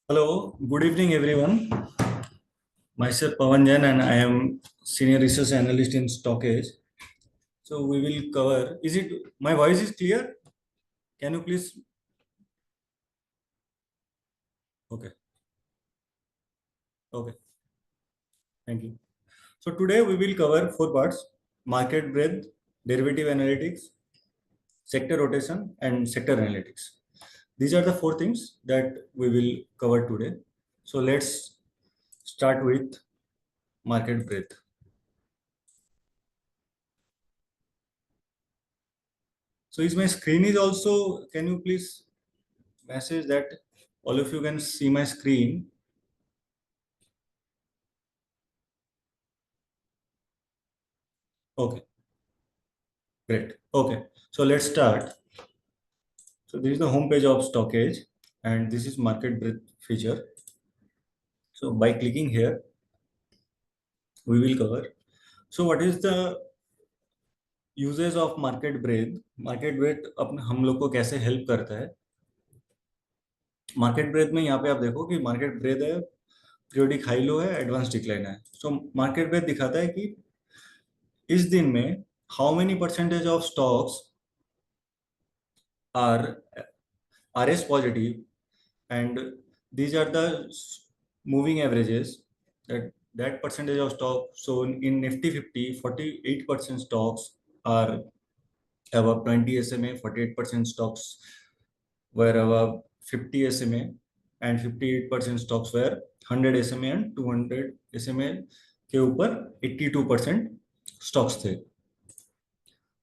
Hello, good evening, everyone. Myself Pawan Jain, and I am senior research analyst in Stockage. So we will cover. Is it my voice is clear? Can you please? Okay, okay, thank you. So today we will cover four parts: market breadth, derivative analytics, sector rotation, and sector analytics. These are the four things that we will cover today. So let's start with market breadth. So is my screen is also? Can you please message that all of you can see my screen? Okay, great. Okay, so let's start. So this is the home page of Stockage, and this is market breadth feature. So by clicking here, we will cover. So what is the uses of market breadth? Market breadth अपने हम लोग को कैसे help करता है? Market breath में यहाँ पे आप देखो कि मार्केट ब्रेथ है, पीरियोडिक हाई लो है, एडवांस डिक्लाइन है. सो मार्केट ब्रेथ दिखाता है कि इस दिन में how many percentage of stocks are RS positive, and these are the moving averages that percentage of stock. So in Nifty 50, 48% stocks are above 20 SMA, 48% stocks were above 50 SMA, and 58% stocks were 100 SMA and 200 SMA के ऊपर 82% stocks थे.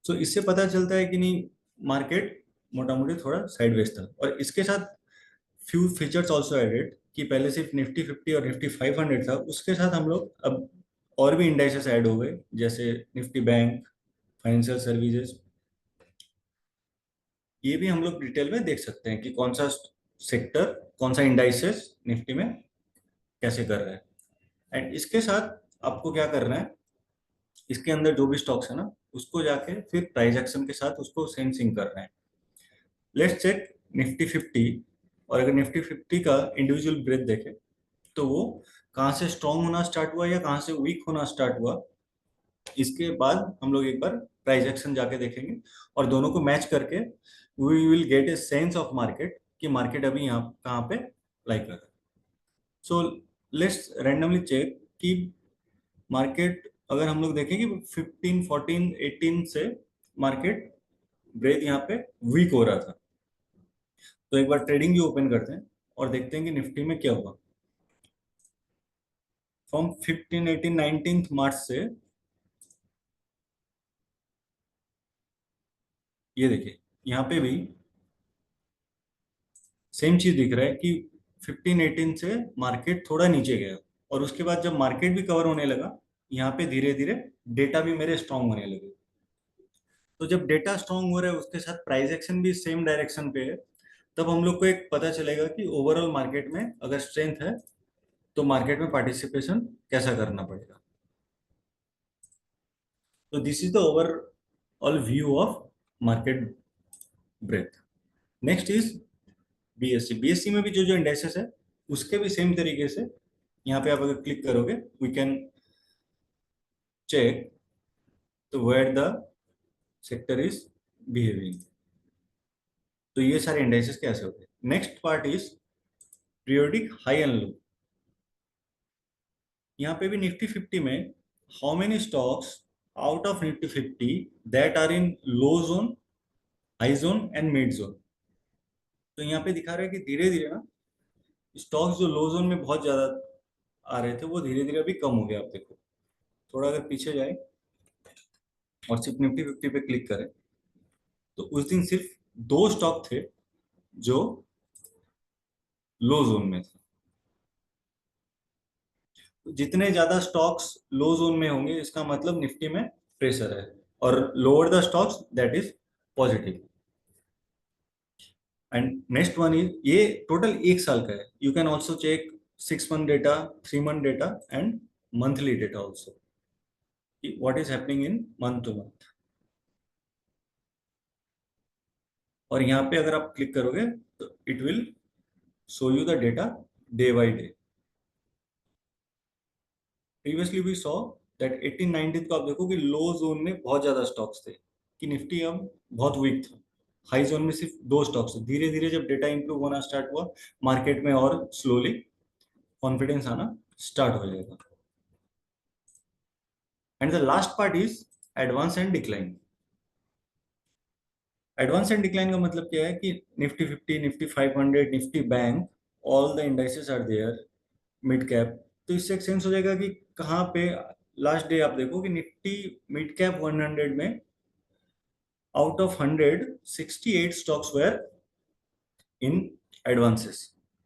सो इससे पता चलता है कि नहीं, market मोटा मोटी थोड़ा साइडवेज था. और इसके साथ फ्यू फीचर्स ऑल्सो एडेड कि पहले सिर्फ निफ्टी 50 और निफ्टी 500 था, उसके साथ हम लोग अब और भी इंडाइसेस ऐड हो गए, जैसे निफ्टी बैंक, फाइनेंशियल सर्विसेज. ये भी हम लोग डिटेल में देख सकते हैं कि कौन सा सेक्टर, कौन सा इंडाइसेस निफ्टी में कैसे कर रहा है. एंड इसके साथ आपको क्या करना है, इसके अंदर जो भी स्टॉक्स है ना, उसको जाके फिर प्राइस एक्शन के साथ उसको सेम सिंक करना है. Let's check Nifty 50. और अगर निफ्टी 50 का इंडिविजुअल ब्रेथ देखें तो वो कहाँ से स्ट्रॉन्ग होना स्टार्ट हुआ या कहाँ से वीक होना स्टार्ट हुआ, इसके बाद हम लोग एक बार प्राइस एक्शन जाके देखेंगे और दोनों को मैच करके we will get a sense of market कि मार्केट अभी यहाँ कहाँ पे लाइक कर रहा है. सो लेट्स रैंडमली चेक कि मार्केट अगर हम लोग देखें कि 15, 14, 18 से मार्केट ब्रेथ यहाँ पे वीक हो रहा था, तो एक बार ट्रेडिंग भी ओपन करते हैं और देखते हैं कि निफ्टी में क्या हुआ. फ्रॉम 15, 18, 19 मार्च से ये देखिए यहाँ पे भी सेम चीज दिख रहा है कि 15, 18 से मार्केट थोड़ा नीचे गया, और उसके बाद जब मार्केट भी कवर होने लगा, यहाँ पे धीरे धीरे डेटा भी मेरे स्ट्रांग होने लगे. तो जब डेटा स्ट्रांग हो रहा है उसके साथ प्राइस एक्शन भी सेम डायरेक्शन पे है, तब हम लोग को एक पता चलेगा कि ओवरऑल मार्केट में अगर स्ट्रेंथ है तो मार्केट में पार्टिसिपेशन कैसा करना पड़ेगा. तो this is the overall view of market breath. Next is BSE. BSE में भी जो जो इंडेक्सेस है उसके भी सेम तरीके से यहाँ पे आप अगर क्लिक करोगे वी कैन चेक तो where the sector is behaving. तो ये सारे इंडेक्सेस कैसे होते हैं. Next part is periodic high and low. यहाँ पे भी निफ्टी 50 में how many stocks out of Nifty 50 that are in low zone, high zone and mid zone. तो यहाँ पे दिखा रहा है कि धीरे धीरे ना स्टॉक्स जो लो जोन में बहुत ज्यादा आ रहे थे वो धीरे धीरे अभी कम हो गया. आप देखो थोड़ा अगर पीछे जाए और सिर्फ निफ्टी 50 पे क्लिक करें तो उस दिन सिर्फ दो स्टॉक थे जो लो जोन में थे. तो जितने ज्यादा स्टॉक्स लो जोन में होंगे इसका मतलब निफ्टी में प्रेशर है, और lower the stocks that is positive. And next one is ये टोटल एक साल का है. You can also check 6 month data, 3 month data and monthly data also, what is happening in month to month. और यहाँ पे अगर आप क्लिक करोगे तो it will show you the data day by day. Previously we saw that 18-19 को आप देखो कि लो जोन में बहुत ज्यादा स्टॉक्स थे, कि निफ्टी अब बहुत वीक था। हाई जोन में सिर्फ दो स्टॉक्स थे। धीरे धीरे जब डेटा इंप्रूव होना स्टार्ट हुआ मार्केट में, और स्लोली कॉन्फिडेंस आना स्टार्ट हो जाएगा। And the last part is advance and decline. Advance and decline का मतलब क्या है कि Nifty 50, Nifty 500, Nifty bank, all the indices are there mid cap. तो इससे एक सेंस हो जाएगा कि कहाँ पे लास्ट डे आप देखो कि निफ्टी मिड कैप 100 में out of 100 68 stocks were in advances.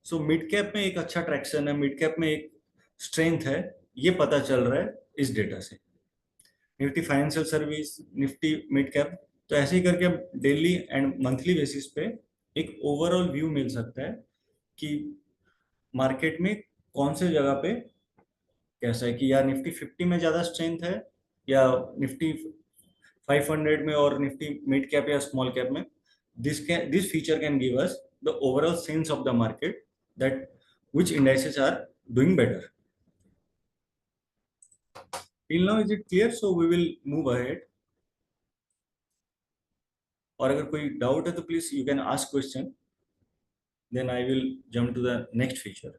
So mid cap में एक अच्छा ट्रैक्शन है, मिड कैप में एक स्ट्रेंथ है, ये पता चल रहा है इस डेटा से। Nifty financial service, Nifty mid cap, तो ऐसे ही करके अब डेली एंड मंथली बेसिस पे एक ओवरऑल व्यू मिल सकता है कि मार्केट में कौन से जगह पे कैसा है, कि या निफ्टी 50 में ज्यादा स्ट्रेंथ है, या निफ्टी 500 में, और निफ्टी मिड कैप या स्मॉल कैप में। This feature can give us the overall sense of the market that which indices are doing better. Till now, is it clear? So we will move ahead. और अगर कोई doubt है तो please you can ask question, then I will jump to the next feature.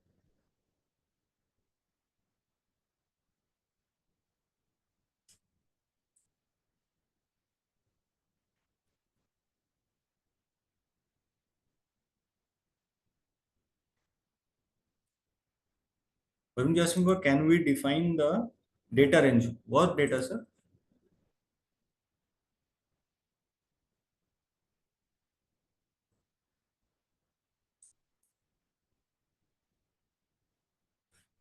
Varun asking for, can we define the data range? What data, sir?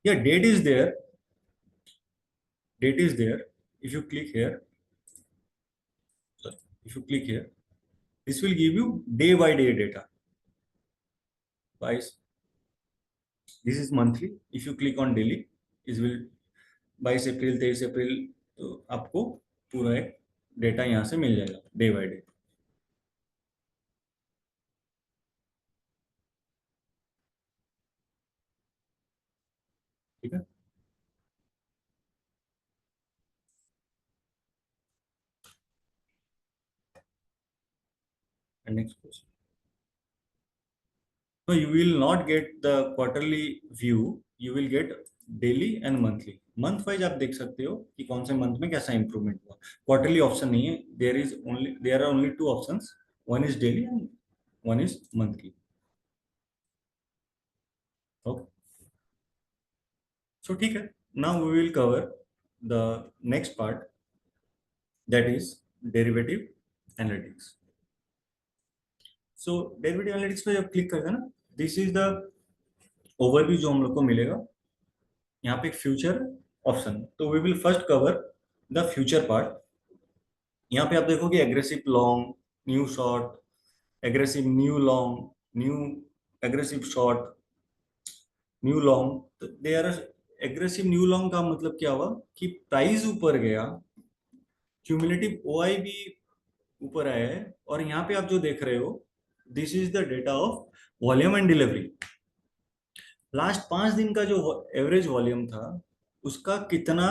Yeah, date is there. Date is there. If you click here, sorry, if you click here, this will give you day by day data. By this is monthly. If you click on daily, this will 22 अप्रैल, 23 अप्रैल, तो आपको पूरा एक data यहाँ से मिल जाएगा day by day. ठीक है। Next question. No, you will not get the quarterly view. You will get daily and monthly. Month wise आप देख सकते हो कि कौन से मंथ में कैसा इंप्रूवमेंट हुआ। क्वार्टरली ऑप्शन नहीं है। There are only two options, one is daily and one is monthly. Okay, so ठीक है। Now we will cover the next part, that is derivative analytics. So derivative analytics पे जब click करते हैं ना, this is the overview जो हम लोग को मिलेगा। यहाँ पे एक फ्यूचर ऑप्शन, तो we will first cover the future part. यहाँ पे आप देखोगे aggressive long, new short, aggressive new long, new aggressive short, new long. तो they are aggressive new long का मतलब क्या हुआ कि प्राइस ऊपर गया, क्यूमुलेटिव ओआई भी ऊपर आया है, और यहाँ पे आप जो देख रहे हो, this is the data of volume and delivery. Last 5 दिन का जो एवरेज वॉल्यूम था, उसका कितना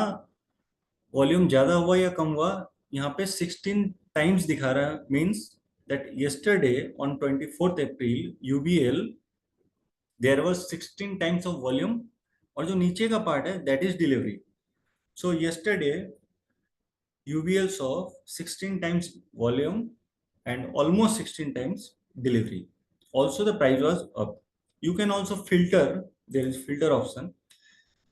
वॉल्यूम ज्यादा हुआ या कम हुआ, यहाँ पे 16 टाइम्स दिखा रहा है। Means that yesterday on 24th April UBL there was 16 times of volume, और जो नीचे का पार्ट है that is delivery. So yesterday UBL saw 16 times volume and almost 16 times delivery. Also the price was up. You can also filter, there is filter option.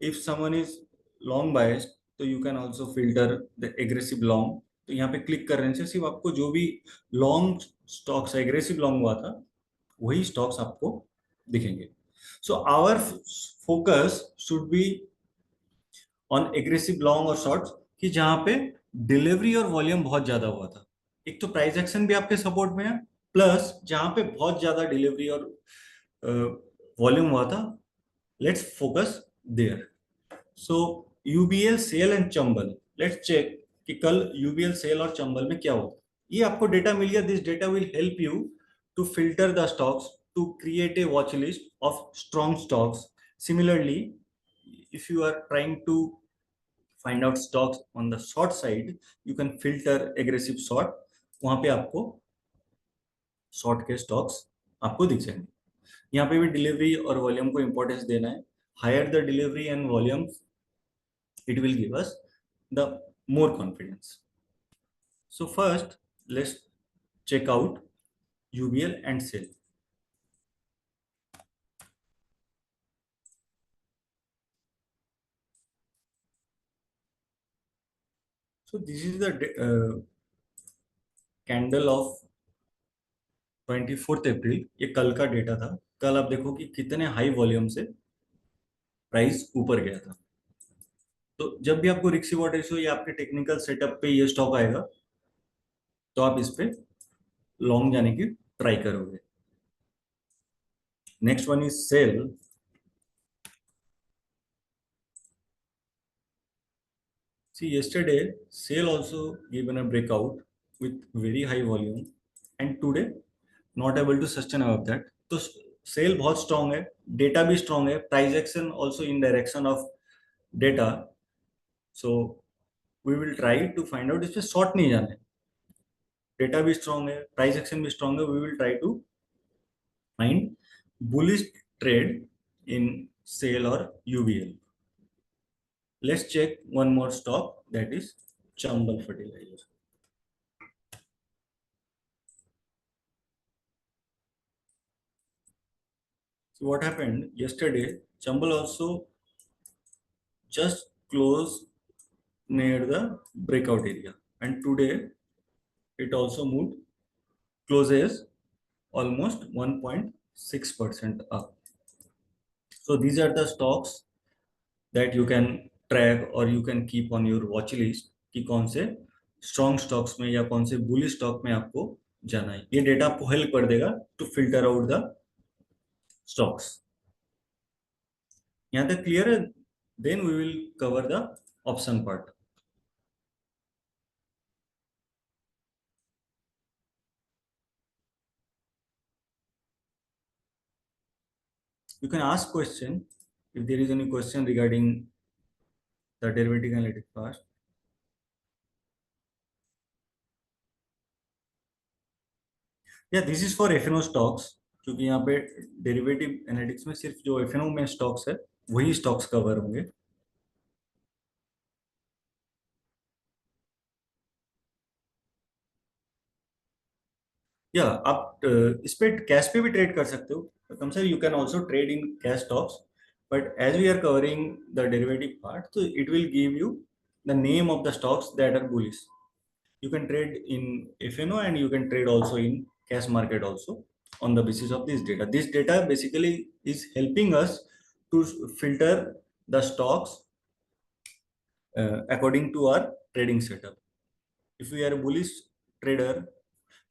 If someone is long biased, तो you can also filter the aggressive long. तो यहाँ पे click करने से सिर्फ आपको जो भी लॉन्ग स्टॉक्स एग्रेसिव लॉन्ग हुआ था वही स्टॉक्स आपको दिखेंगे। So our focus should be on aggressive long और शॉर्ट्स, कि जहां पे डिलीवरी और वॉल्यूम बहुत ज्यादा हुआ था। एक तो प्राइस एक्शन भी आपके सपोर्ट में है, प्लस जहां पे बहुत ज्यादा डिलीवरी और वॉल्यूम हुआ था, let's focus there. So UBL SAIL and Chambal, let's check कि कल यूबीएल सेल और चंबल में क्या हुआ। ये आपको डेटा मिल गया। This data will help you to filter the stocks, to create a watch list of strong stocks Similarly, if you are trying to find out stocks on the short side, you can filter aggressive short. वहां पे आपको short के stocks आपको दिख जाएंगे. यहाँ पे भी डिलीवरी और वॉल्यूम को इंपॉर्टेंस देना है. Higher the delivery and volume, it will give us the more confidence. So first, let's check out UBL and SEL. So this is the candle of 24 अप्रैल. ये कल का डेटा था. कल आप देखो कि कितने हाई वॉल्यूम से प्राइस ऊपर गया था. तो जब भी आपको रिस्क रिवॉर्ड रेशियो या आपके टेक्निकल सेटअप पे ये स्टॉक आएगा, तो आप इस पे लॉन्ग जाने की ट्राई करोगे. Next one is SAIL. See, yesterday, sale also given a breakout with very high volume, and today not able to sustain above that. तो सेल बहुत स्ट्रांग है, डेटा भी स्ट्रांग है, price action also in direction of data. So we will try to find out. इस पे short नहीं जाना है. डेटा भी स्ट्रांग है, प्राइस एक्शन भी स्ट्रांग है. We will try to find bullish trade in SAIL और UBL. Let's check one more stock, that is Chambal Fertilizer. So what happened yesterday? Chambal also just closed near the breakout area, and today it also moved, closes almost 1.6% up. So these are the stocks that you can track or you can keep on your watch list कि कौन से strong stocks में या कौन से bullish stock में आपको जाना है. ये डेटा आपको हेल्प कर देगा to filter out the stocks. यहाँ तक क्लियर है? Then we will cover the option part. You can ask question if there is any question regarding the derivative analytics part. Yeah, this is for F&O stocks, क्योंकि यहाँ पे derivative analytics में सिर्फ जो F&O में stocks है वही stocks cover होंगे. या आप इस पे कैश पे भी ट्रेड कर सकते हो. कम से you can also trade in cash stocks, but as we are covering the derivative part, तो it will give you the name of the stocks that are bullish. You can trade in F&O and you can trade also in cash market also on the basis of this data. This data basically is helping us to filter the stocks according to our trading setup. If we are a bullish trader,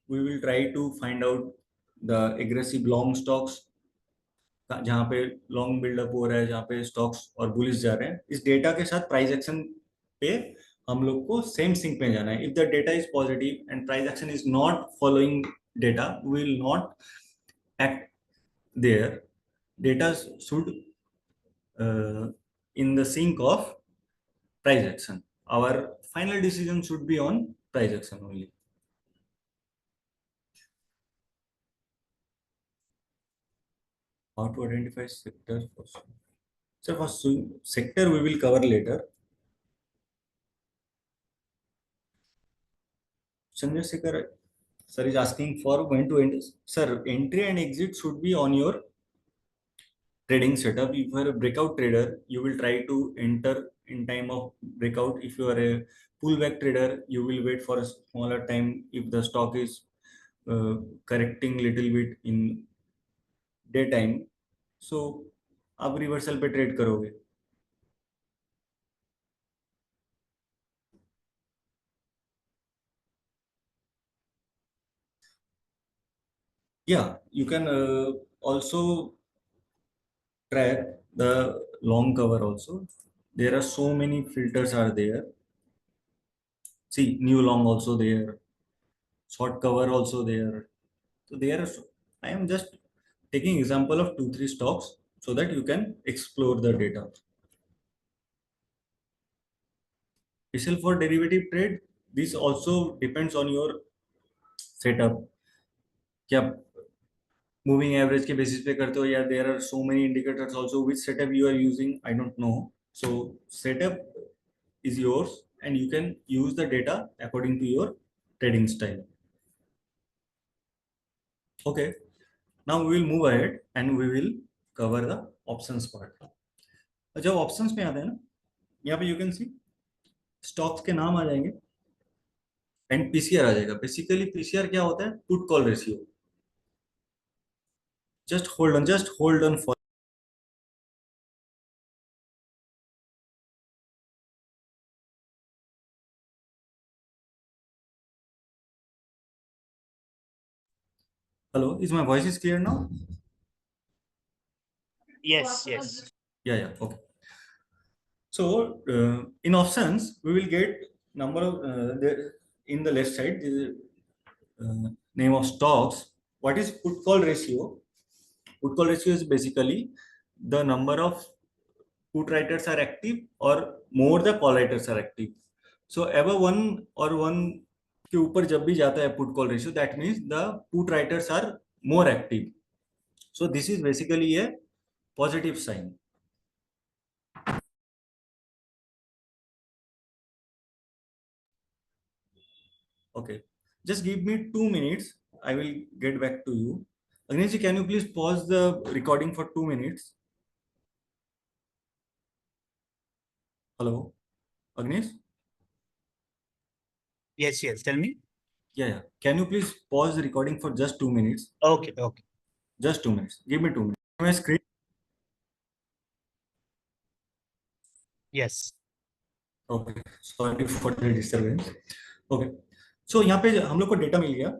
we will try to find out the aggressive long stocks जहाँ पे long buildup हो रहा है, जहाँ पे stocks और bullish जा रहे हैं. इस डेटा के साथ प्राइस एक्शन पे हम लोग को सेम सिंक में जाना है. If the data is positive and price action is not following data, we will not act there. Data should in the sync of price action. Our final decision should be on price action only. How to identify sector for swing? So for sector we will cover later. Chandrasekhar sir is asking for when to enter. Sir, entry and exit should be on your trading setup. If you are a breakout trader, you will try to enter in time of breakout. If you are a pullback trader, you will wait for a smaller time if the stock is correcting little bit in daytime. So आप reversal पे trade करोगे. Yeah, you can also track the long cover also. There are so many filters are there. See, new long also there, short cover also there. So there are, I am just taking example of 2 3 stocks so that you can explore the data. Special for derivative trade, this also depends on your setup. क्या moving average के basis पे करते हो या there are so many indicators also which setup you are using I don't know so setup is yours and you can use the data according to your trading style. Okay, now we will move ahead and we will cover the options part. जब options में आते हैं ना, यहाँ पे you can see stocks के नाम आ जाएंगे एंड पीसीआर आ जाएगा. बेसिकली पीसीआर क्या होता है? Put call ratio. just hold on for. Hello, is my voice is clear now? Yes, yes. Yeah, okay. So in options, we will get number of in the left side name of stocks. What is put call ratio? Put call ratio is basically the number of put writers are active or more the call writers are active. So ever one or one के ऊपर जब भी जाता है put call ratio, that means the put writers are more active. So this is basically a positive sign. Okay, just give me 2 minutes. I will get back to you. Agnesh, can you please pause the recording for 2 minutes? Hello, Agnesh? Yes, yes. Tell me. Yeah. Can you please pause the recording for just 2 minutes? Okay, okay. Just 2 minutes. Give me 2 minutes. My screen. Yes. Okay. Sorry for the disturbance. Okay. So यहाँ पे हम लोग को data मिल गया.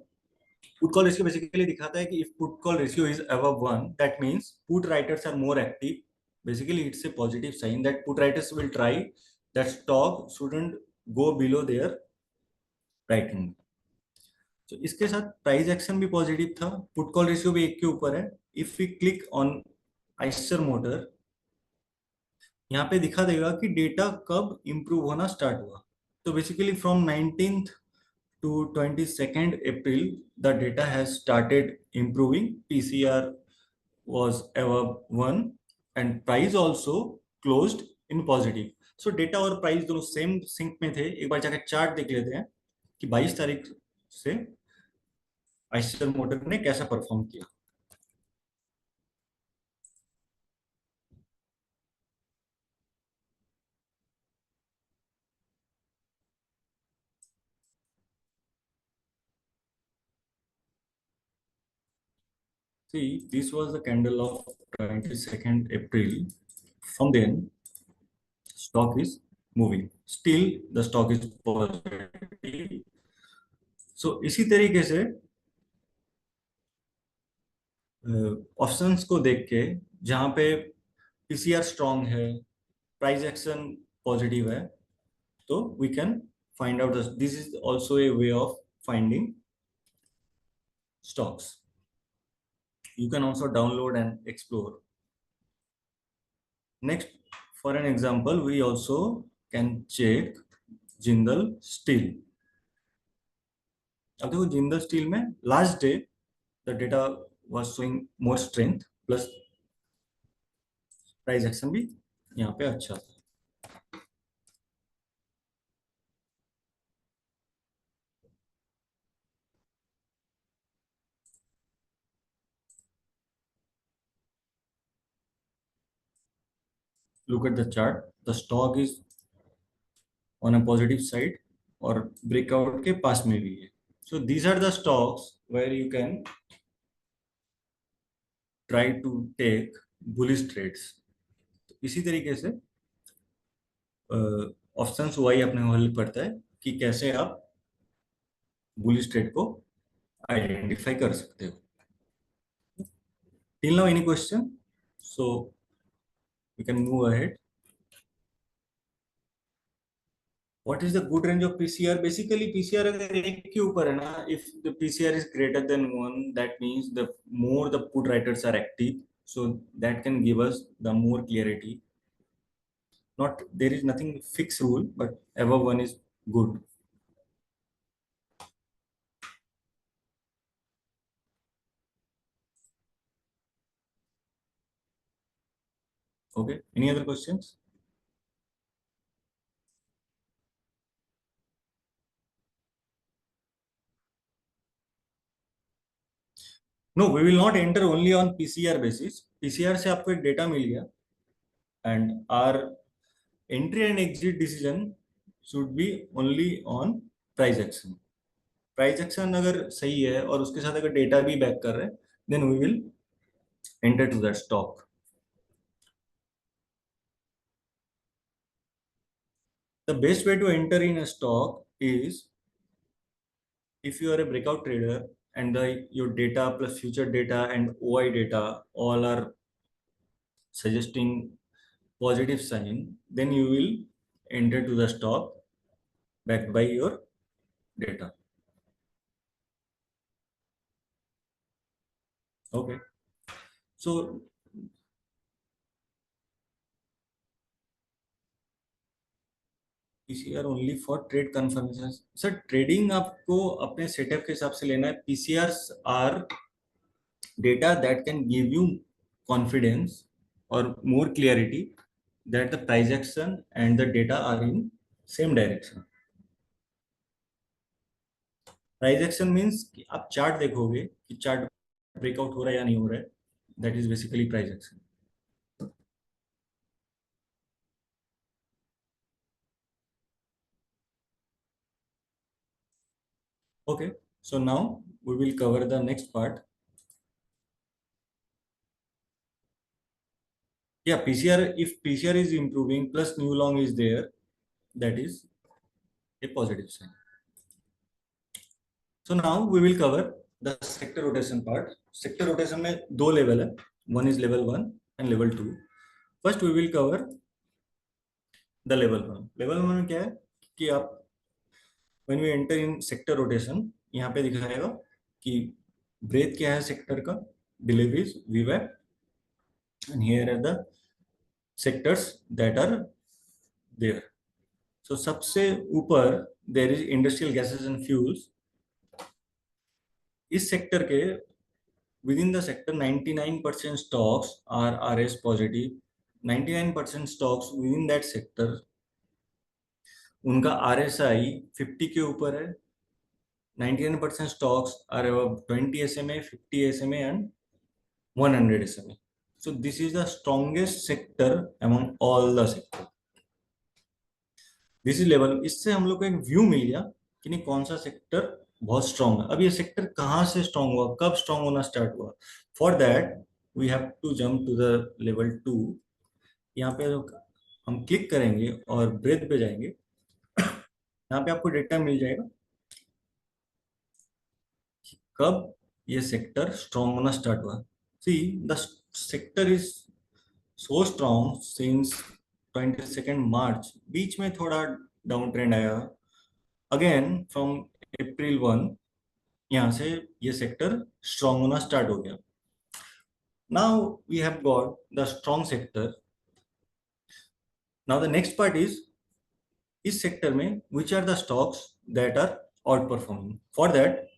Put call ratio basically दिखाता है कि if put call ratio is above 1, that means put writers are more active. Basically, it's a positive sign that put writers will try that stock shouldn't go below their writing. तो इसके साथ price action भी positive था. Put call ratio भी 1 के ऊपर है. If we click on Eicher motor, यहाँ पे दिखा देगा कि डेटा कब इंप्रूव होना स्टार्ट हुआ. तो basically from 19th to 22nd April, the data has started improving. PCR was above 1 and price also closed in positive. So data और प्राइस दोनों सेम सिंक में थे. एक बार जाकर चार्ट देख लेते हैं कि 22 तारीख से आइस्टर मोटर ने कैसा परफॉर्म किया. See, this was the candle of 22nd April. From then, stock is moving. Still, the stock is positive. So, इसी तरीके से ऑप्शंस को देख के जहां पे पीसीआर स्ट्रांग है, प्राइस एक्शन पॉजिटिव है, तो we can find out this is also a way of finding stocks. You can also download and explore. Next, for an example, we also can check Jindal Steel. अब देखो Jindal steel में last day the data was showing more strength plus price action भी यहाँ पे अच्छा था. Look at the chart. The stock is on a positive side और breakout के पास में भी है. So these are the stocks where you can try to take bullish trades. इसी तरीके से ऑप्शंस वाई अपने हल पड़ता है कि कैसे आप बुलिश ट्रेड को आइडेंटिफाई कर सकते हो. Till now, any question? So we can move ahead. What is the good range of PCR? Basically, PCR अगर एक के ऊपर है ना, if the PCR is greater than 1, that means the more the put writers are active. so that can give us the more clarity. Not there is nothing fixed rule, but above one is good. Okay, any other questions? No, we will not enter only on PCR basis. PCR से आपको एक data मिल गया, and our entry and exit decision should be only on price action. Price action अगर सही है और उसके साथ अगर डेटा भी बैक कर रहे हैं, then we will enter to that stock. The best way to enter in a stock is if you are a breakout trader and your data plus future data and OI data all are suggesting positive sign, then you will enter to the stock backed by your data. Okay. So PCR only for trade confirmations. Sir trading आपको अपने setup के हिसाब से लेना है. PCRs are data that can give you confidence or more clarity that the price action and the data are in same direction. Price action means कि आप chart देखोगे कि चार्ट ब्रेकआउट हो रहा है या नहीं हो रहा है. That is basically price action. Okay, so now we will cover the next part. Yeah, PCR, if PCR is improving plus new long is there, that is a positive sign. So now we will cover the sector rotation part. Sector rotation में दो level है. One is level 1 and level 2. First we will cover the level 1. Level 1 में क्या है कि आप when we enter in sector rotation, यहाँ पे दिखाएगा कि breadth क्या है sector का, deliveries, VWAP, and here are the sectors that are there. So सबसे ऊपर there is industrial gases and fuels. इस सेक्टर के within the sector 99% stocks are RS positive. 99% stocks within that sector उनका RSI 50 के ऊपर है. 99% stocks are above 20 SMA, 50 SMA and 100 SMA. So this is the strongest sector among all the sector. This is level. इससे हम लोग को एक view मिल गया कि नहीं कौन सा सेक्टर बहुत स्ट्रांग है. अब ये सेक्टर कहाँ से स्ट्रांग हुआ, कब स्ट्रांग होना स्टार्ट हुआ. For that we have to jump to the level 2. यहाँ पे हम क्लिक करेंगे और ब्रेथ पे जाएंगे. यहाँ पे आपको डेटा मिल जाएगा कब ये सेक्टर स्ट्रांग होना स्टार्ट हुआ. See the sector is so strong since 22 मार्च. बीच में थोड़ा डाउन ट्रेंड आया. अगेन फ्रॉम अप्रैल 1 यहाँ से ये सेक्टर स्ट्रांग होना स्टार्ट हो गया. Now we have got the strong sector. Now the next part is इस सेक्टर में which are the stocks that are outperforming. For that,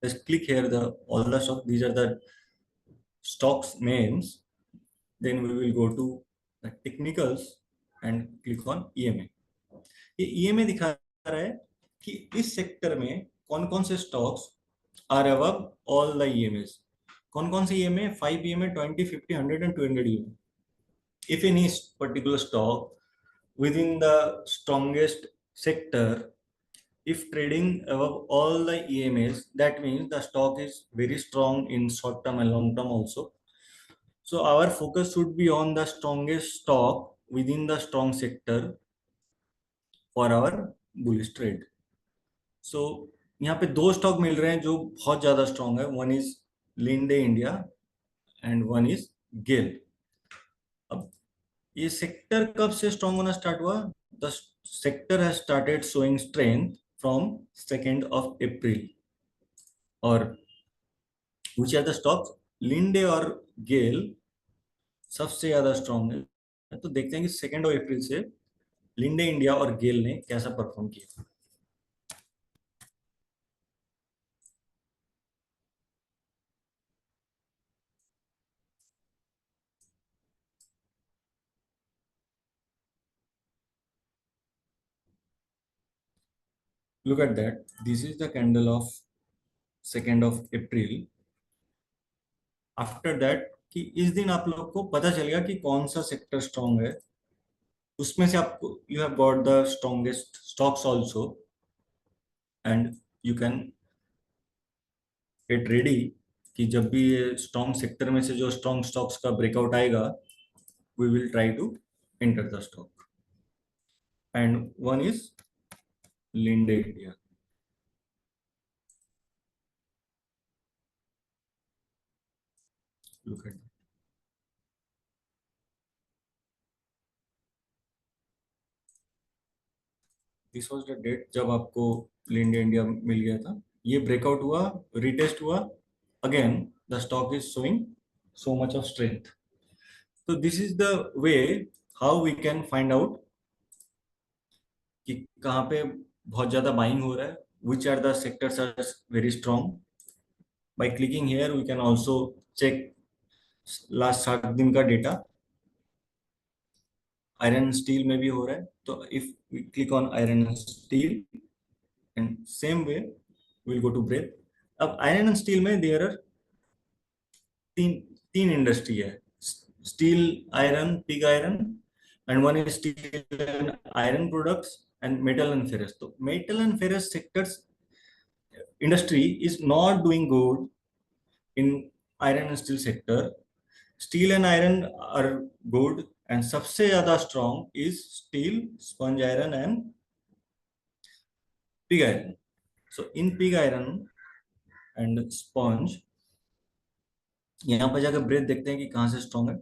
let's click here the all the stocks. These are the stocks names. Then we will go to the technicals and click on EMA. ये EMA दिखा रहा है कि इस sector में कौन कौन से stocks are above all the EMAs. कौन कौन से EMA? 5 EMA, 20, 50, 100 and 200 EMA. If any particular stock within the strongest sector, if trading above all the EMAs, that means the stock is very strong in short term and long term also. So our focus should be on the strongest stock within the strong sector for our bullish trade. So यहाँ पे दो stock मिल रहे हैं जो बहुत ज्यादा strong है. One is Linde India and one is GAIL. अब ये सेक्टर कब से स्ट्रॉन्ग होना स्टार्ट हुआ? The sector has started showing strength from 2nd of April. Or which are the stocks? Linde और गेल सबसे ज्यादा स्ट्रॉन्ग है। तो देखते हैं कि 2 अप्रैल से लिंडे इंडिया और गेल ने कैसा परफॉर्म किया। Look at that. This is the candle of 2 April. After that कि इस दिन आप लोग को पता चलेगा कि कौन सा सेक्टर स्ट्रांग है। उसमें से आपको you have got the strongest stocks also and you can get ready कि जब भी ये स्ट्रॉन्ग सेक्टर में से जो स्ट्रॉन्ग स्टॉक्स का ब्रेकआउट आएगा we will try to enter the stock. And one is Linde India. Look at this was the date जब आपको लिंडे इंडिया मिल गया था। ये ब्रेकआउट हुआ, रिटेस्ट हुआ, again the stock is showing so much of strength. So this is the way how we can find out कि कहाँ पे बहुत ज्यादा बाइंग हो रहा है, which are the sectors are very strong. By clicking here we can also check last 7 दिन का डेटा। आयरन स्टील में भी हो रहा है, तो if we click on iron steel and same way will go to breadth. अब iron and steel में देयर आर तीन तीन इंडस्ट्री है, steel, iron, pig iron, and one is steel and iron products and metal and ferrous. तो metal and ferrous sectors industry is not doing good in iron and steel sector. Steel and iron are good and सबसे ज्यादा strong is steel, sponge iron and pig iron. So in pig iron and sponge यहाँ पर जाकर breath देखते हैं कि कहाँ से स्ट्रॉन्ग है।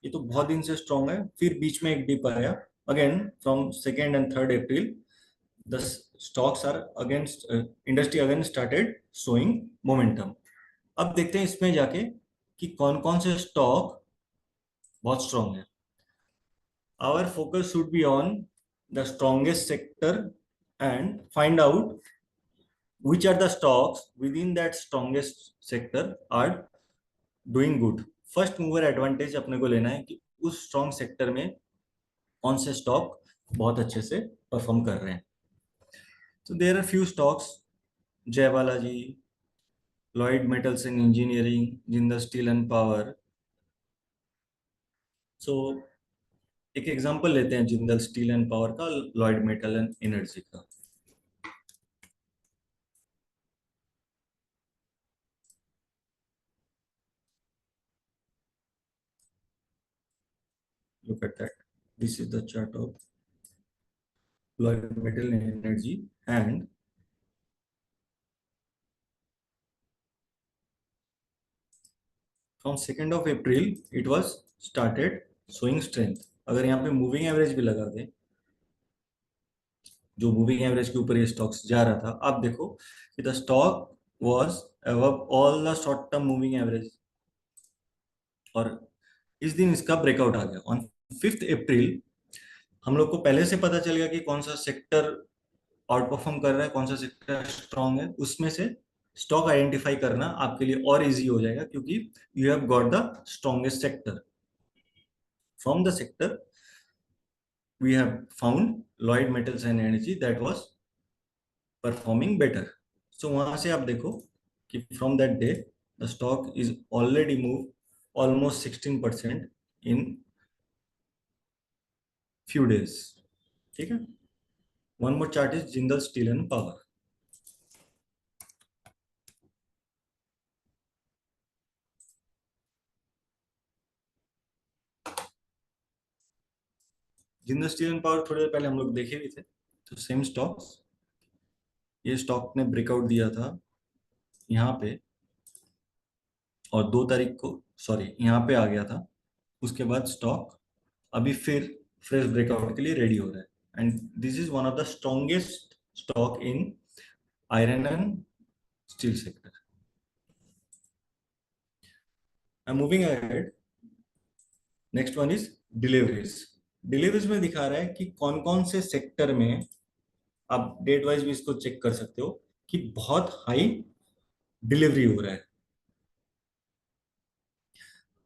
ये तो बहुत दिन से स्ट्रॉन्ग है, फिर बीच में एक डिप आया। Again from 2 and 3 April the stocks are against industry again started showing momentum. अब देखते हैं इसमें जाके कि कौन कौन से स्टॉक बहुत स्ट्रॉन्ग है। Our focus should be on the strongest sector and find out which are the stocks within that strongest sector are doing good. First mover advantage अपने को लेना है कि उस स्ट्रॉन्ग सेक्टर में कौन से स्टॉक बहुत अच्छे से परफॉर्म कर रहे हैं। तो there are few stocks, Jai Balaji, Lloyd metals and engineering, Jindal steel and power. So एक एग्जांपल लेते हैं जिंदल स्टील एंड पावर का, लॉयड मेटल एंड एनर्जी का। Look at that. This is the chart of Lloyd Metal and Energy, and from 2 April it was started showing strength. अगर यहाँ पे moving average भी लगा दे, जो मूविंग एवरेज के ऊपर ये स्टॉक्स जा रहा था, आप देखो कि the stock was above all the short term moving average. और इस दिन इसका ब्रेकआउट आ गया ऑन 5 अप्रैल। हम लोग को पहले से पता चल गया कि कौन सा सेक्टर आउट परफॉर्म कर रहा है, कौन सा सेक्टर स्ट्रांग है। उसमें से स्टॉक आइडेंटिफाई करना आपके लिए और इजी हो जाएगा क्योंकि you have got the strongest sector. From the sector we have found Lloyd metals and energy that was performing better. So वहां से आप देखो कि from that day the stock is already move almost 16% in few days. ठीक है। One more chart is Jindal steel and power. Jindal steel and power थोड़ी देर पहले हम लोग देखे भी थे। तो सेम स्टॉक्स, ये स्टॉक ने ब्रेकआउट दिया था यहाँ पे और 2 तारीख को, सॉरी यहाँ पे आ गया था। उसके बाद स्टॉक अभी फिर फ्रेश ब्रेकआउट के लिए रेडी हो रहा है and this is one of the strongest stock in iron and steel sector. Moving ahead, next one is deliveries. Deliveries में दिखा रहा है कि कौन कौन से सेक्टर में, आप डेट वाइज भी इसको चेक कर सकते हो, कि बहुत हाई डिलीवरी हो रहा है।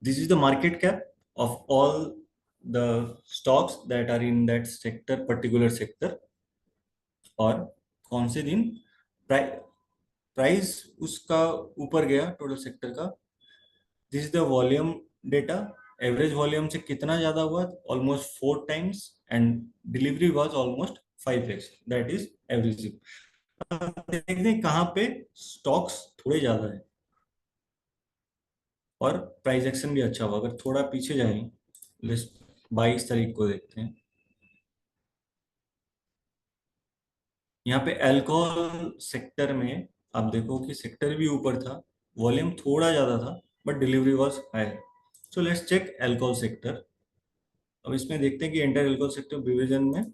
This is the market cap of all the stocks that are in that sector, particular sector. और कौन से दिन प्राइस उसका ऊपर गया टोटल सेक्टर का। This is the volume data. Average volume से कितना ज्यादा हुआ, almost 4 times, and delivery was almost 5x, that is average. देखते हैं कहाँ पे स्टॉक्स थोड़े ज्यादा है और प्राइस एक्शन भी अच्छा हुआ। अगर थोड़ा पीछे जाएं, लिस्ट 22 तारीख को देखते हैं, यहाँ पे अल्कोहल सेक्टर में आप देखो कि सेक्टर भी ऊपर था, वॉल्यूम थोड़ा ज्यादा था, but delivery was high. So let's check alcohol sector. अब इसमें देखते हैं कि इंटर अल्कोहल सेक्टर डिवीजन में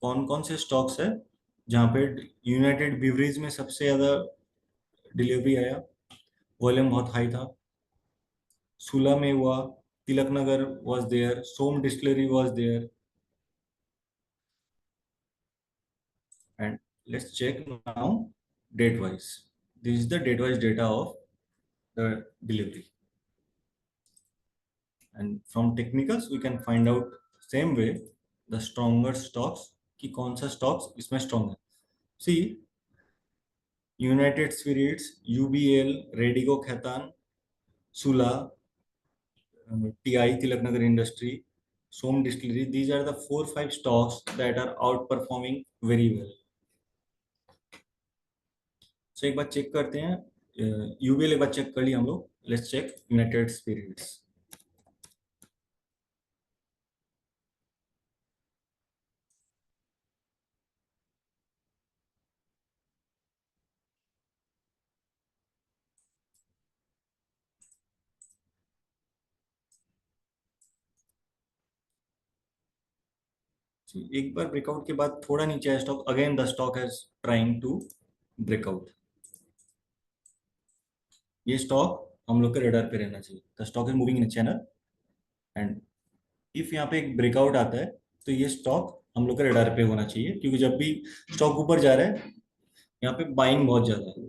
कौन कौन से स्टॉक्स है जहाँ पे यूनाइटेड ब्रीवरीज में सबसे ज्यादा डिलीवरी आया, वॉल्यूम बहुत हाई था। सुला में हुआ, Tilaknagar was there, Som distillery was there, and let's check now date wise. This is the date wise data of the delivery, and from technicals we can find out same way the stronger stocks, कि कौन सा stocks इसमें strong है। See, United Spirits, UBL, Radico Khaitan, Sula, TI Tilaknagar industry, Som distillery, these are the 4 5 stocks that are outperforming very well. सो एक बार check करते हैं, UBL एक बार check कर लिया हम लोग, लेट्स चेक यूनाइटेड स्पिरिट्स। एक बार ब्रेकआउट के बाद थोड़ा नीचे है stock, again the stock has trying to breakout. ये स्टॉक हम लोग के रेडार पे रहना चाहिए। The stock is moving in channel, and if यहाँ पे एक ब्रेकआउट आता है तो ये स्टॉक हम लोग के रेडार पे होना चाहिए, क्योंकि जब भी स्टॉक ऊपर जा रहा है यहाँ पे बाइंग बहुत ज्यादा है।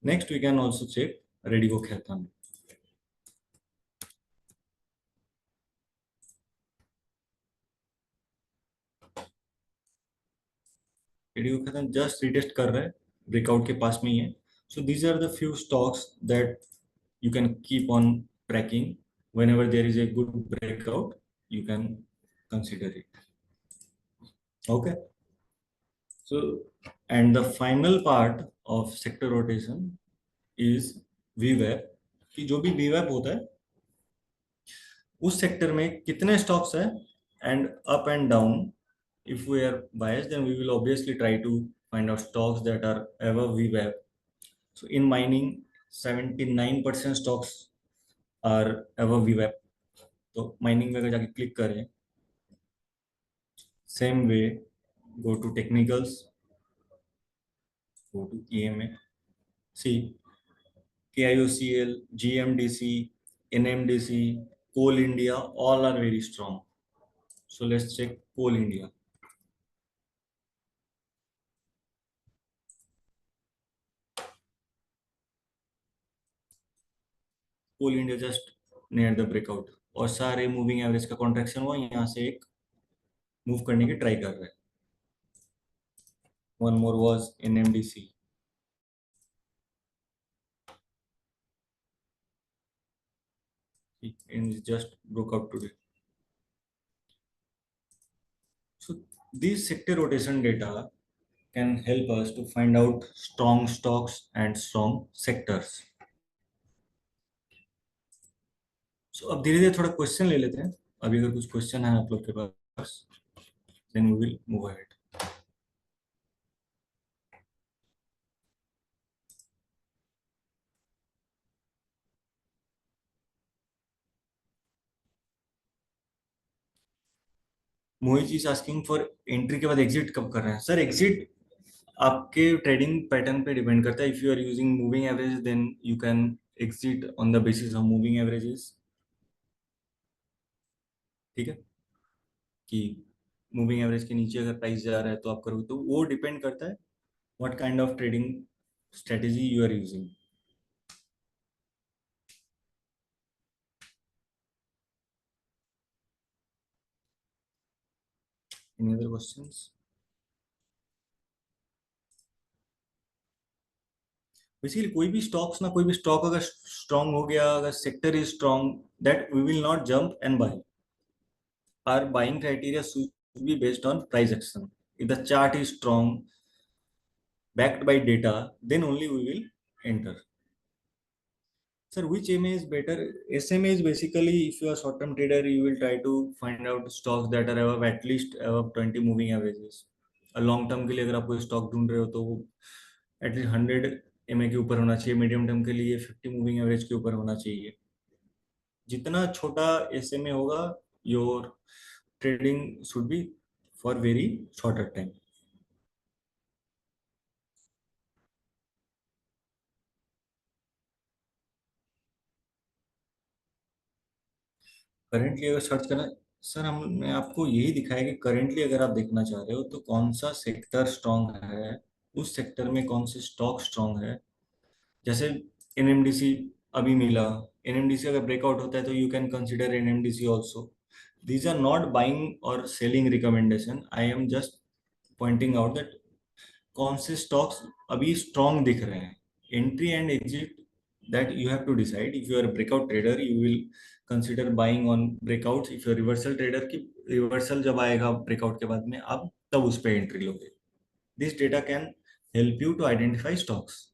Next we can also check Radico Khaitan. Radico Khaitan just retest कर रहा है, ब्रेकआउट के पास में ही है। So these are the few stocks that you can keep on tracking. Whenever there is a good breakout, you can consider it. Okay, so and the final part of sector rotation is VWAP, कि जो भी VWAP होता है उस sector में कितने stocks हैं, and up and down. if we are biased, then we will obviously try to find out stocks that are above VWAP. So in mining, 79% stocks are above VWAP. तो mining में अगर जाके click करें, same way, go to technicals, go to EMA. See, KIOCL, GMDC, NMDC, Coal India, all are very strong. So let's check Coal India. Coal India just near the breakout, और सारे moving average का contraction हुआ, यहाँ से एक move करने की try कर रहा है। One more was NMDC. It just broke out today. So these sector rotation data can help us to find out strong stocks and strong sectors. So अब धीरे धीरे थोड़ा क्वेश्चन ले लेते हैं। अभी अगर कुछ क्वेश्चन है आप लोग के पास, then we will move ahead. Mohit is asking for entry के बाद एग्जिट कब कर रहे हैं। सर एग्जिट आपके ट्रेडिंग पैटर्न पे डिपेंड करता है. If you are using moving average then you can exit on the basis of moving averages. ठीक है, कि मूविंग एवरेज के नीचे अगर प्राइस जा रहा है तो आप करोगे. तो वो डिपेंड करता है what kind of trading strategy you are using. Any other questions? Basically कोई भी स्टॉक अगर स्ट्रांग हो गया, अगर sector is strong, that we will not jump and buy. Our buying criteria should be based on price action. If the chart is strong, backed by data, then only we will enter. Sir, which MA is better? SMA is basically, if you are short-term trader, you will try to find out stocks that are above at least above 20 moving averages. A long term के लिए अगर आप कोई stock ढूंढ रहे हो तो वो एटलीस्ट 100 MA के ऊपर होना चाहिए. मीडियम टर्म के लिए 50 मूविंग एवरेज के ऊपर होना चाहिए. जितना छोटा SMA होगा, your trading should be for very shorter time. Currently अगर सर्च करना, सर हमने आपको यही दिखाया कि करेंटली अगर आप देखना चाह रहे हो तो कौन सा सेक्टर स्ट्रांग है, उस सेक्टर में कौन से स्टॉक स्ट्रांग है. जैसे एनएमडीसी अभी मिला. एनएमडीसी अगर ब्रेकआउट होता है तो you can consider NMDC also. These are not buying और selling recommendation. I am just pointing out that कौन से स्टॉक्स अभी स्ट्रांग दिख रहे हैं. Entry and exit that you have to decide. If you are a breakout trader you will consider buying on breakouts. if you are reversal trader की reversal जब आएगा breakout के बाद में आप तब उस पे एंट्री लोगे. This data can help you to identify stocks.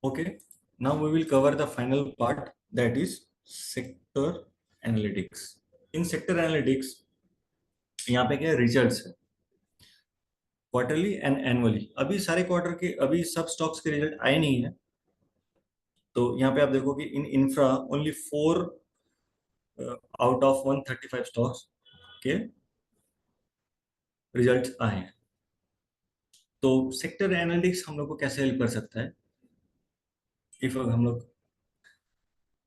Okay, now we will cover the final part, that is sector analytics. In sector analytics यहाँ पे क्या रिजल्ट्स है, क्वार्टरली एंड एनुअली. अभी सारे क्वार्टर के अभी सब स्टॉक्स के रिजल्ट आए नहीं है. तो यहाँ पे आप देखो कि in infra only 4 out of 135 stocks के रिजल्ट्स आए हैं. तो सेक्टर एनालिटिक्स हम लोग को कैसे हेल्प कर सकता है. इफ हम लोग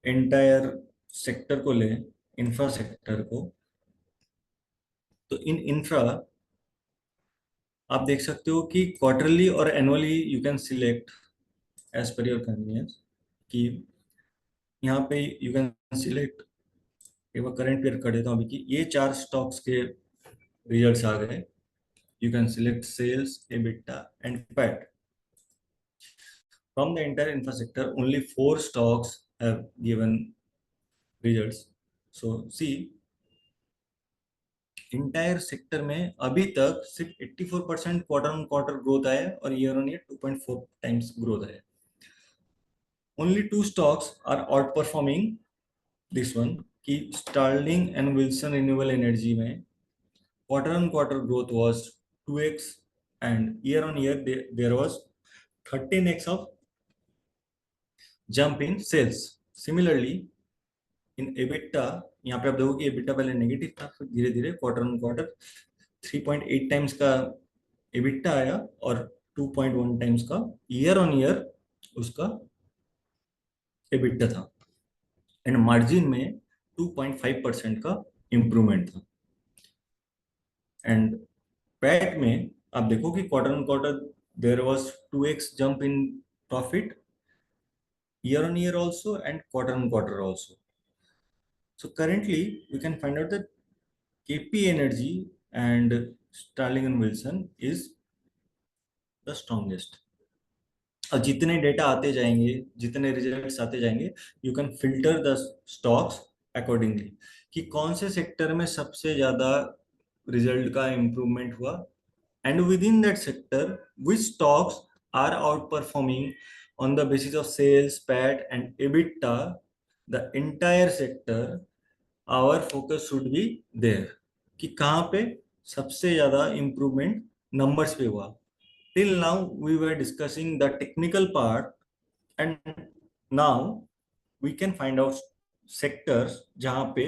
एंटायर सेक्टर को लें, इंफ्रा सेक्टर को, तो इन इंफ्रा आप देख सकते हो कि क्वार्टरली और annually you can select as per your convenience. कि यहाँ पे यू कैन सिलेक्ट, एक बार करंट पेयर कर देता हूँ अभी कि ये 4 स्टॉक्स के रिजल्ट्स आ गए. You can select sales, EBITDA, and PAT. From the entire infrastructure, only 4 stocks have given results. So see, entire sector में अभी तक सिर्फ 84% क्वार्टर ऑन क्वार्टर ग्रोथ आया और year on year 2.4 times growth आया. Only 2 stocks are outperforming this one, कि Starling and Wilson Renewable Energy में quarter on quarter growth was 2x and year on year there was 13x of jump in sales. Similarly in EBITDA, यहाँ पे आप देखो कि EBITDA पहले negative था, फिर धीरे धीरे क्वार्टर ऑन क्वार्टर 3.8 टाइम्स का EBITDA आया और 2.1 टाइम्स का ईयर ऑन ईयर उसका EBITDA था. एंड मार्जिन में 2.5% का इम्प्रूवमेंट था. एंड पैट में आप देखो कि quarter on quarter there was 2x jump in profit year on year also and quarter on quarter also. So currently we can find out that KP Energy and Starling and Wilson is the strongest. और जितने data आते जाएंगे, जितने results आते जाएंगे, you can filter the stocks accordingly कि कौन से सेक्टर में सबसे ज्यादा रिजल्ट का इम्प्रूवमेंट हुआ. And within that sector which stocks are outperforming on the basis of sales, PAT and EBITDA, the entire sector, our focus should be there कि कहाँ पे सबसे ज्यादा इम्प्रूवमेंट नंबर्स पे हुआ. Till now we were discussing the technical part and now we can find out sectors जहां पे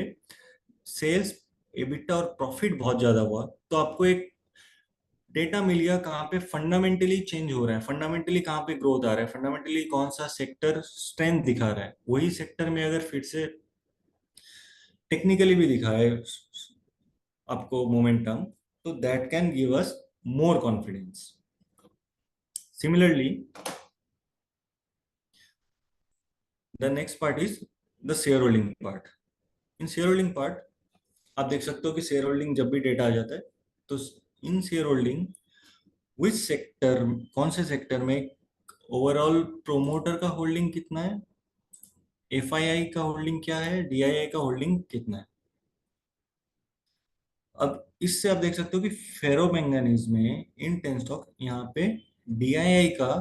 sales, EBITDA और प्रॉफिट बहुत ज्यादा हुआ, तो आपको एक डेटा मिल गया कहाँ पे फंडामेंटली चेंज हो रहा है, फंडामेंटली कहाँ पे ग्रोथ आ रहा है, फंडामेंटली कौन सा सेक्टर स्ट्रेंथ दिखा रहा है। वही सेक्टर में अगर फिर से टेक्निकली भी दिखा है आपको मोमेंटम, तो that can give us more confidence. Similarly the next part is the share holding part. In share holding part आप देख सकते हो कि शेयर होल्डिंग जब भी डेटा आ जाता है, तो इन शेयर होल्डिंग विच सेक्टर, कौन से सेक्टर में ओवरऑल प्रोमोटर का होल्डिंग कितना है, एफआईआई का होल्डिंग क्या है, डीआईआई का होल्डिंग कितना है। अब इससे आप देख सकते हो कि फेरोमैंगनीज में इन 10 स्टॉक यहाँ पे डीआईआई का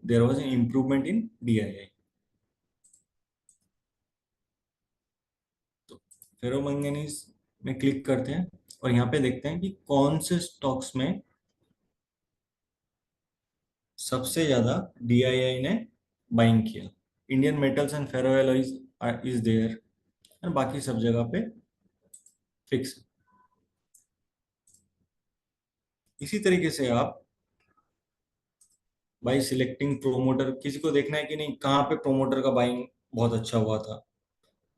there was an improvement in DII. तो फेरोमैंगनीज में क्लिक करते हैं और यहाँ पे देखते हैं कि कौन से स्टॉक्स में सबसे ज्यादा डीआईआई ने बाइंग किया। Indian Metals and Ferro Alloys is there, और बाकी सब जगह पे फिक्स। इसी तरीके से आप बाई सिलेक्टिंग प्रोमोटर, किसी को देखना है कि नहीं कहाँ पे प्रोमोटर का बाइंग बहुत अच्छा हुआ था,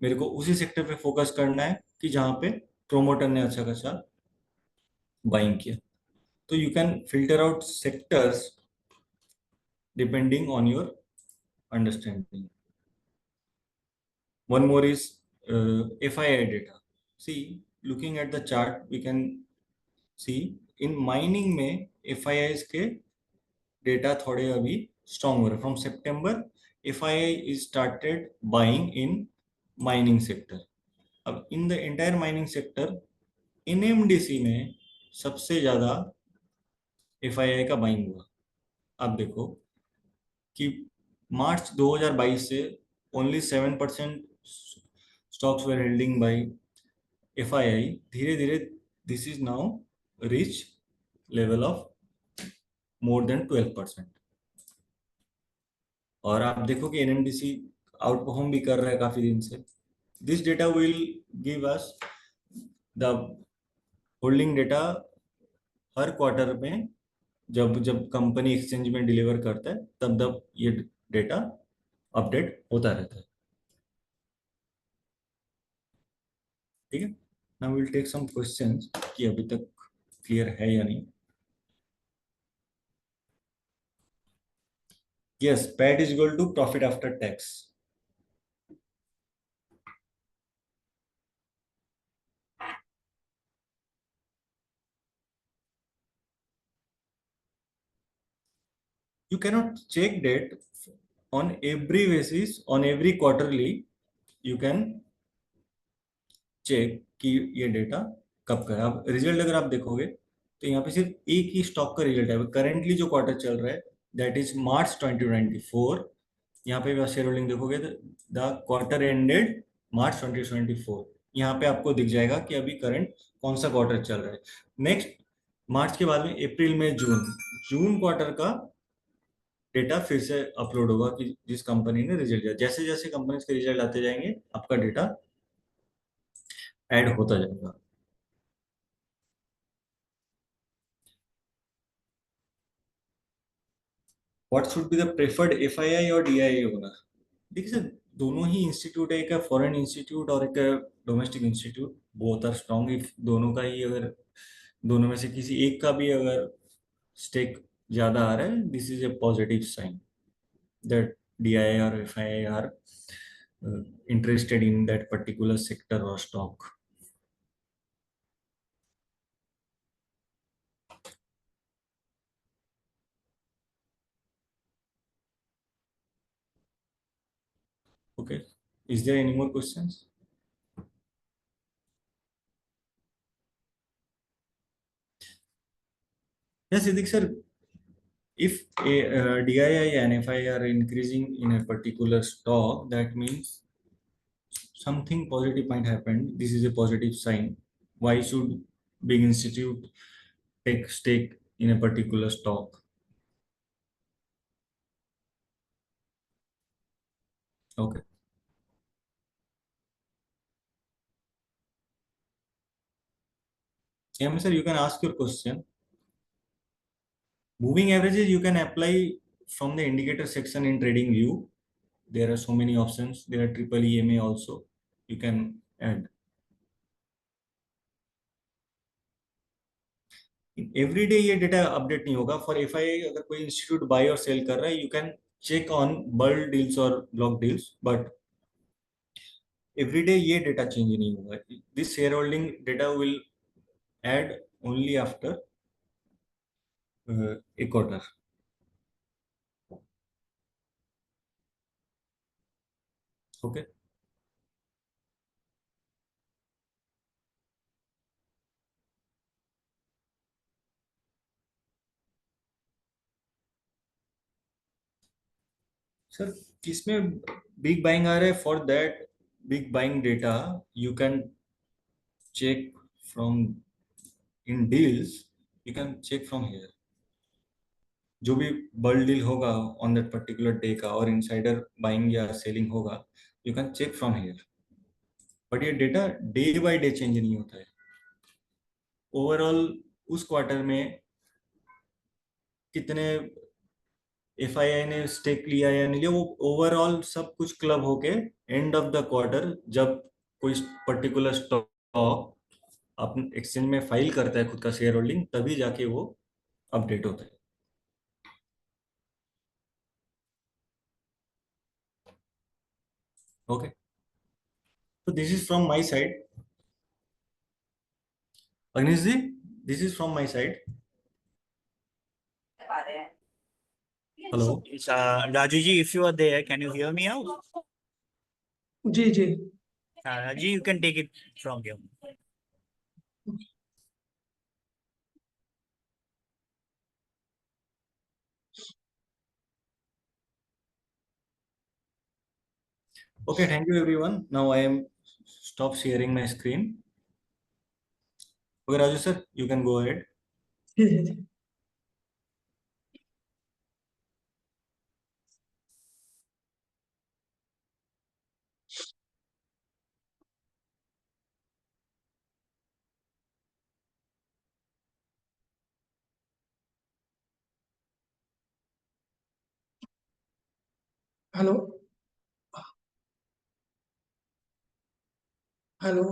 मेरे को उसी सेक्टर पे फोकस करना है कि जहाँ पे प्रोमोटर ने अच्छा खासा बाइंग किया। तो you can filter out sectors depending on your understanding. One more is FII data. See, looking at the chart, we can see in mining में FIIs के डेटा थोड़े अभी स्ट्रॉन्ग हो रहे। From September FII is started buying in mining sector. अब in the entire mining sector NMDC में सबसे ज्यादा FII का बाइंग हुआ। आप देखो कि मार्च 2022 से ओनली 7% स्टॉक्स वर हेल्डिंग बाय FII, धीरे धीरे this is now rich level of more than 12%। और आप देखो कि NMDC आउट परफॉर्म भी कर रहा है काफी दिन से। This data will give us the holding data her quarter में, जब जब कंपनी एक्सचेंज में डिलीवर करता है तब तब ये डेटा अपडेट होता रहता है। ठीक है, now will take some questions कि अभी तक क्लियर है या नहीं। Yes, PAT is equal to profit after tax. You cannot check that on every basis, on every quarterly you can check कि ये डेटा कब का है। अब रिजल्ट अगर आप देखोगे तो यहाँ पे सिर्फ एक ही स्टॉक का रिजल्ट है। करेंटली जो क्वार्टर चल रहा है दैट इज मार्च 2024। यहाँ पे शेयर होल्डिंग देखोगे तो द क्वार्टर एंडेड मार्च 2024। यहाँ पे आपको दिख जाएगा कि अभी करंट कौन सा क्वार्टर चल रहा है। नेक्स्ट मार्च के बाद में अप्रैल में जून, जून क्वार्टर का डेटा फिर से अपलोड होगा कि जिस कंपनी ने रिजल्ट दिया। जैसे जैसे कंपनी के रिजल्ट आते जाएंगे आपका डेटा ऐड होता जाएगा। What should be the preferred FII और DII ओनर। देखिए सर, दोनों ही इंस्टीट्यूट है, एक है फॉरेन इंस्टीट्यूट और एक है domestic institute. Both are strong. If दोनों का ही अगर, दोनों में से किसी एक का भी अगर स्टेक ज्यादा आ रहा है, this is a positive sign that DII और FII आर interested in that particular sector or stock. Okay, is there any more questions? Yes, Siddiq sir, if a DII and FI are increasing in a particular stock, that means something positive might happen. This is a positive sign. Why should big institute take stake in a particular stock? Okay. Yeah, sir, you can ask your question. Moving averages you can apply from the indicator section in trading view. There are so many options. There are triple EMA also. You can add. Every day ये data update नहीं होगा. For FII अगर कोई institute bye और cell कर रहा है, you can check on bulk deals और block deals, but every day ये डेटा चेंज नहीं होगा. This shareholding data will add only after a quarter. Okay. Sir किसमें बिग बाइंग आ रहा है? For that big buying data you can check from in deals. You can check from here. जो भी bulk deal होगा on that particular day का और insider buying या सेलिंग होगा, you can check from here. But ये data day by day change नहीं होता है. ओवरऑल उस क्वार्टर में कितने एफआईआई ने स्टेक लिया या नहीं लिया, वो ओवरऑल सब कुछ क्लब होके एंड ऑफ द क्वार्टर जब कोई पर्टिकुलर स्टॉक अपन एक्सचेंज में फाइल करता है खुद का शेयर होल्डिंग, तभी जाके वो अपडेट होता है. ओके. तो this is from my side. Agnish ji, this is from my side. Hello. It's, Raju ji, if you are there, can you hear me out? जी जी. Raju, you can take it from here. Okay, thank you everyone. Now I am stop sharing my screen. Okay, Raju sir, you can go ahead. जी जी जी. Hello hello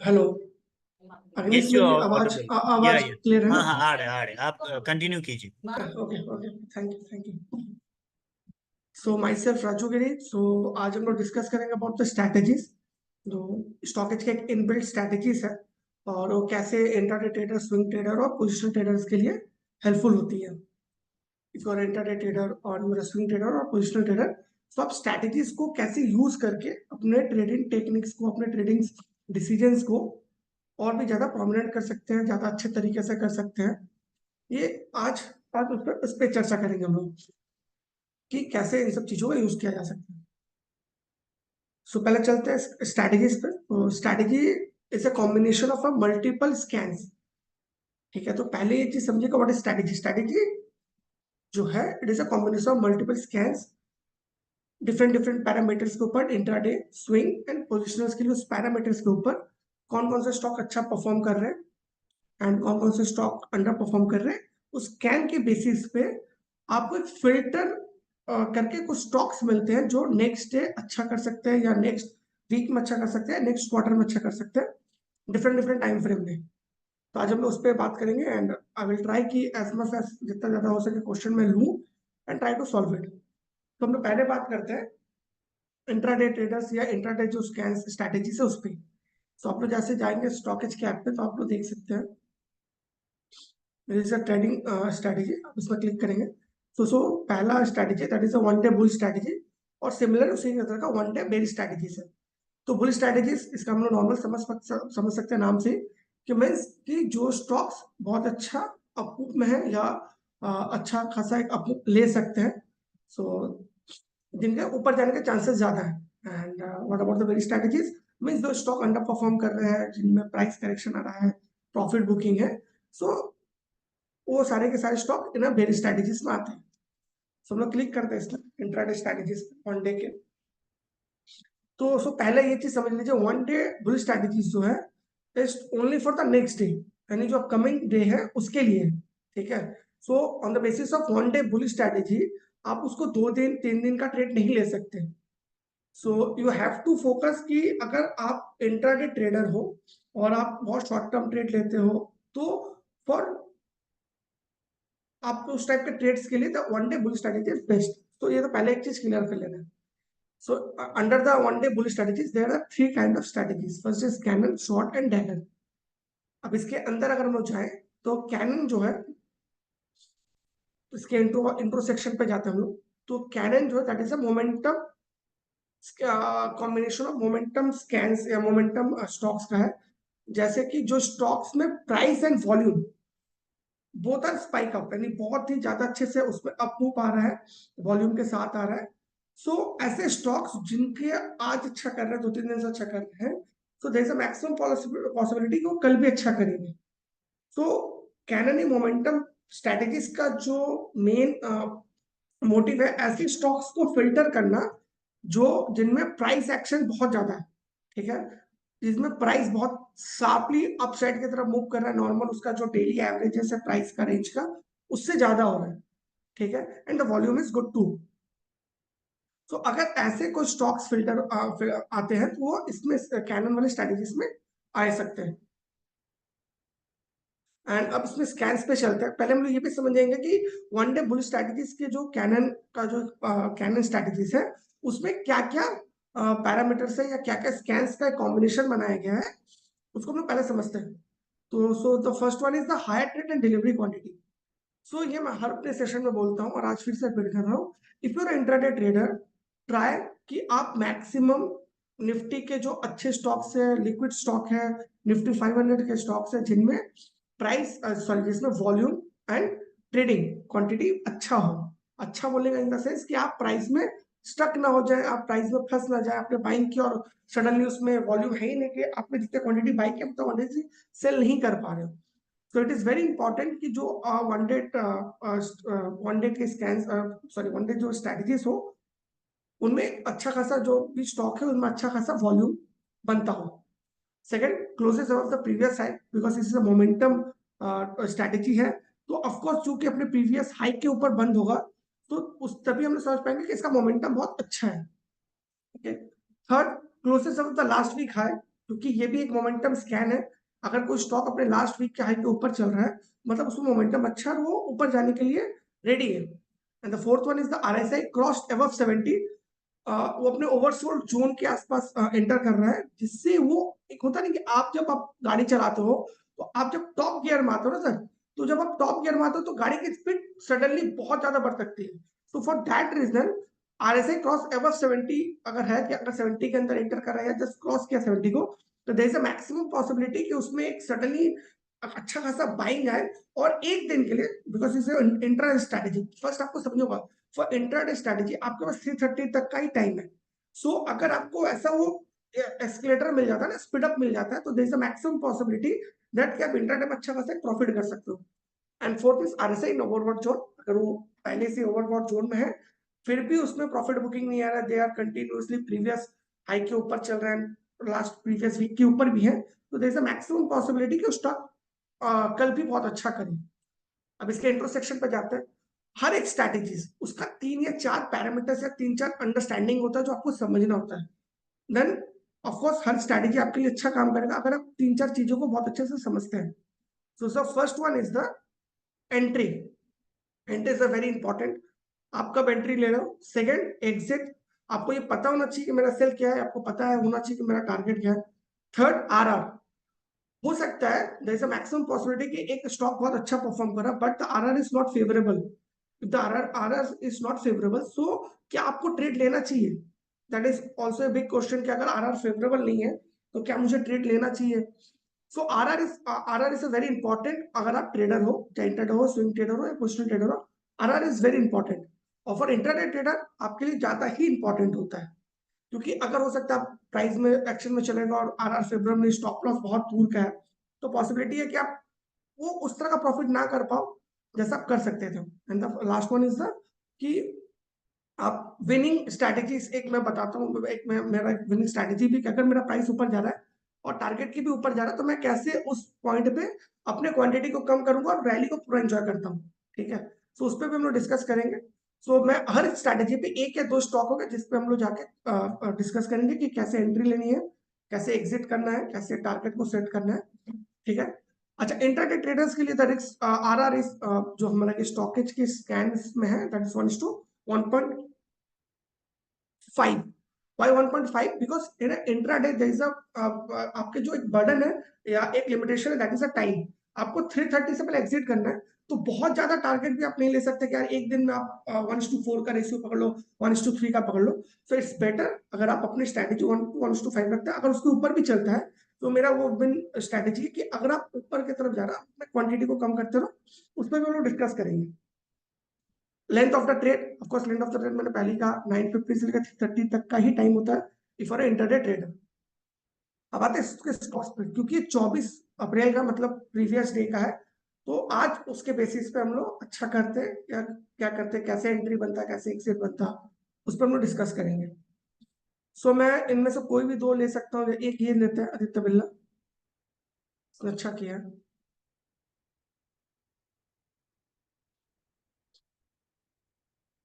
hello. Agnish, Yes, you मेरी are आवाज audible. आवाज Yeah. Clear है ना? हाँ हाँ आ रहे आप कंटिन्यू कीजिए. Okay okay. Thank you. So myself Raju Giri. So आज हम लोग डिस्कस करेंगे अबाउट द स्ट्रैटेजीज. जो स्टॉकेज के एक इनबिल्ट स्ट्रैटेजीज है और वो कैसे इंट्राडे ट्रेडर, स्विंग ट्रेडर और पोजिशनल ट्रेडर्स के लिए हेल्पफुल होती है. If you are intraday trader और यू आर स्विंग ट्रेडर और पोजिशनल ट्रेडर, तो आप स्ट्रैटेजीज को कैसे यूज करके अपने ट्रेडिंग टेक्निक्स को, अपने ट्रेडिंग डिसीजंस को और भी ज्यादा प्रोमिनेंट कर सकते हैं, ज्यादा अच्छे तरीके से कर सकते हैं. ये आज आज उस पर चर्चा करेंगे हम लोग कि कैसे इन सब चीजों का यूज किया जा सकता है. सो पहले चलते हैं स्ट्रैटेजीज पे. तो strategy is a combination of a multiple scans. ठीक है, तो पहले ये चीज समझिएगा व्हाट इज स्ट्रैटेजी. स्ट्रैटेजी जो है, it is a combination of multiple scans different different parameters के ऊपर, इंट्राडे, स्विंग एंड पोजिशनर्स के लिए उस पैरामीटर्स के ऊपर कौन कौन से स्टॉक अच्छा परफॉर्म कर रहे हैं एंड कौन कौन से स्टॉक अंडर परफॉर्म कर रहे हैं. उस स्कैन के बेसिस पे आपको एक फिल्टर करके कुछ स्टॉक्स मिलते हैं जो नेक्स्ट डे अच्छा कर सकते हैं या नेक्स्ट वीक में अच्छा कर सकते हैं, नेक्स्ट क्वार्टर में अच्छा कर सकते हैं, डिफरेंट डिफरेंट टाइम फ्रेम में. तो आज हम लोग उस पर बात करेंगे एंड आई विल ट्राई कि एज मच एज जितना ज्यादा हो सके क्वेश्चन में लूँ and try to solve it. तो हम लोग पहले बात करते हैं इंट्राडे ट्रेडर्स या इंट्राडे जो स्कैन स्ट्रैटेजी से उस पर. तो आप लोग जैसे जाएंगे स्टॉकेज के ऐप पे तो आप लोग देख सकते हैं ट्रेडिंग स्ट्रैटेजी. आप इसमें क्लिक करेंगे तो पहला strategy that is a one day bull strategy और सिमिलर उसी तरह का वन डे बेरी स्ट्रैटेजी है. तो बुल स्ट्रैटेजीज इसका हम लोग नॉर्मल समझ सकते हैं नाम से कि मीन्स कि जो स्टॉक्स बहुत अच्छा अपमूव में है या अच्छा खासा एक अपमूव ले सकते हैं, सो जिनके ऊपर जाने के चांसेस ज्यादा है. And what about the very strategies means जो स्टॉक अंडर परफॉर्म कर रहे हैं, जिनमें प्राइस करेक्शन आ रहा है, प्रॉफिट बुकिंग है, सो वो सारे के सारे स्टॉक इन वेरी स्ट्रैटेजीज में आते हैं. सो हम लोग क्लिक करते हैं इसमें इंट्राडे स्ट्रैटेजीज वन डे के। तो पहले ये चीज समझ लीजिए, वन डे बुल स्ट्रैटेजीज जो है is only for the next day, यानी जो अपकमिंग डे है उसके लिए, ठीक है। So on the basis of one day bull strategy आप उसको 2 दिन 3 दिन का ट्रेड नहीं ले सकते। So you have to focus कि अगर आप इंट्राडे ट्रेडर हो और आप बहुत शॉर्ट टर्म ट्रेड लेते हो, तो फॉर आपको उस टाइप के ट्रेड्स के लिए the one day bull strategy is best. तो ये तो पहले एक चीज क्लियर कर लेना है। So under the one day bullish strategies, there are 3 kind of strategies. First is Cannon, Short and Dagger. अब इसके अंदर अगर हम लोग जाएं तो Cannon जो है, इसके इंट्रो सेक्शन पे जाते हैं हम लोग, तो Cannon जो है that is a momentum combination of momentum scans या मोमेंटम स्टॉक्स का है। जैसे कि जो स्टॉक्स में price and volume both are spike up, यानी बहुत ही ज्यादा अच्छे से उसमें अप मूव आ रहा है, वॉल्यूम के साथ आ रहा है। सो ऐसे स्टॉक्स जिनके आज अच्छा कर रहे हैं, 2-3 दिन से अच्छा कर रहे हैं, so there is a maximum possibility कि वो कल भी अच्छा करेंगे। सो कैनन मोमेंटम स्ट्रेटेजीज का जो मेन मोटिव है ऐसे स्टॉक्स को फिल्टर करना जो जिनमें प्राइस एक्शन बहुत ज्यादा है, ठीक है, जिसमें प्राइस बहुत शार्पली अपसाइड की तरफ मूव कर रहा है, नॉर्मल उसका जो डेली एवरेजेस है प्राइस का रेंज का उससे ज्यादा हो रहा है, ठीक है, and the volume is good too. तो अगर ऐसे कोई स्टॉक्स फिल्टर आते हैं तो वो इसमें कैनन वाले स्ट्रेटेजीज में आ सकते हैं। एंड अब इसमें स्कैन्स पे चलते हैं। पहले हम लोग ये भी समझेंगे कि वन डे बुल स्ट्रेटेजीज के जो कैनन का जो कैनन स्ट्रेटेजीज है उसमें क्या क्या पैरामीटर्स है या क्या क्या स्कैन्स का कॉम्बिनेशन बनाया गया है, उसको हम लोग पहले समझते हैं। तो so the first one is the higher trade and delivery quantity. So ये मैं हर अपने सेशन में बोलता हूँ और आज फिर से रिपीट कर रहा हूँ। If you are intraday trader, try कि आप मैक्सिमम निफ्टी के जो अच्छे स्टॉक्स है, लिक्विड स्टॉक है, निफ्टी 500 के स्टॉक्स है जिनमें प्राइस सॉरी जिसमें वॉल्यूम एंड ट्रेडिंग क्वांटिटी अच्छा हो। अच्छा बोलेगा इन द सेंस कि आप प्राइस में स्टक ना हो जाए, आप प्राइस में फंस ना जाए, आपने बाइंग की और सडनली उसमें वॉल्यूम है ही नहीं कि आपने जितने क्वांटिटी बाई की तो क्वांटिटी सेल नहीं कर पा रहे हो। So it is very important कि जो वन डे के स्कैन सॉरी वन डे जो स्ट्रेटजीज हो उनमें अच्छा खासा जो भी स्टॉक है उनमें अच्छा खासा वॉल्यूम बनता हो। Second, closes of the previous high, because इस मोमेंटम स्ट्रेटेजी है तो ऑफकोर्स चूंकि अपने प्रीवियस हाई के ऊपर बंद होगा तो उस तभी हम समझ पाएंगे कि इसका मोमेंटम बहुत अच्छा है। Okay, third, closes of the last week high, क्योंकि ये भी एक मोमेंटम स्कैन है। अगर कोई स्टॉक अपने लास्ट वीक के हाई के ऊपर चल रहा है मतलब उसमें मोमेंटम अच्छा है, वो ऊपर जाने के लिए रेडी है। And the fourth one is the RSI crossed above 70, वो अपने ओवरसोल्ड जोन के आसपास एंटर कर रहा है, जिससे वो एक होता नहीं कि आप जब आप गाड़ी चलाते हो तो आप जब टॉप गियर मारते हो ना सर, तो जब आप टॉप गियर मारते हो तो गाड़ी की स्पीड सडनली बहुत ज्यादा बढ़ सकती है। तो for that reason RSI cross above 70 अगर है कि अगर 70 के अंदर एंटर कर रहा है या जस्ट क्रॉस किया 70 को, तो there is a maximum possibility कि उसमें एक सडनली अच्छा खासा बाइंग आए और एक दिन के लिए, because is intra strategy, first आपको समझ होगा फॉर इंट्राडे स्ट्रेटेजी आपके पास 3:30 तक का ही टाइम है। सो अगर आपको ऐसा वो एस्केलेटर मिल जाता है ना, स्पीड अप मिल जाता है, तो there is a maximum possibility that कि आप इंट्राडे में अच्छा खासा प्रॉफिट कर सकते हो। And fourth is RSI in overbought zone, अगर वो पहले से ओवरबॉट जोन में है फिर भी उसमें प्रॉफिट बुकिंग नहीं आ रहा है, they are continuously previous high के ऊपर चल रहे हैं, लास्ट प्रीवियस वीक के ऊपर भी है, तो there is a maximum possibility कि स्टॉक कल भी बहुत अच्छा करे। अब इसके इंट्रोसेक्शन पे जाते हैं। हर एक स्ट्रैटेजीज उसका 3 या 4 पैरामीटर्स या 3-4 अंडरस्टैंडिंग होता है जो आपको समझना होता है। देन ऑफकोर्स हर स्ट्रैटेजी आपके लिए अच्छा काम करेगा अगर आप 3-4 चीजों को बहुत अच्छे से समझते हैं। So first one is the entry. Entry is a very important, आप कब एंट्री ले रहे हो। सेकंड, एग्जिट, आपको ये पता होना चाहिए कि मेरा सेल क्या है, आपको पता है होना चाहिए कि मेरा टारगेट क्या है। थर्ड, आरआर, हो सकता है there is a maximum possibility कि एक स्टॉक बहुत अच्छा परफॉर्म कर रहा है but the RR is not favourable. The RR is not favourable, so क्या आपको ट्रेड लेना चाहिए, that is also a big question कि अगर आरआर फेवरेबल नहीं है तो क्या मुझे ट्रेड लेना चाहिए। So RR is a very important, अगर आप ट्रेडर हो, चाहे इंट्राडे हो, स्विंग ट्रेडर हो या पोजिशनल ट्रेडर हो, आरआर इज वेरी इंपॉर्टेंट। और फॉर इंट्राडे ट्रेडर आपके लिए ज्यादा ही इंपॉर्टेंट होता है, क्योंकि अगर हो सकता है आप प्राइस में एक्शन में चलेगा और आरआर फेवरेबल में स्टॉप लॉस बहुत दूर का है, तो पॉसिबिलिटी है कि आप वो उस तरह का प्रॉफिट ना कर पाओ जैसा आप कर सकते थे। And the last one is the कि आप विनिंग स्ट्रैटेजीज एक मैं बताता हूँ, एक मैं मेरा विनिंग स्ट्रैटेजी भी कि अगर मेरा प्राइस ऊपर जा रहा है और टारगेट की भी ऊपर जा रहा है तो मैं कैसे उस पॉइंट पे अपने क्वांटिटी को कम करूंगा और रैली को पूरा एंजॉय करता हूँ, ठीक है। तो उस पर भी हम लोग डिस्कस करेंगे। सो मैं हर स्ट्रैटेजी पे एक या दो स्टॉक होगा जिसपे हम लोग जाके डिस्कस करेंगे कि कैसे एंट्री लेनी है, कैसे एग्जिट करना है, कैसे टारगेट को सेट करना है, ठीक है। अच्छा, इंट्राडे ट्रेडर्स के लिए द रिस्क आरआर इज जो हमारा स्टॉकेज के स्कैन्स में है that is 1:1.5. Why 1.5? Because in an intraday there is a आपके जो एक बर्डन है या एक लिमिटेशन है दैट इज अ टाइम। आपको 3:30 से पहले एग्जिट करना है, तो बहुत ज्यादा टारगेट भी आप नहीं ले सकते कि यार एक दिन में आप 1:4 का रेशियो पकड़ लो, 1:3 का पकड़ लो। सो इट्स बेटर अगर आप अपनी स्ट्रैटेजी 1:5 रखते हैं, अगर उसके ऊपर भी चलता है तो मेरा वो विन स्ट्रैटेजी है कि अगर आप ऊपर की तरफ जा रहा है क्वांटिटी को कम करते रहो। उस पर भी हम लोग डिस्कस करेंगे। Length of the trade, of course length of the trade मैंने पहले ही कहा 9:50 से लेकर 3:30 तक का ही टाइम होता है इफ आर इंटरडे ट्रेडर। अब आते हैं इसके स्टॉक्स पे, क्योंकि 24 अप्रैल का मतलब प्रीवियस डे का है, तो आज उसके बेसिस पे हम लोग अच्छा करते हैं या क्या करते हैं, कैसे एंट्री बनता है, कैसे एग्जिट बनता है, उस पर हम लोग डिस्कस करेंगे। सो मैं इनमें से कोई भी दो ले सकता हूँ। एक ये लेते हैं आदित्य बिरला, उसने अच्छा किया है।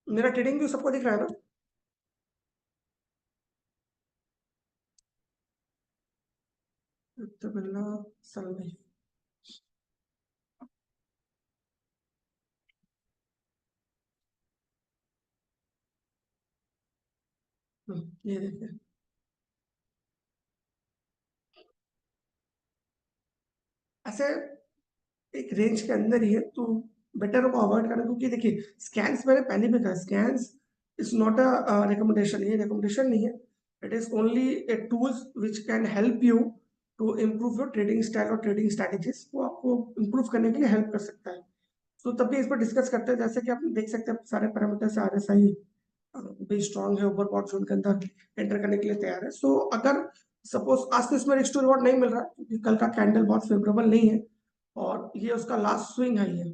मेरा ट्रेडिंग व्यू सबको दिख रहा है ना? आदित्य बिरला, सलमान। ये देखिए, ऐसे एक रेंज के अंदर ही है तो बेटर को अवॉइड करना, क्योंकि देखिए स्कैन्स मैंने पहले भी कहा, scans is not a recommendation, ये रिकमेंडेशन नहीं है। It is only a tools which can help you to improve your trading style और ट्रेडिंग स्ट्रैटेजीज, वो आपको इम्प्रूव करने के लिए हेल्प कर सकता है। तो तब भी इस पर डिस्कस करते हैं। जैसे कि आप देख सकते हैं सारे पैरामीटर्स आरएसआई भी स्ट्रांग है, ओवरबॉट जोन के अंदर एंटर करने के लिए तैयार है। सो अगर सपोज आज तो इसमें रिस्क टू रिवॉर्ड नहीं मिल रहा क्योंकि कल का कैंडल बहुत फेवरेबल नहीं है और ये उसका लास्ट स्विंग हाई है।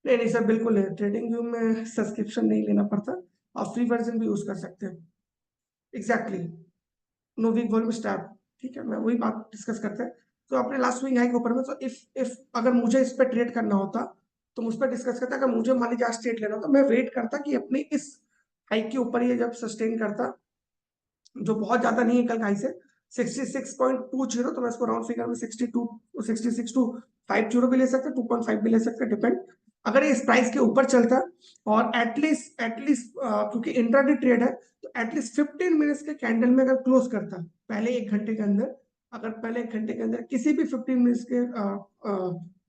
नहीं नहीं सर, बिल्कुल नहीं, ट्रेडिंग व्यू में सब्सक्रिप्शन नहीं लेना पड़ता, आप फ्री वर्जन भी यूज कर सकते हैं। Exactly, no weak volume step, ठीक है, मैं वही बात डिस्कस करते हैं। तो अपने लास्ट स्विंग हाई के ऊपर में, तो इफ अगर मुझे इस पर ट्रेड करना होता तो मुझ पर डिस्कस करता, अगर मुझे मान लीजिए आज ट्रेड लेना होता मैं वेट करता कि अपनी इस हाई के ऊपर ये जब सस्टेन करता, जो बहुत ज्यादा नहीं है कल का हाई से 66.20, तो मैं इसको राउंड फिगर में 66 टू 50 भी ले सकते, 2.5 भी ले सकते, डिपेंड। अगर ये इस प्राइस के ऊपर चलता और एटलीस्ट क्योंकि इंट्राडे ट्रेड है, तो एटलीस्ट 15 मिनट्स के कैंडल में अगर क्लोज करता पहले एक घंटे के अंदर, अगर पहले एक घंटे के अंदर किसी भी 15 मिनट्स के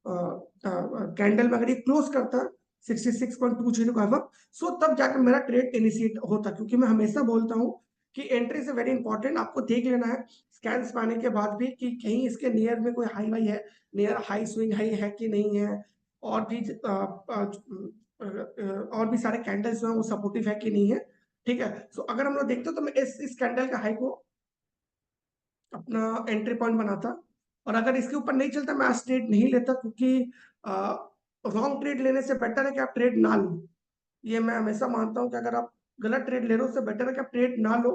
कैंडल में अगर ये क्लोज करता 66.20 का अब, सो तब जाकर मेरा ट्रेड इनिशिएट होता। क्योंकि मैं हमेशा बोलता हूँ कि एंट्री से वेरी इंपॉर्टेंट, आपको देख लेना है स्कैन्स पाने के बाद भी कि कहीं इसके नियर में कोई हाई वाई है, नियर हाई स्विंग हाई है कि नहीं है, और भी और भी सारे कैंडल्स जो है वो सपोर्टिव है कि नहीं है, ठीक है। सो अगर हम लोग देखते हो तो मैं इस कैंडल का हाई को अपना एंट्री पॉइंट बनाता, और अगर इसके ऊपर नहीं चलता मैं आज ट्रेड नहीं लेता, क्योंकि रॉन्ग ट्रेड लेने से बेटर है कि आप ट्रेड ना लो। ये मैं हमेशा मानता हूँ कि अगर आप गलत ट्रेड ले रहे हो उससे बेटर है कि आप ट्रेड ना लो,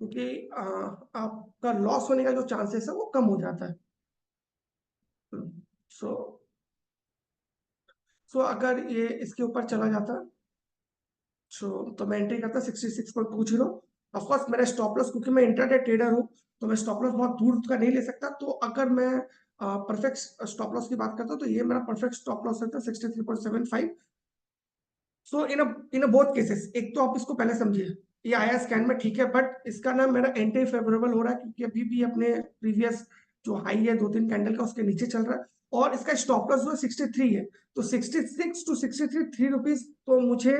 क्योंकि आपका लॉस होने का जो चांसेस है वो कम हो जाता है। सो अगर ये इसके ऊपर चला जाता, तो मैं एंट्री करता 66.20। ऑफकोर्स मेरा स्टॉप लॉस, क्योंकि मैं इंट्राडे ट्रेडर हूँ तो मैं स्टॉप लॉस बहुत दूर का नहीं ले सकता, तो अगर मैं परफेक्ट स्टॉप लॉस की बात करता हूँ तो ये मेरा परफेक्ट स्टॉप लॉस रहता है 63.75। सो इन बोथ केसेस, एक तो आप इसको पहले समझिए, ये आया स्कैन में ठीक है, बट इसका ना मेरा एंट्री फेवरेबल हो रहा है क्योंकि अभी भी अपने प्रीवियस जो हाई है 2-3 कैंडल का उसके नीचे चल रहा है, और इसका स्टॉप लॉस जो है 63 है, तो 66 टू 63 ₹3। तो मुझे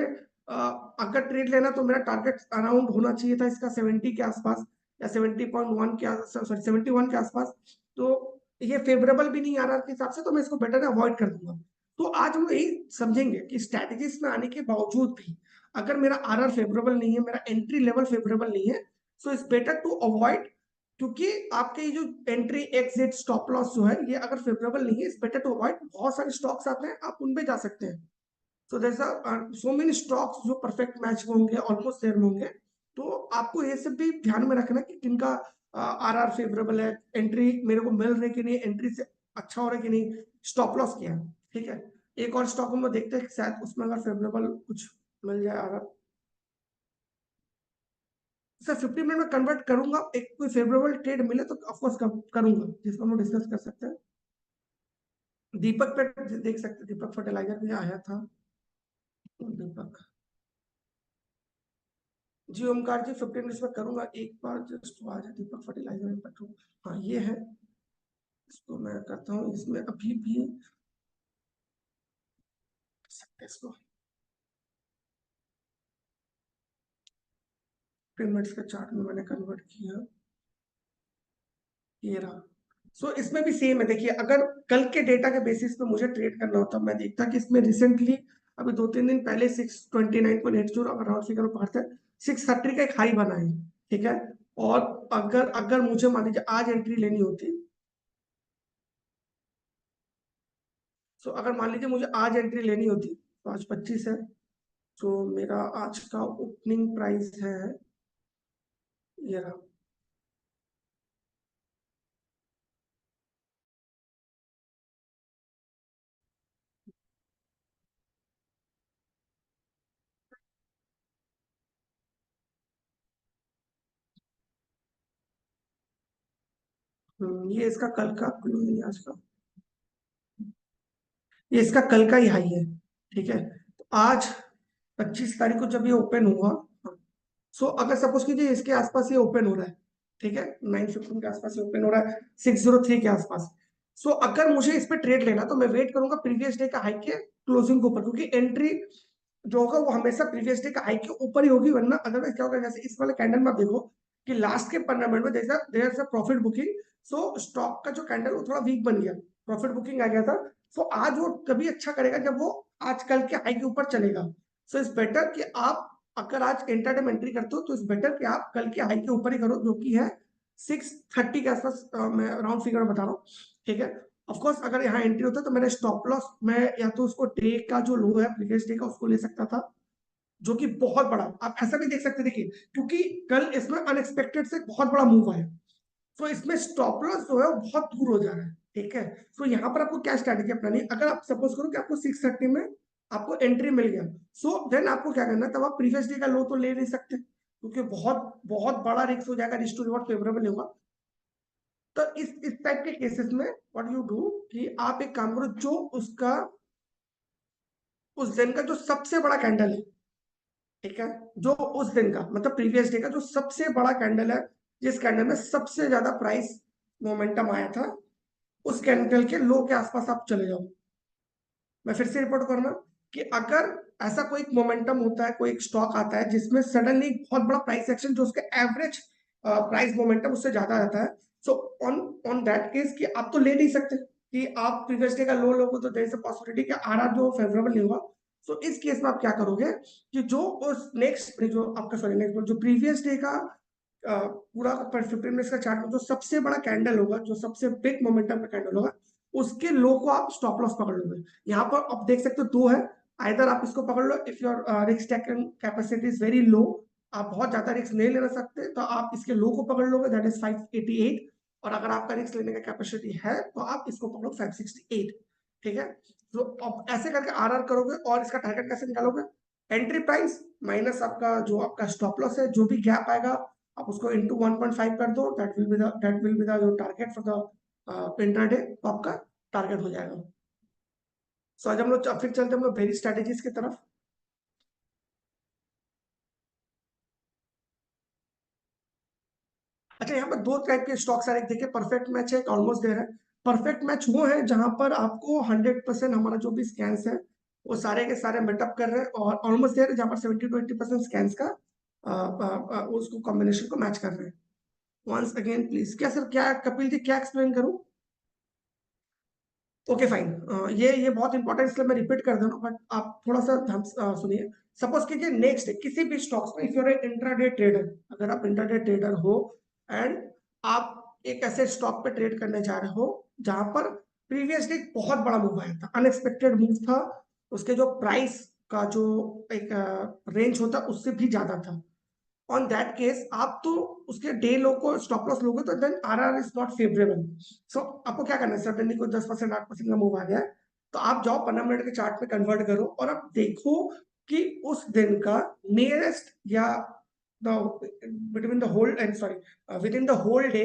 अगर ट्रेड लेना तो मेरा टारगेट अराउंड होना चाहिए था इसका 70 के आसपास या 70.1 के सॉरी 71 के आसपास। तो ये फेवरेबल भी नहीं आ रहा के हिसाब से, तो मैं इसको बेटर अवॉइड कर दूंगा। तो आज हम यही समझेंगे कि स्ट्रैटेजीज में आने के बावजूद भी अगर मेरा आरआर फेवरेबल नहीं है, मेरा एंट्री लेवल फेवरेबल नहीं है, सो इट्स बेटर टू अवॉइड, क्योंकि आपके जो एंट्री एग्जिट स्टॉप लॉस जो है ये अगर फेवरेबल नहीं है, इट्स बेटर टू अवॉइड। बहुत सारे स्टॉक्स आते हैं, आप उनपे जा सकते हैं, so there so many stocks जो परफेक्ट मैच में होंगे, ऑलमोस्ट देयर में होंगे। तो आपको ये सब भी ध्यान में रखना कि किनका आरआर फेवरेबल है, एंट्री मेरे को मिल रही है कि नहीं, एंट्री से अच्छा हो रहा है कि नहीं, स्टॉप लॉस क्या है। ठीक है, एक और स्टॉक में देखते हैं शायद उसमें अगर फेवरेबल कुछ मिल जाए आरआर। सर 50 मिनट में कन्वर्ट करूंगा, एक कोई फेवरेबल ट्रेड मिले तो ऑफकोर्स करूंगा, जिसको हम डिस्कस कर सकते हैं। दीपक पे देख सकते हैं, दीपक फर्टिलाइजर भी आया था। दीपक जी, ओमकार जी 15 मिनट्स में करूंगा, एक बार जस्ट आ जाए दीपक फर्टिलाइजर में पेट्रोल। हाँ ये है, इसको मैं करता हूँ, इसमें अभी भी कर सकते हैं इसको 15 मिनट्स के चार्ट में मैंने कन्वर्ट किया, ये रहा। सो इसमें भी सेम है, देखिए अगर कल के डेटा के बेसिस पे मुझे ट्रेड करना होता, मैं देखता कि इसमें रिसेंटली अभी 2-3 दिन पहले 629.80 अगर राउंड फिगर में पढ़ते हैं, 630 का एक हाई बना है। ठीक है, और अगर अगर मुझे मान लीजिए आज एंट्री लेनी होती, सो अगर मान लीजिए मुझे आज एंट्री लेनी होती, तो आज 25 है, तो मेरा आज का ओपनिंग प्राइस है ये रहा। ये इसका कल का नहीं, आज का, ये इसका कल का ही हाई है। ठीक है, तो आज 25 तारीख को जब ये ओपन हुआ, सो अगर सपोज कीजिए इसके आसपास ये ओपन हो रहा है, ठीक है 915 के आसपास ओपन हो रहा है, 603 के आसपास, सो अगर मुझे इस पे ट्रेड लेना तो मैं वेट करूंगा प्रीवियस डे का हाई के क्लोजिंग के ऊपर, क्योंकि एंट्री जो होगा वो हमेशा प्रीवियस डे का हाई के ऊपर ही होगी, वरना अदरवाइज क्या होगा, जैसे इस वाले कैंडल में आप देखो कि लास्ट के 15 मिनट में there is a profit booking, so stock का जो कैंडल वो थोड़ा वीक बन गया, प्रॉफिट बुकिंग आ गया था। सो आज वो तभी अच्छा करेगा जब वो आज कल के हाई के ऊपर चलेगा। सो इट्स बेटर कि आप अगर आज इंट्राडे में एंट्री करते हो तो इट्स बेटर कि आप कल के हाई के ऊपर ही करो, जो कि है 630 के आसपास, मैं राउंड फिगर बता रहा हूँ। ठीक है, ऑफ कोर्स अगर यहाँ एंट्री होता तो मेरा स्टॉप लॉस मैं या तो उसको डे का जो लो है प्रीवियस डे का उसको ले सकता था, जो कि बहुत बड़ा, आप ऐसा भी देख सकते, देखिए क्योंकि कल इसमें अनएक्सपेक्टेड से बहुत बड़ा मूव आया, तो इसमें स्टॉप लॉस जो है वो बहुत दूर हो जा रहा है। ठीक है, तो यहाँ पर आपको क्या स्ट्रैटेजी अपनानी है, अगर आप सपोज करो कि आपको 630 में आपको एंट्री मिल गया, सो देन आपको क्या करना है, तब आप प्रीवियस डे का लो तो ले नहीं सकते, क्योंकि बहुत बहुत बड़ा रिस्क हो जाएगा, रिस्क टू रिवॉर्ड फेवरेबल होगा। तो इस टाइप के केसेस में व्हाट यू डू कि आप एक काम करो, जो उसका उस दिन का जो सबसे बड़ा कैंडल है, ठीक है, जो उस दिन का मतलब प्रीवियस डे का जो सबसे बड़ा कैंडल है, जिस कैंडल में सबसे ज्यादा प्राइस मोमेंटम आया था, उस कैंडल के लो के आसपास आप चले जाओ। मैं फिर से रिपोर्ट करना कि अगर ऐसा कोई मोमेंटम होता है, कोई एक स्टॉक आता है जिसमें सडनली बहुत बड़ा प्राइस एक्शन, जो उसके एवरेज प्राइस मोमेंटम उससे ज्यादा रहता है, so on on that case कि आप तो ले नहीं सकते कि आप प्रीवियस डे का लो लोगे, तो देयर इज अ पॉसिबिलिटी कि आरआर जो फेवरेबल नहीं होगा। सो इस केस में आप क्या करोगे कि जो उस नेक्स्ट जो आपका सॉरी नेक्स्ट जो प्रीवियस डे का पूरा 15 मिनट्स का चार्ट में जो सबसे बड़ा कैंडल होगा, जो सबसे बिग मोमेंटम का कैंडल होगा, उसके लो को आप स्टॉप लॉस पकड़ लोगे। यहाँ पर आप देख सकते हो दो है, आइदर आप इसको पकड़ लो if your risk taking capacity is very low, आप बहुत ज्यादा रिस्क नहीं लेना सकते, तो आप इसके लो को पकड़ लोगे, दैट इज 588, और अगर आपका रिस्क लेने का कैपेसिटी है तो आप इसको पकड़ो 568। ठीक है, तो अब ऐसे करके आरआर करोगे, और इसका टारगेट कैसे निकालोगे, एंट्री प्राइस माइनस आपका जो आपका स्टॉप लॉस है, जो भी गैप आएगा आप उसको इंटू 1.5 कर दो, that will be the your target for the intraday, तो आपका टारगेट हो जाएगा। सो आज हम लोग फिर चलते हम लोग वेरी स्ट्रेटेजीज की तरफ। अच्छा, यहाँ पर दो टाइप के स्टॉक्स आ रहे हैं, देखिए परफेक्ट मैच है, ऑलमोस्ट देयर है। परफेक्ट मैच वो है जहां पर आपको 100% हमारा जो भी स्कैन्स है वो सारे के सारे मेटअप कर रहे हैं, और ऑलमोस्ट देयर है जहां पर 70-80% स्कैन्स का उसको कॉम्बिनेशन को मैच कर रहे हैं। वंस अगेन प्लीज, क्या सर, क्या कपिल जी क्या एक्सप्लेन करूं? ओके फाइन, ये बहुत इंपॉर्टेंट, इसलिए मैं रिपीट कर दे रहा हूँ, बट आप थोड़ा सा सुनिए। सपोज कीजिए नेक्स्ट किसी भी स्टॉक्स में, if you are intraday trader, अगर आप इंट्राडे ट्रेडर हो एंड आप एक ऐसे स्टॉक पे ट्रेड करने जा रहे हो जहां पर प्रीवियसली बहुत बड़ा मूव आया था, अनएक्सपेक्टेड मूव था, उसके जो प्राइस का जो एक रेंज होता है उससे भी ज्यादा था। ऑन दैट केस आप तो उसके डे लो को स्टॉप लॉस लोगे तो then RR is not favourable. So आपको क्या करना है, सडनली कोई 10% 8% का मूव आ गया है तो आप जाओ 15 मिनट के चार्ट में कन्वर्ट करो और आप देखो कि उस दिन का नियरेस्ट या between the whole and sorry within the whole day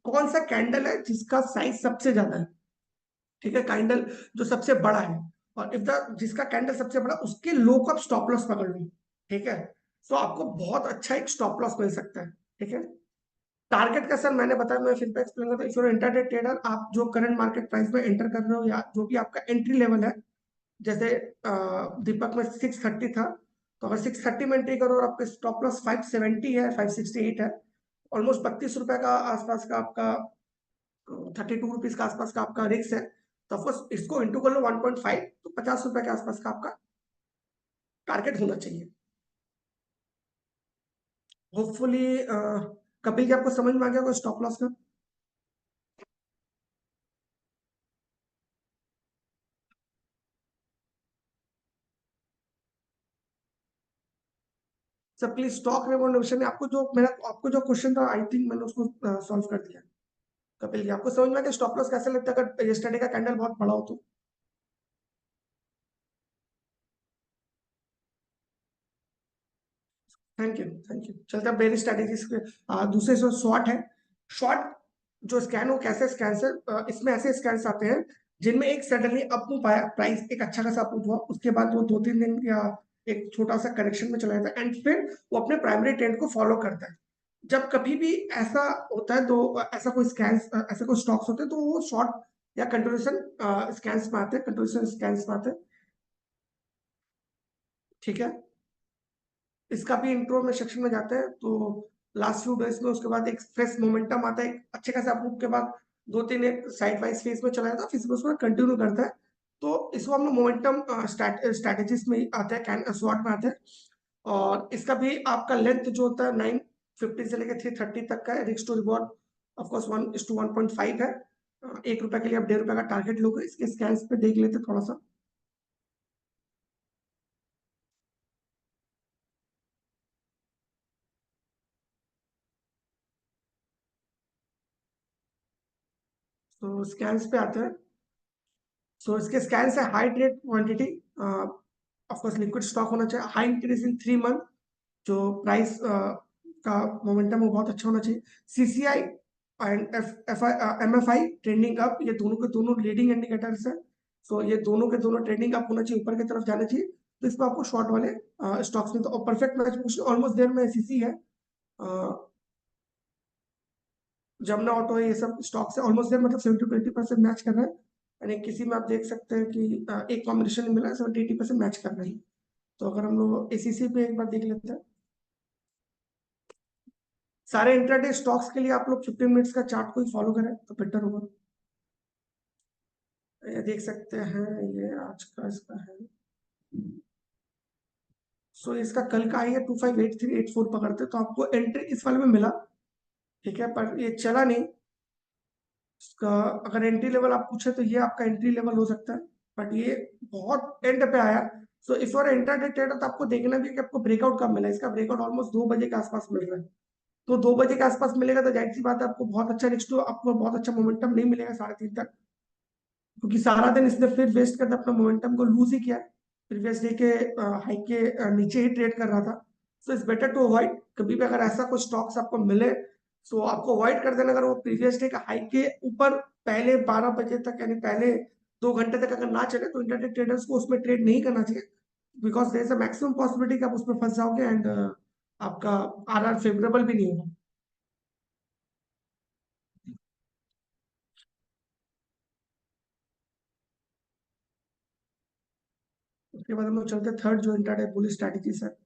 कौन सा कैंडल है जिसका साइज सबसे ज्यादा है। ठीक है, कैंडल जो सबसे बड़ा है, और इफ द जिसका कैंडल सबसे बड़ा उसके लो को आप स्टॉप लॉस पकड़ लो। ठीक है, तो आपको बहुत अच्छा एक स्टॉप लॉस मिल सकता है। ठीक है, टारगेट का सर मैंने बताया, मैं फिर पे एक्सप्लेन करता हूं। If you are intraday trader, आप जो करंट मार्केट प्राइस में एंटर कर रहे हो या जो भी आपका एंट्री लेवल है, जैसे दीपक में 630 था, तो अगर 630 में एंट्री करो और आपका स्टॉप लॉस 570 है, 568 है, ऑलमोस्ट 32 रुपए का आसपास का आपका, 32 रुपीज का आसपास का आपका रिस्क है, तो ऑफकोर्स इसको इंटू कर लो 1.5, तो 50 रुपए के आसपास का आपका टारगेट होना चाहिए। होपफुली कपिल जी आपको समझ में आ गया होगा स्टॉप लॉस का। सर प्लीज स्टॉक रिवॉल्यूशन में आपको जो क्वेश्चन था, आई थिंक मैंने उसको सॉल्व कर दिया। कपिल जी आपको समझ में आ गया स्टॉप लॉस कैसे लगता है अगर यस्टरडे का कैंडल बहुत बड़ा हो तो। Thank you, thank you. चलते हैं मेरी स्ट्रेटेजीज पे। दूसरे जो शॉर्ट है, शॉर्ट जो स्कैन हो कैसे स्कैन से, इसमें ऐसे स्कैन आते हैं जिनमें एक सडनली अप मूव आया, प्राइस एक अच्छा खासा अप हुआ, उसके बाद वो 2-3 दिन या एक छोटा सा करेक्शन में चला जाता है एंड फिर वो अपने प्राइमरी ट्रेंड को फॉलो करता है। जब कभी भी ऐसा होता है तो ऐसा कोई स्कैन्स, ऐसे कोई स्टॉक्स होते हैं तो वो शॉर्ट या कंटिन्यूएशन स्कैन्स में आते हैं, कंटिन्यूएशन स्कैन्स में आते हैं। ठीक है, इसका भी इंट्रो में सेक्शन में जाते हैं तो लास्ट फ्यू डेज में उसके बाद एक फ्रेश मोमेंटम आता है, एक अच्छे खासे अप्रूव के बाद 2-3 एक साइड वाइज फेज में चला जाता है, फिर उसको कंटिन्यू करता है। तो इसको हम लोग मोमेंटम स्ट्रैटेजीज में आते हैं, स्वॉट में आते हैं। और इसका भी आपका लेंथ जो होता है 950 से लेकर 330 तक का है। रिस्क टू रिवॉर्ड ऑफकोर्स 1:1.5 है। 1 रुपए के लिए आप 1.5 रुपए का टारगेट लोगे। इसके स्कैन्स पे देख लेते थोड़ा सा। तो स्कैन्स पे आते हैं। सो इसके स्कैन से high trade quantity, of course liquid stock होना चाहिए, हाई इंक्रीज इन 3 मंथ, जो प्राइस का मोमेंटम वो बहुत अच्छा होना चाहिए। CCI and MFI trending up, ये दोनों के दोनों लीडिंग इंडिकेटर्स है। सो ये दोनों के दोनों ट्रेंडिंग अप होना चाहिए, ऊपर की तरफ जाना चाहिए, तो इस पर आपको शॉर्ट वाले स्टॉक्स में तो परफेक्ट मैच ऑलमोस्ट देयर में एसीसी है, जमुना ऑटो है, ये सब स्टॉक्स है ऑलमोस्ट देयर, मतलब 70-80% मैच कर रहा है। यानी किसी में आप देख सकते हैं कि एक कॉम्बिनेशन मिला है 70-80% मैच कर रही है। तो अगर हम लोग एसीसी पे एक बार देख लेते हैं, सारे इंट्राडे स्टॉक्स के लिए आप लोग 15 मिनट्स का चार्ट को ही फॉलो करें तो बेटर होगा। ये देख सकते हैं, ये आज का इसका है। सो इसका कल का आई है 258384 पकड़ते तो आपको एंट्री इस वाले में मिला। ठीक है, पर ये चला नहीं। इसका अगर एंट्री लेवल आप पूछे तो ये आपका एंट्री लेवल हो सकता है, बट ये बहुत एंड पे आया। सो इफ और इंट्राडे ट्रेडर तो आपको देखना भी है कि आपको ब्रेकआउट कब मिला है। इसका ब्रेकआउट ऑलमोस्ट 2 बजे के आसपास मिल रहा है, तो 2 बजे के आसपास मिलेगा तो जाहिर सी बात है आपको बहुत अच्छा नेक्स्ट, आपको बहुत अच्छा मोमेंटम नहीं मिलेगा 3:30 तक, क्योंकि सारा दिन इसने फिर वेस्ट करके अपना मोमेंटम को लूज ही किया। प्रीवियस डे के हाई के नीचे ही ट्रेड कर रहा था। So it's better to avoid, कभी भी अगर ऐसा कोई स्टॉक्स आपको मिले सो आपको अवॉइड कर देना। अगर वो प्रीवियस डे का हाई के ऊपर पहले 12 बजे तक, यानी पहले 2 घंटे तक अगर ना चले तो इंटरडे ट्रेडर्स को उसमें ट्रेड नहीं करना चाहिए, because there is a maximum possibility कि आप उसमें फंस जाओगे एंड आपका आरआर फेवरेबल भी नहीं होगा। उसके बाद हम लोग चलते थर्ड जो इंट्राडे बुलिश स्ट्रैटेजीज है,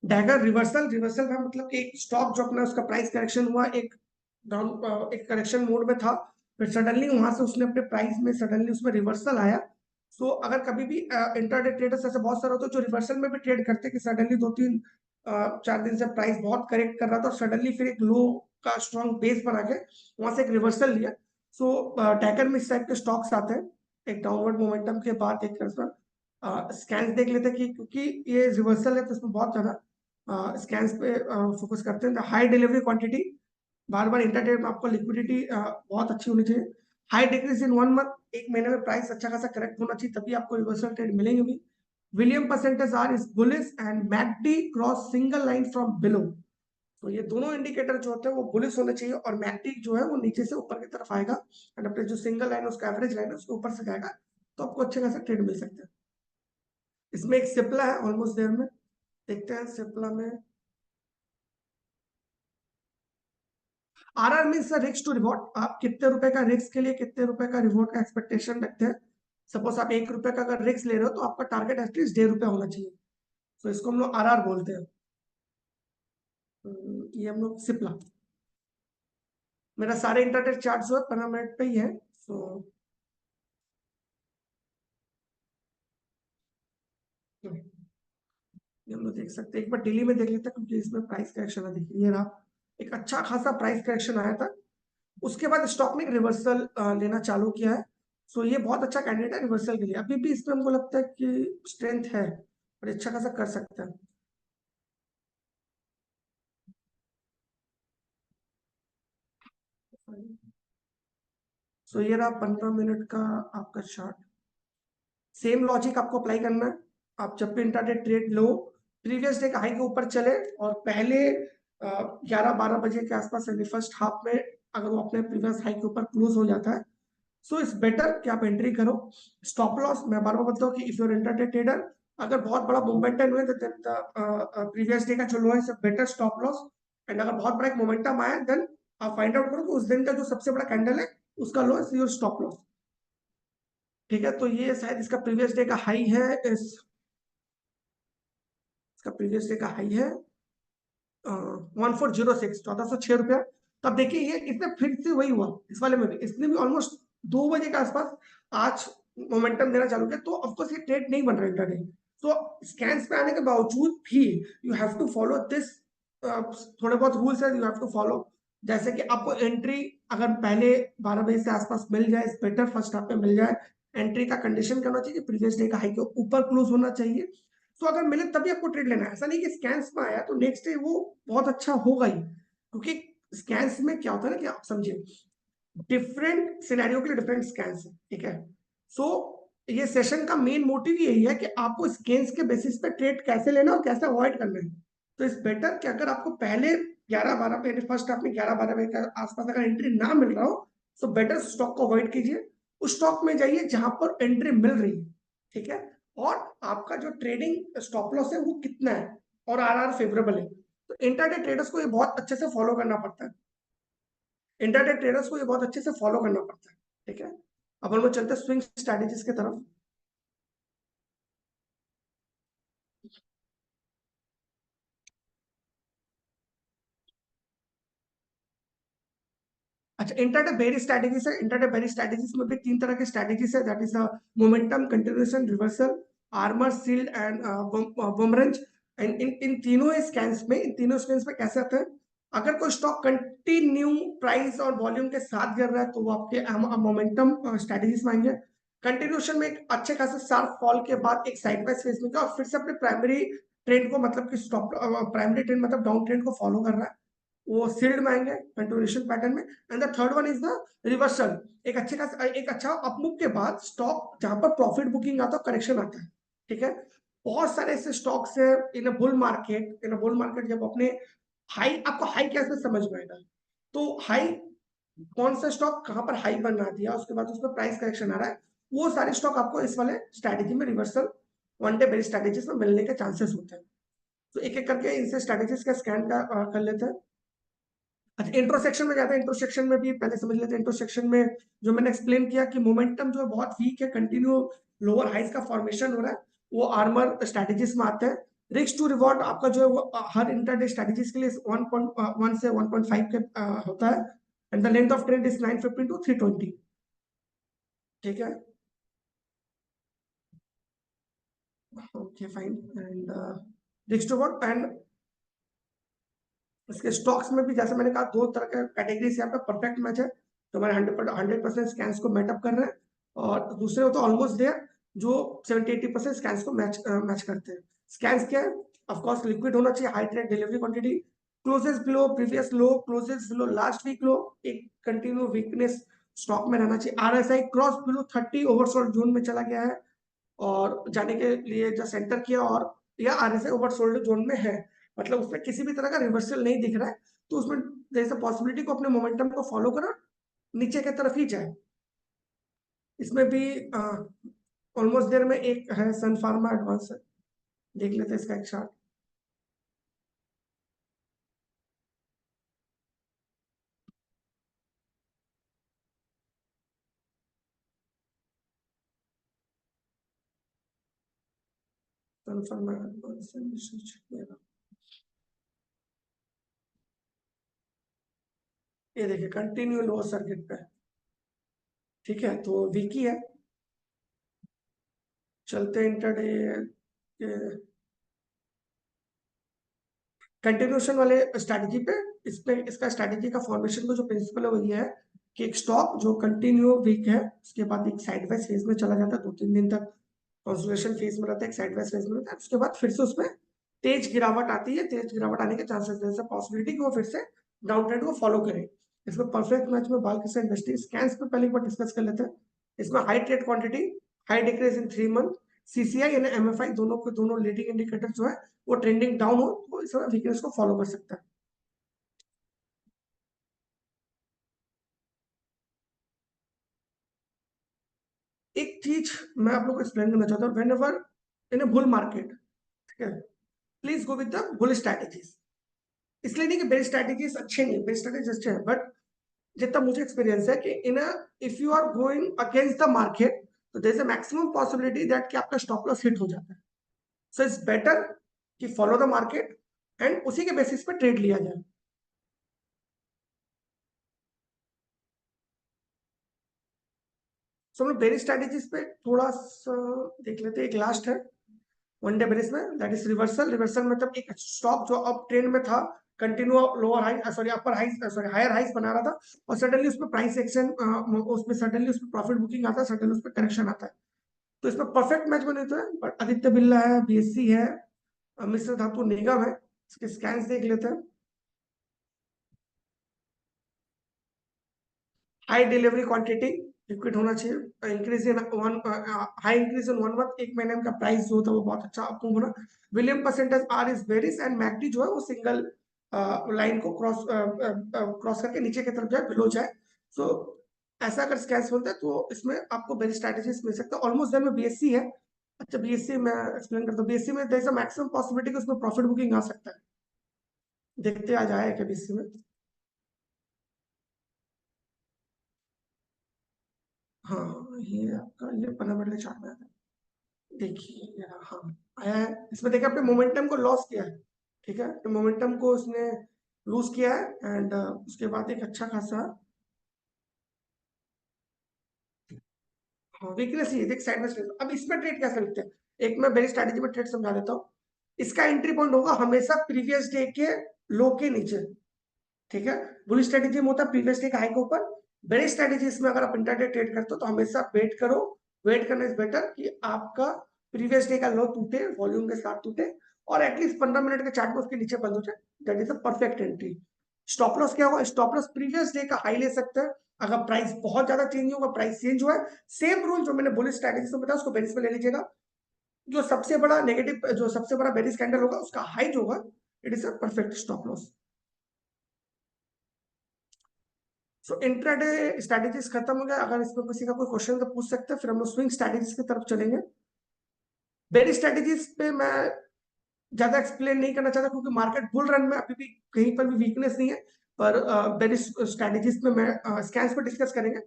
डैगर रिवर्सल। रिवर्सल का मतलब कि एक स्टॉक जो अपना उसका प्राइस करेक्शन हुआ, एक डाउन एक करेक्शन मोड में था, फिर सडनली वहां से उसने अपने प्राइस में सडनली उसमें रिवर्सल आया। सो अगर कभी भी इंट्राडे ट्रेडर्स ऐसे बहुत सारे होते हैं जो रिवर्सल में भी ट्रेड करते हैं कि सडनली 2-3-4 दिन से प्राइस बहुत करेक्ट कर रहा था और सडनली फिर एक लो का स्ट्रॉन्ग बेस बना के वहां से एक रिवर्सल लिया। सो डैगर में इस टाइप के स्टॉक्स आते हैं। एक डाउनवर्ड मोमेंटम के बाद एक स्कैन्स देख लेते हैं कि क्योंकि ये रिवर्सल है तो इसमें बहुत ज्यादा स्कैन्स पे फोकस करते हैं। हाई डिलीवरी क्वांटिटी, बार बार इंटरडे में आपको लिक्विडिटी बहुत अच्छी होनी चाहिए। हाई डिक्रीज इन 1 मंथ, एक महीने में प्राइस अच्छा खासा करेक्ट होना चाहिए, तभी आपको रिवर्सल ट्रेड मिलेंगे भी। William percentage R is bullish and MACD cross signal line from below. तो ये दोनों इंडिकेटर जो होते हैं वो बुलिश होने चाहिए, और मैकडी जो है वो नीचे से ऊपर की तरफ आएगा, एंड अपने जो सिंगल लाइन उसका एवरेज लाइन है उसके ऊपर से जाएगा, तो आपको अच्छे खासा ट्रेड मिल सकता है। इसमें एक सिप्ला है ऑलमोस्ट देयर में, देखते हैं सिप्ला में। RR means risk to reward, आप कितने रुपए का रिस्क के लिए कितने रुपए का रिवॉर्ड का एक्सपेक्टेशन रखते हैं। सपोज आप 1 रुपए का अगर रिस्क ले रहे हो तो आपका टारगेट एटलीस्ट 1.5 रुपया होना चाहिए, तो इसको हम लोग आरआर बोलते हैं। ये हम लोग सिप्ला, मेरा सारे इंटरनेट चार्ट जो है 15 मिनट पे ही है, सो ये हम लोग देख सकते हैं। एक बार डेली में देख लेते हैं क्योंकि इसमें प्राइस करेक्शन है, देखिए ये रहा, एक अच्छा खासा प्राइस करेक्शन आया था, उसके बाद स्टॉक ने रिवर्सल लेना चालू किया है। सो ये बहुत अच्छा कैंडिडेट है रिवर्सल के लिए, अभी भी इसमें हमको लगता है कि स्ट्रेंथ है और अच्छा खासा कर सकता है। सो ये रहा 15 मिनट का आपका चार्ट। सेम लॉजिक आपको अप्लाई करना है। आप जब भी इंट्राडे ट्रेड लो, प्रीवियस डे का हाई के ऊपर चले और पहले 11-12 बजे के आसपास फर्स्ट हाफ में अगर वो अपने प्रीवियस हाई के ऊपर क्लोज हो जाता है, सो इट्स बेटर कि आप एंट्री करो। स्टॉप लॉस मैं बार बार बताता हूँ कि इफ यूर इंट्राडे ट्रेडर, अगर बहुत बड़ा मोमेंटम हुए तो प्रीवियस डे का जो लो है बेटर स्टॉप लॉस, एंड अगर बहुत बड़ा एक मोमेंटम आया देन आप फाइंड आउट करो कि उस दिन का जो सबसे बड़ा कैंडल है उसका लो है योर स्टॉप लॉस। ठीक है, तो ये शायद इसका प्रीवियस डे का हाई है, इसका प्रीवियस डे का हाई है 1406, 1406 रुपया। तो अब देखिए ये इसमें फिर से वही हुआ, इस वाले में भी इसने भी ऑलमोस्ट 2 बजे के आसपास आज मोमेंटम देना चालू किया, तो ऑफकोर्स ये ट्रेड नहीं बन रहा इंट्राडे। तो स्कैन्स पे आने के बावजूद भी you have to follow this, थोड़े बहुत रूल्स है यू हैव टू फॉलो। जैसे कि आपको एंट्री अगर पहले 12 बजे से आसपास मिल जाए, बेटर फर्स्ट हाफ में मिल जाए, एंट्री का कंडीशन करना चाहिए प्रीवियस डे का हाई के ऊपर क्लोज होना चाहिए। तो अगर मिले तभी आपको ट्रेड लेना है, ऐसा नहीं कि स्कैन्स में आया तो नेक्स्ट डे वो बहुत अच्छा होगा ही, क्योंकि स्कैन्स में क्या होता है ना कि आप समझिए डिफरेंट सिनेरियो के लिए डिफरेंट स्कैन्स है, ठीक है। सो ये सेशन का मेन मोटिव यही है कि आपको स्कैन्स के बेसिस पे ट्रेड कैसे लेना और कैसे अवॉइड करना है। तो इस बेटर कि अगर आपको पहले 11-12 पे फर्स्ट हाफ में 11-12 बजे के आसपास अगर एंट्री ना मिल रहा हो, तो बेटर स्टॉक को अवॉइड कीजिए, उस स्टॉक में जाइए जहां पर एंट्री मिल रही है, ठीक है। और आपका जो ट्रेडिंग स्टॉप लॉस है वो कितना है और आरआर फेवरेबल है, तो इंट्राडे ट्रेडर्स को ये बहुत अच्छे से फॉलो करना पड़ता है, इंट्राडे ट्रेडर्स को ये बहुत अच्छे से फॉलो करना पड़ता है, ठीक है। अब हम लोग चलते हैं स्विंग स्ट्रैटेजीज की तरफ। अच्छा, इंट्राडे बेरी स्ट्रैटेजीज है, इंट्राडे बेरी स्ट्रैटेजीज में भी 3 तरह के स्ट्रैटेजीज है, that is momentum, continuation, reversal, armour, sealed and boomerang. एंड इन तीनों स्कैन्स में, इन तीनों स्कैन्स में कैसे आता है, अगर कोई स्टॉक कंटिन्यू प्राइस और वॉल्यूम के साथ गिर रहा है तो वो आपके मोमेंटम स्ट्रैटेजीज में आएंगे। कंटिन्यूएशन में एक अच्छे खासे शार्प फॉल के बाद एक साइडवेज फेज में और फिर से अपने प्राइमरी ट्रेंड को, मतलब कि स्टॉप प्राइमरी ट्रेंड मतलब डाउन ट्रेंड को फॉलो कर रहा है, वो सील्ड में आएंगे कंटिन्यूएशन पैटर्न में। And the third one is the reversal, एक अच्छे खासा एक अच्छा अपमूव के बाद स्टॉक जहां पर प्रॉफिट बुकिंग आता है, करेक्शन आता है, ठीक है। बहुत सारे ऐसे स्टॉक्स है in a bull market, in a bull market जब अपने हाई, आपको हाई कैसे समझ में आएगा, तो हाई कौन सा स्टॉक कहां पर हाई बना दिया उसके बाद उसमें प्राइस करेक्शन आ रहा है, वो सारे स्टॉक आपको इस वाले स्ट्रैटेजी में, reversal one day very strategies में मिलने के चांसेस होते हैं। तो एक एक करके इनसे स्ट्रैटेजीज का स्कैन कर लेते हैं। अच्छा, इंट्रोसेक्शन में जाते हैं, इंट्रोसेक्शन में भी पहले समझ लेते हैं। इंट्रोसेक्शन में जो मैंने एक्सप्लेन किया कि मोमेंटम जो है बहुत वीक है, कंटिन्यू लोअर हाइज का फॉर्मेशन हो रहा है, वो आर्मर स्ट्रैटेजीज में आते हैं। रिस्क टू रिवॉर्ड आपका जो है वो हर इंटरडे स्ट्रैटेजीज के लिए 1.1 से 1.5 के होता है, and the length of trade is 950 to 320, ठीक है। Okay fine, and risk to reward and इसके स्टॉक्स में भी जैसे मैंने कहा 2 तरह के कैटेगरीज यहाँ पे परफेक्ट मैच है, तो हमारे 100% स्कैन्स को मेटअप कर रहे हैं। और दूसरे होते हैं ऑलमोस्ट देयर, जो 70-80% स्कैंस को मैच करते हैं। स्कैंस क्या है? ऑफ कोर्स लिक्विड होना चाहिए, high trade delivery quantity, closes below previous low, closes below last week low, एक कंटिन्यू वीकनेस स्टॉक में रहना चाहिए। RSI cross below 30 oversold zone में चला गया है और जाने के लिए जो सेंटर किया, और या आरएसआई ओवरसोल्ड जोन में है, मतलब उसमें किसी भी तरह का रिवर्सल नहीं दिख रहा है, तो उसमें देयर इज अ पॉसिबिलिटी को अपने मोमेंटम को फॉलो करा नीचे की तरफ ही जाए। इसमें भी ऑलमोस्ट देर में एक है सन फार्मा एडवांस है, देख लेते हैं इसका एक चार्ट। सन फार्मा एडवांस ये देखिए कंटिन्यू लो सर्किट पे, ठीक है, तो वीक ही है। चलते इंटरडे कंटिन्यूशन वाले स्ट्रैटेजी पे। इसमें इसका स्ट्रैटेजी का फॉर्मेशन का जो प्रिंसिपल है वो ये है कि एक स्टॉक जो कंटिन्यू वीक है, उसके बाद एक साइडवेज फेज में चला जाता है, 2-3 दिन तक कंसोलिडेशन फेज में रहता है, एक साइडवेज फेज में रहता है, उसके बाद फिर से उसमें तेज गिरावट आती है, तेज गिरावट आने के चांसेस है, पॉसिबिलिटी कि वो फिर से डाउन ट्रेंड को फॉलो करे। इसमें परफेक्ट मैच में बालकृष्ण इंडस्ट्री स्कैंस पे पहले एक बार डिस्कस कर लेते हैं। इसमें high trade quantity, high decrease in 3 month, CCI यानी एमएफआई दोनों के दोनों लीडिंग इंडिकेटर जो है वो ट्रेंडिंग डाउन हो तो इस वीकनेस को फॉलो कर सकता है। एक चीज मैं आप लोग को एक्सप्लेन करना चाहता हूँ, whenever in a bull market, ठीक है, please go with the bull strategies. इसलिए नहीं कि बेस्ट स्ट्रैटेजीज अच्छे नहीं, बेस्ट स्ट्रैटेजीज अच्छे हैं, बट जितना मुझे एक्सपीरियंस है कि in if you are going against the market तो there is a maximum possibility that कि आपका स्टॉप लॉस हिट हो जाता है। सो इट्स बेटर कि फॉलो द मार्केट एंड उसी के बेसिस पे ट्रेड लिया जाए। सो हम लोग बेरिश स्ट्रैटेजीज पे थोड़ा सा देख लेते हैं। एक लास्ट है वन डे बेरिस में, दैट इज रिवर्सल। रिवर्सल मतलब एक स्टॉक जो अप ट्रेंड में था, continue lower high sorry upper high sorry higher highs बना रहा था, और सडनली उसमें प्राइस एक्शन, उसमें सडनली उसमें प्रॉफिट बुकिंग आता है, सडनली उसमें करेक्शन आता है। तो इसमें परफेक्ट मैच बने तो है, बट आदित्य बिरला है, बीएससी है, मिश्र धातु निगम है, इसके स्कैन्स देख लेते हैं। हाई डिलीवरी क्वांटिटी लिक्विड होना चाहिए, increase in one high increase in 1 month, एक महीने का प्राइस जो था वो बहुत अच्छा आपको होना। William percentage R is bearish and MACD जो है वो सिंगल लाइन को क्रॉस करके नीचे की तरफ जाए, बिलो जाए। सो ऐसा अगर स्कैन्स होता है तो इसमें आपको बेरी स्ट्रैटेजीज मिल सकता है। ऑलमोस्ट देयर में बीएससी है। अच्छा बीएससी मैं एक्सप्लेन करता हूँ। बीएससी में there is a maximum possibility कि उसमें प्रॉफिट बुकिंग आ सकता है, देखते आ जाए क्या बीएससी में। हाँ ये आपका ये 15 मिनट के चार्ट में आता है, देखिए हाँ आया है। इसमें देखिए आपने मोमेंटम को लॉस किया है, ठीक है, तो मोमेंटम को उसने लूज किया है एंड उसके बाद एक अच्छा खासा हाँ वीकनेस ही है, देख साइड में। अब इसमें ट्रेड कैसे लिखते हैं, एक मैं मेरी स्ट्रैटेजी में ट्रेड समझा देता हूँ। इसका एंट्री पॉइंट होगा हमेशा प्रीवियस डे के लो के नीचे, ठीक है। बुल स्ट्रेटेजी में होता है प्रीवियस डे का हाई के ऊपर। बेरिश स्ट्रेटेजी इसमें अगर आप इंटरडे ट्रेड करते हो तो हमेशा वेट करो, वेट करना इज बेटर कि आपका प्रीवियस डे का लो टूटे, वॉल्यूम के साथ टूटे, और एटलीस्ट 15 मिनट के चार्ट में उसके नीचे बंद हो जाए, that is a perfect entry. Stop loss क्या होगा, स्टॉप लॉस प्रीवियस डे का हाई ले सकते हैं। अगर प्राइस बहुत ज्यादा चेंज होगा, प्राइस चेंज हुआ है, सेम रूल जो मैंने बुलिश स्ट्रेटेजी में बताया उसको बेरिश में ले लीजिएगा। जो सबसे बड़ा नेगेटिव, जो सबसे बड़ा बेरिश कैंडल होगा उसका हाई जो होगा, it is a perfect stop loss. So intraday strategies खत्म हो गया। अगर इसमें किसी का कोई क्वेश्चन तो पूछ सकते हैं, फिर हम लोग स्विंग स्ट्रैटेजीज की तरफ चलेंगे। बेरी स्ट्रैटेजीज पे मैं ज्यादा एक्सप्लेन नहीं करना चाहता क्योंकि मार्केट बुल रन में अभी भी कहीं पर भी वीकनेस नहीं है, पर बेरी स्ट्रैटेजीज पे मैं स्कैन्स पे डिस्कस करेंगे।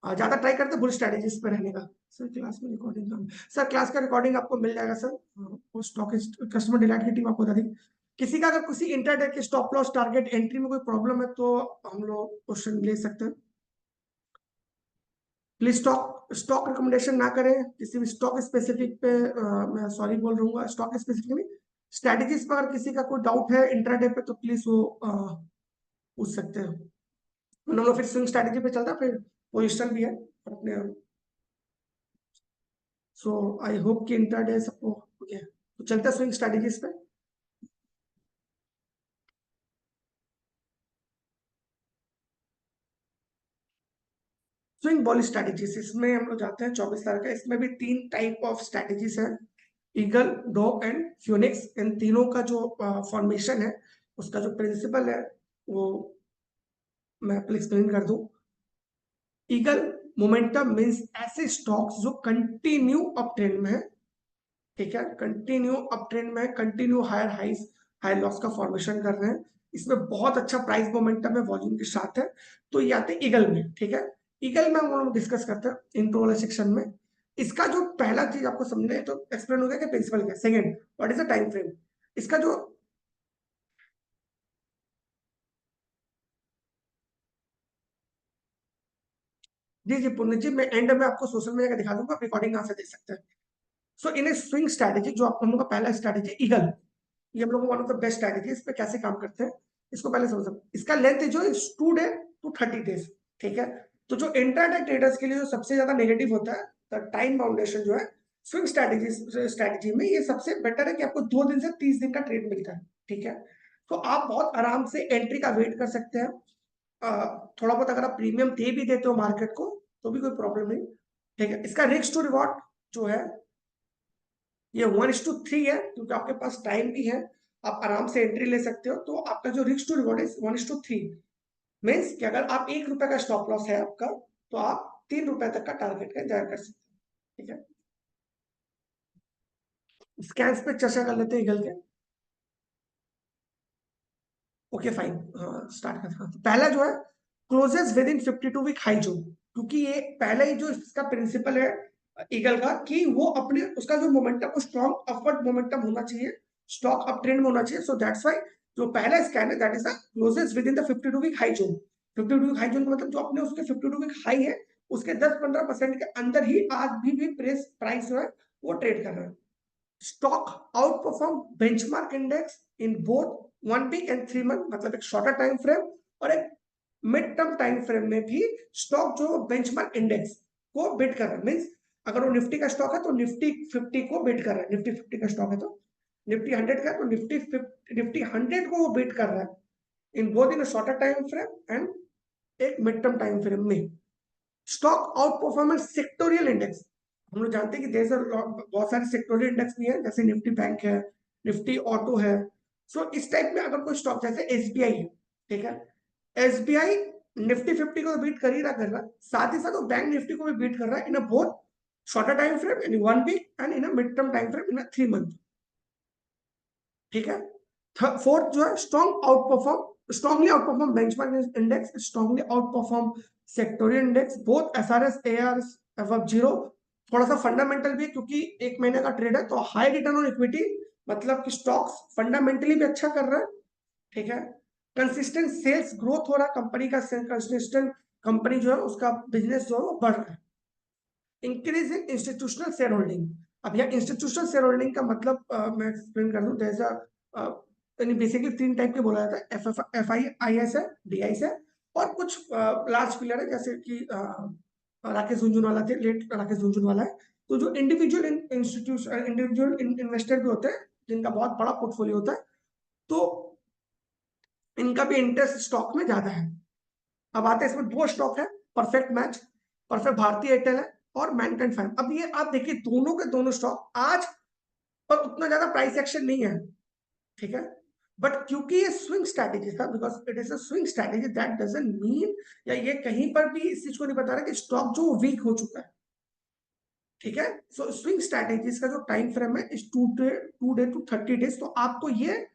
ज्यादा ट्राई करते बुल स्ट्रैटेजीज पे रहने का। सर क्लास में रिकॉर्डिंग, सर क्लास का रिकॉर्डिंग आपको मिल जाएगा सर, वो स्टॉक कस्टमर डिलाइट की टीम आपको बता देगी। किसी का अगर किसी इंटरडे के स्टॉप लॉस टारगेट एंट्री में कोई प्रॉब्लम है तो हम लोग क्वेश्चन ले सकते हैं। प्लीज स्टॉक स्टॉक रिकमेंडेशन ना करें किसी भी स्टॉक स्पेसिफिक पे, मैं सॉरी बोल रहूंगा, स्टॉक स्पेसिफिक नहीं, स्ट्रैटेजीज पर अगर किसी का कोई डाउट है इंट्राडे पे तो प्लीज वो पूछ सकते हो। हम लोग फिर स्विंग स्ट्रैटेजी पे चलता है, फिर पोजिशन भी है अपने सो आई होप कि इंट्राडे सबको हो गया। तो चलते हैं स्विंग स्ट्रैटेजीज पे। स्विंग बॉल स्ट्रैटेजीज, इसमें हम लोग जाते हैं 24 तारीख का। इसमें भी 3 टाइप ऑफ स्ट्रैटेजीज है, ईगल, डॉग एंड फ्यूनिक्स। इन तीनों का जो फॉर्मेशन है, उसका जो प्रिंसिपल है, वो मैं आपको एक्सप्लेन कर दूं। ईगल मोमेंटम मींस ऐसे स्टॉक्स जो कंटिन्यू अप ट्रेंड में है, ठीक है, कंटिन्यू अप ट्रेंड में, continue higher highs higher lows का फॉर्मेशन कर रहे हैं। इसमें बहुत अच्छा प्राइस मोमेंटम है, वॉल्यूम के साथ है। तो ये आते हैं ईगल में, ठीक है। ईगल में हम लोग डिस्कस करते हैं इंट्रो वाले सेक्शन में। इसका जो पहला चीज आपको समझना है, तो एक्सप्लेन हो गया कि प्रिंसिपल क्या है। Second, what is the time frame. इसका जो जी जी पुण्य जी, मैं एंड में आपको सोशल मीडिया का दिखा दूंगा, रिकॉर्डिंग कहाँ से देख सकते हैं। सो इन ए स्विंग स्ट्रैटेजी, जो आप हम लोग का पहला स्ट्रैटेजी ईगल, ये हम लोग one of the best strategy. इस पे कैसे काम करते हैं इसको पहले समझो। इसका लेंथ जो है 2 डे टू 30 डेज, ठीक है। तो जो इंट्राडे ट्रेडर्स के लिए जो सबसे ज्यादा नेगेटिव होता है, द टाइम बाउंडेशन जो है स्विंग स्ट्रैटेजी में, ये सबसे बेटर है कि आपको 2 दिन से 30 दिन का ट्रेड मिलता है, ठीक है। तो आप बहुत आराम से एंट्री का वेट कर सकते हैं। थोड़ा बहुत अगर आप प्रीमियम दे भी देते हो मार्केट को, तो भी कोई प्रॉब्लम नहीं, ठीक है। इसका रिस्क टू रिवॉर्ड जो है, ये 1:3 है, क्योंकि आपके पास टाइम भी है, आप आराम से एंट्री ले सकते हो। तो आपका जो रिस्क टू रिवॉर्ड है 1:3, मीन्स कि अगर आप ₹1 का स्टॉप लॉस है आपका, तो आप ₹3 तक का टारगेट का इंतजार कर सकते हैं, ठीक है। स्कैन्स पे चर्चा कर लेते हैं ईगल के। ओके फाइन, स्टार्ट करते हैं। तो पहला जो है, closes with in 52 week high जो, क्योंकि ये पहला ही जो इसका प्रिंसिपल है ईगल का, कि वो अपने उसका जो मोमेंटम, वो स्ट्रॉन्ग अपवर्ड मोमेंटम होना चाहिए, स्टॉक अप ट्रेंड में होना चाहिए। सो दैट्स व्हाई जो पहला स्कैन है, that is the closes within the 52 week high zone. 52 week high zone का मतलब जो अपने उसके 52 वीक हाई है, उसके 10-15% के अंदर ही आज भी प्राइस जो है वो ट्रेड कर रहा है। Stock outperform benchmark index in both 1 week and 3 month, मतलब एक शॉर्टर टाइम फ्रेम और एक मिड टर्म टाइम फ्रेम में भी स्टॉक जो बेंचमार्क इंडेक्स को बीट कर रहा है। मींस अगर वो निफ्टी का स्टॉक है तो निफ्टी 50 को बीट कर रहा है, निफ्टी 50 का स्टॉक है तो निफ्टी 100 का है तो निफ्टी 100 को वो बीट कर रहा है, in both in shorter time frame and एक मिड टर्म टाइम फ्रेम में। Stock out performance sectoral index, हम लोग जानते हैं कि देश बहुत सारे सेक्टोरियल इंडेक्स भी है, जैसे निफ्टी बैंक है, निफ्टी ऑटो है। सो इस टाइप में अगर कोई स्टॉक जैसे एसबीआई है, ठीक है, एसबीआई निफ्टी 50 को बीट कर ही रहा, कर रहा, साथ ही साथ वो बैंक निफ्टी को भी बीट कर रहा है in a both shorter time frame in 1 week and in a mid term time frame in 3 month, ठीक है। फोर्थ जो है, strongly outperform benchmark index, strongly outperform sectorial index, both SRS ARS above 0। थोड़ा सा fundamental भी, क्योंकि 1 महीने का ट्रेड है, तो हाई रिटर्न ऑन इक्विटी, मतलब कि स्टॉक्स फंडामेंटली भी अच्छा कर रहा है, ठीक है। कंसिस्टेंट सेल्स ग्रोथ हो रहा है कंपनी का, कंसिस्टेंट कंपनी जो है उसका बिजनेस जो है वो बढ़ रहा है। Increase in institutional share holding, अब यहाँ इंस्टीट्यूशनल शेयर होल्डिंग का मतलब मैं एक्सप्लेन कर दूं। जैसा यानी बेसिकली 3 टाइप के बोला जाता है, FIIs है, DIs है, और कुछ लार्ज प्लेयर है, जैसे कि राकेश झुनझुनवाला थे, लेट राकेश झुनझुनवाला है। तो जो इंडिविजुअल इंस्टीट्यूशन, इंडिविजुअल इन्वेस्टर भी होते हैं, जिनका बहुत बड़ा पोर्टफोलियो होता है, तो इनका भी इंटरेस्ट स्टॉक में ज्यादा है। अब आते हैं, इसमें 2 स्टॉक है, परफेक्ट मैच, परफेक्ट भारतीय एयरटेल है, और मैनकाइंड फार्म। अब ये आप देखिए, दोनों के दोनों स्टॉक आज पर उतना ज्यादा प्राइस एक्शन नहीं है, ठीक है। बट क्योंकि ये स्विंग स्ट्रैटेजी था, because it is a swing strategy, that doesn't mean, या ये कहीं पर भी इस चीज को नहीं बता रहा कि स्टॉक जो वीक हो चुका है, ठीक है। सो स्विंग स्ट्रैटेजीज का जो टाइम फ्रेम है इस 2 डे टू 30 डेज। तो आपको ये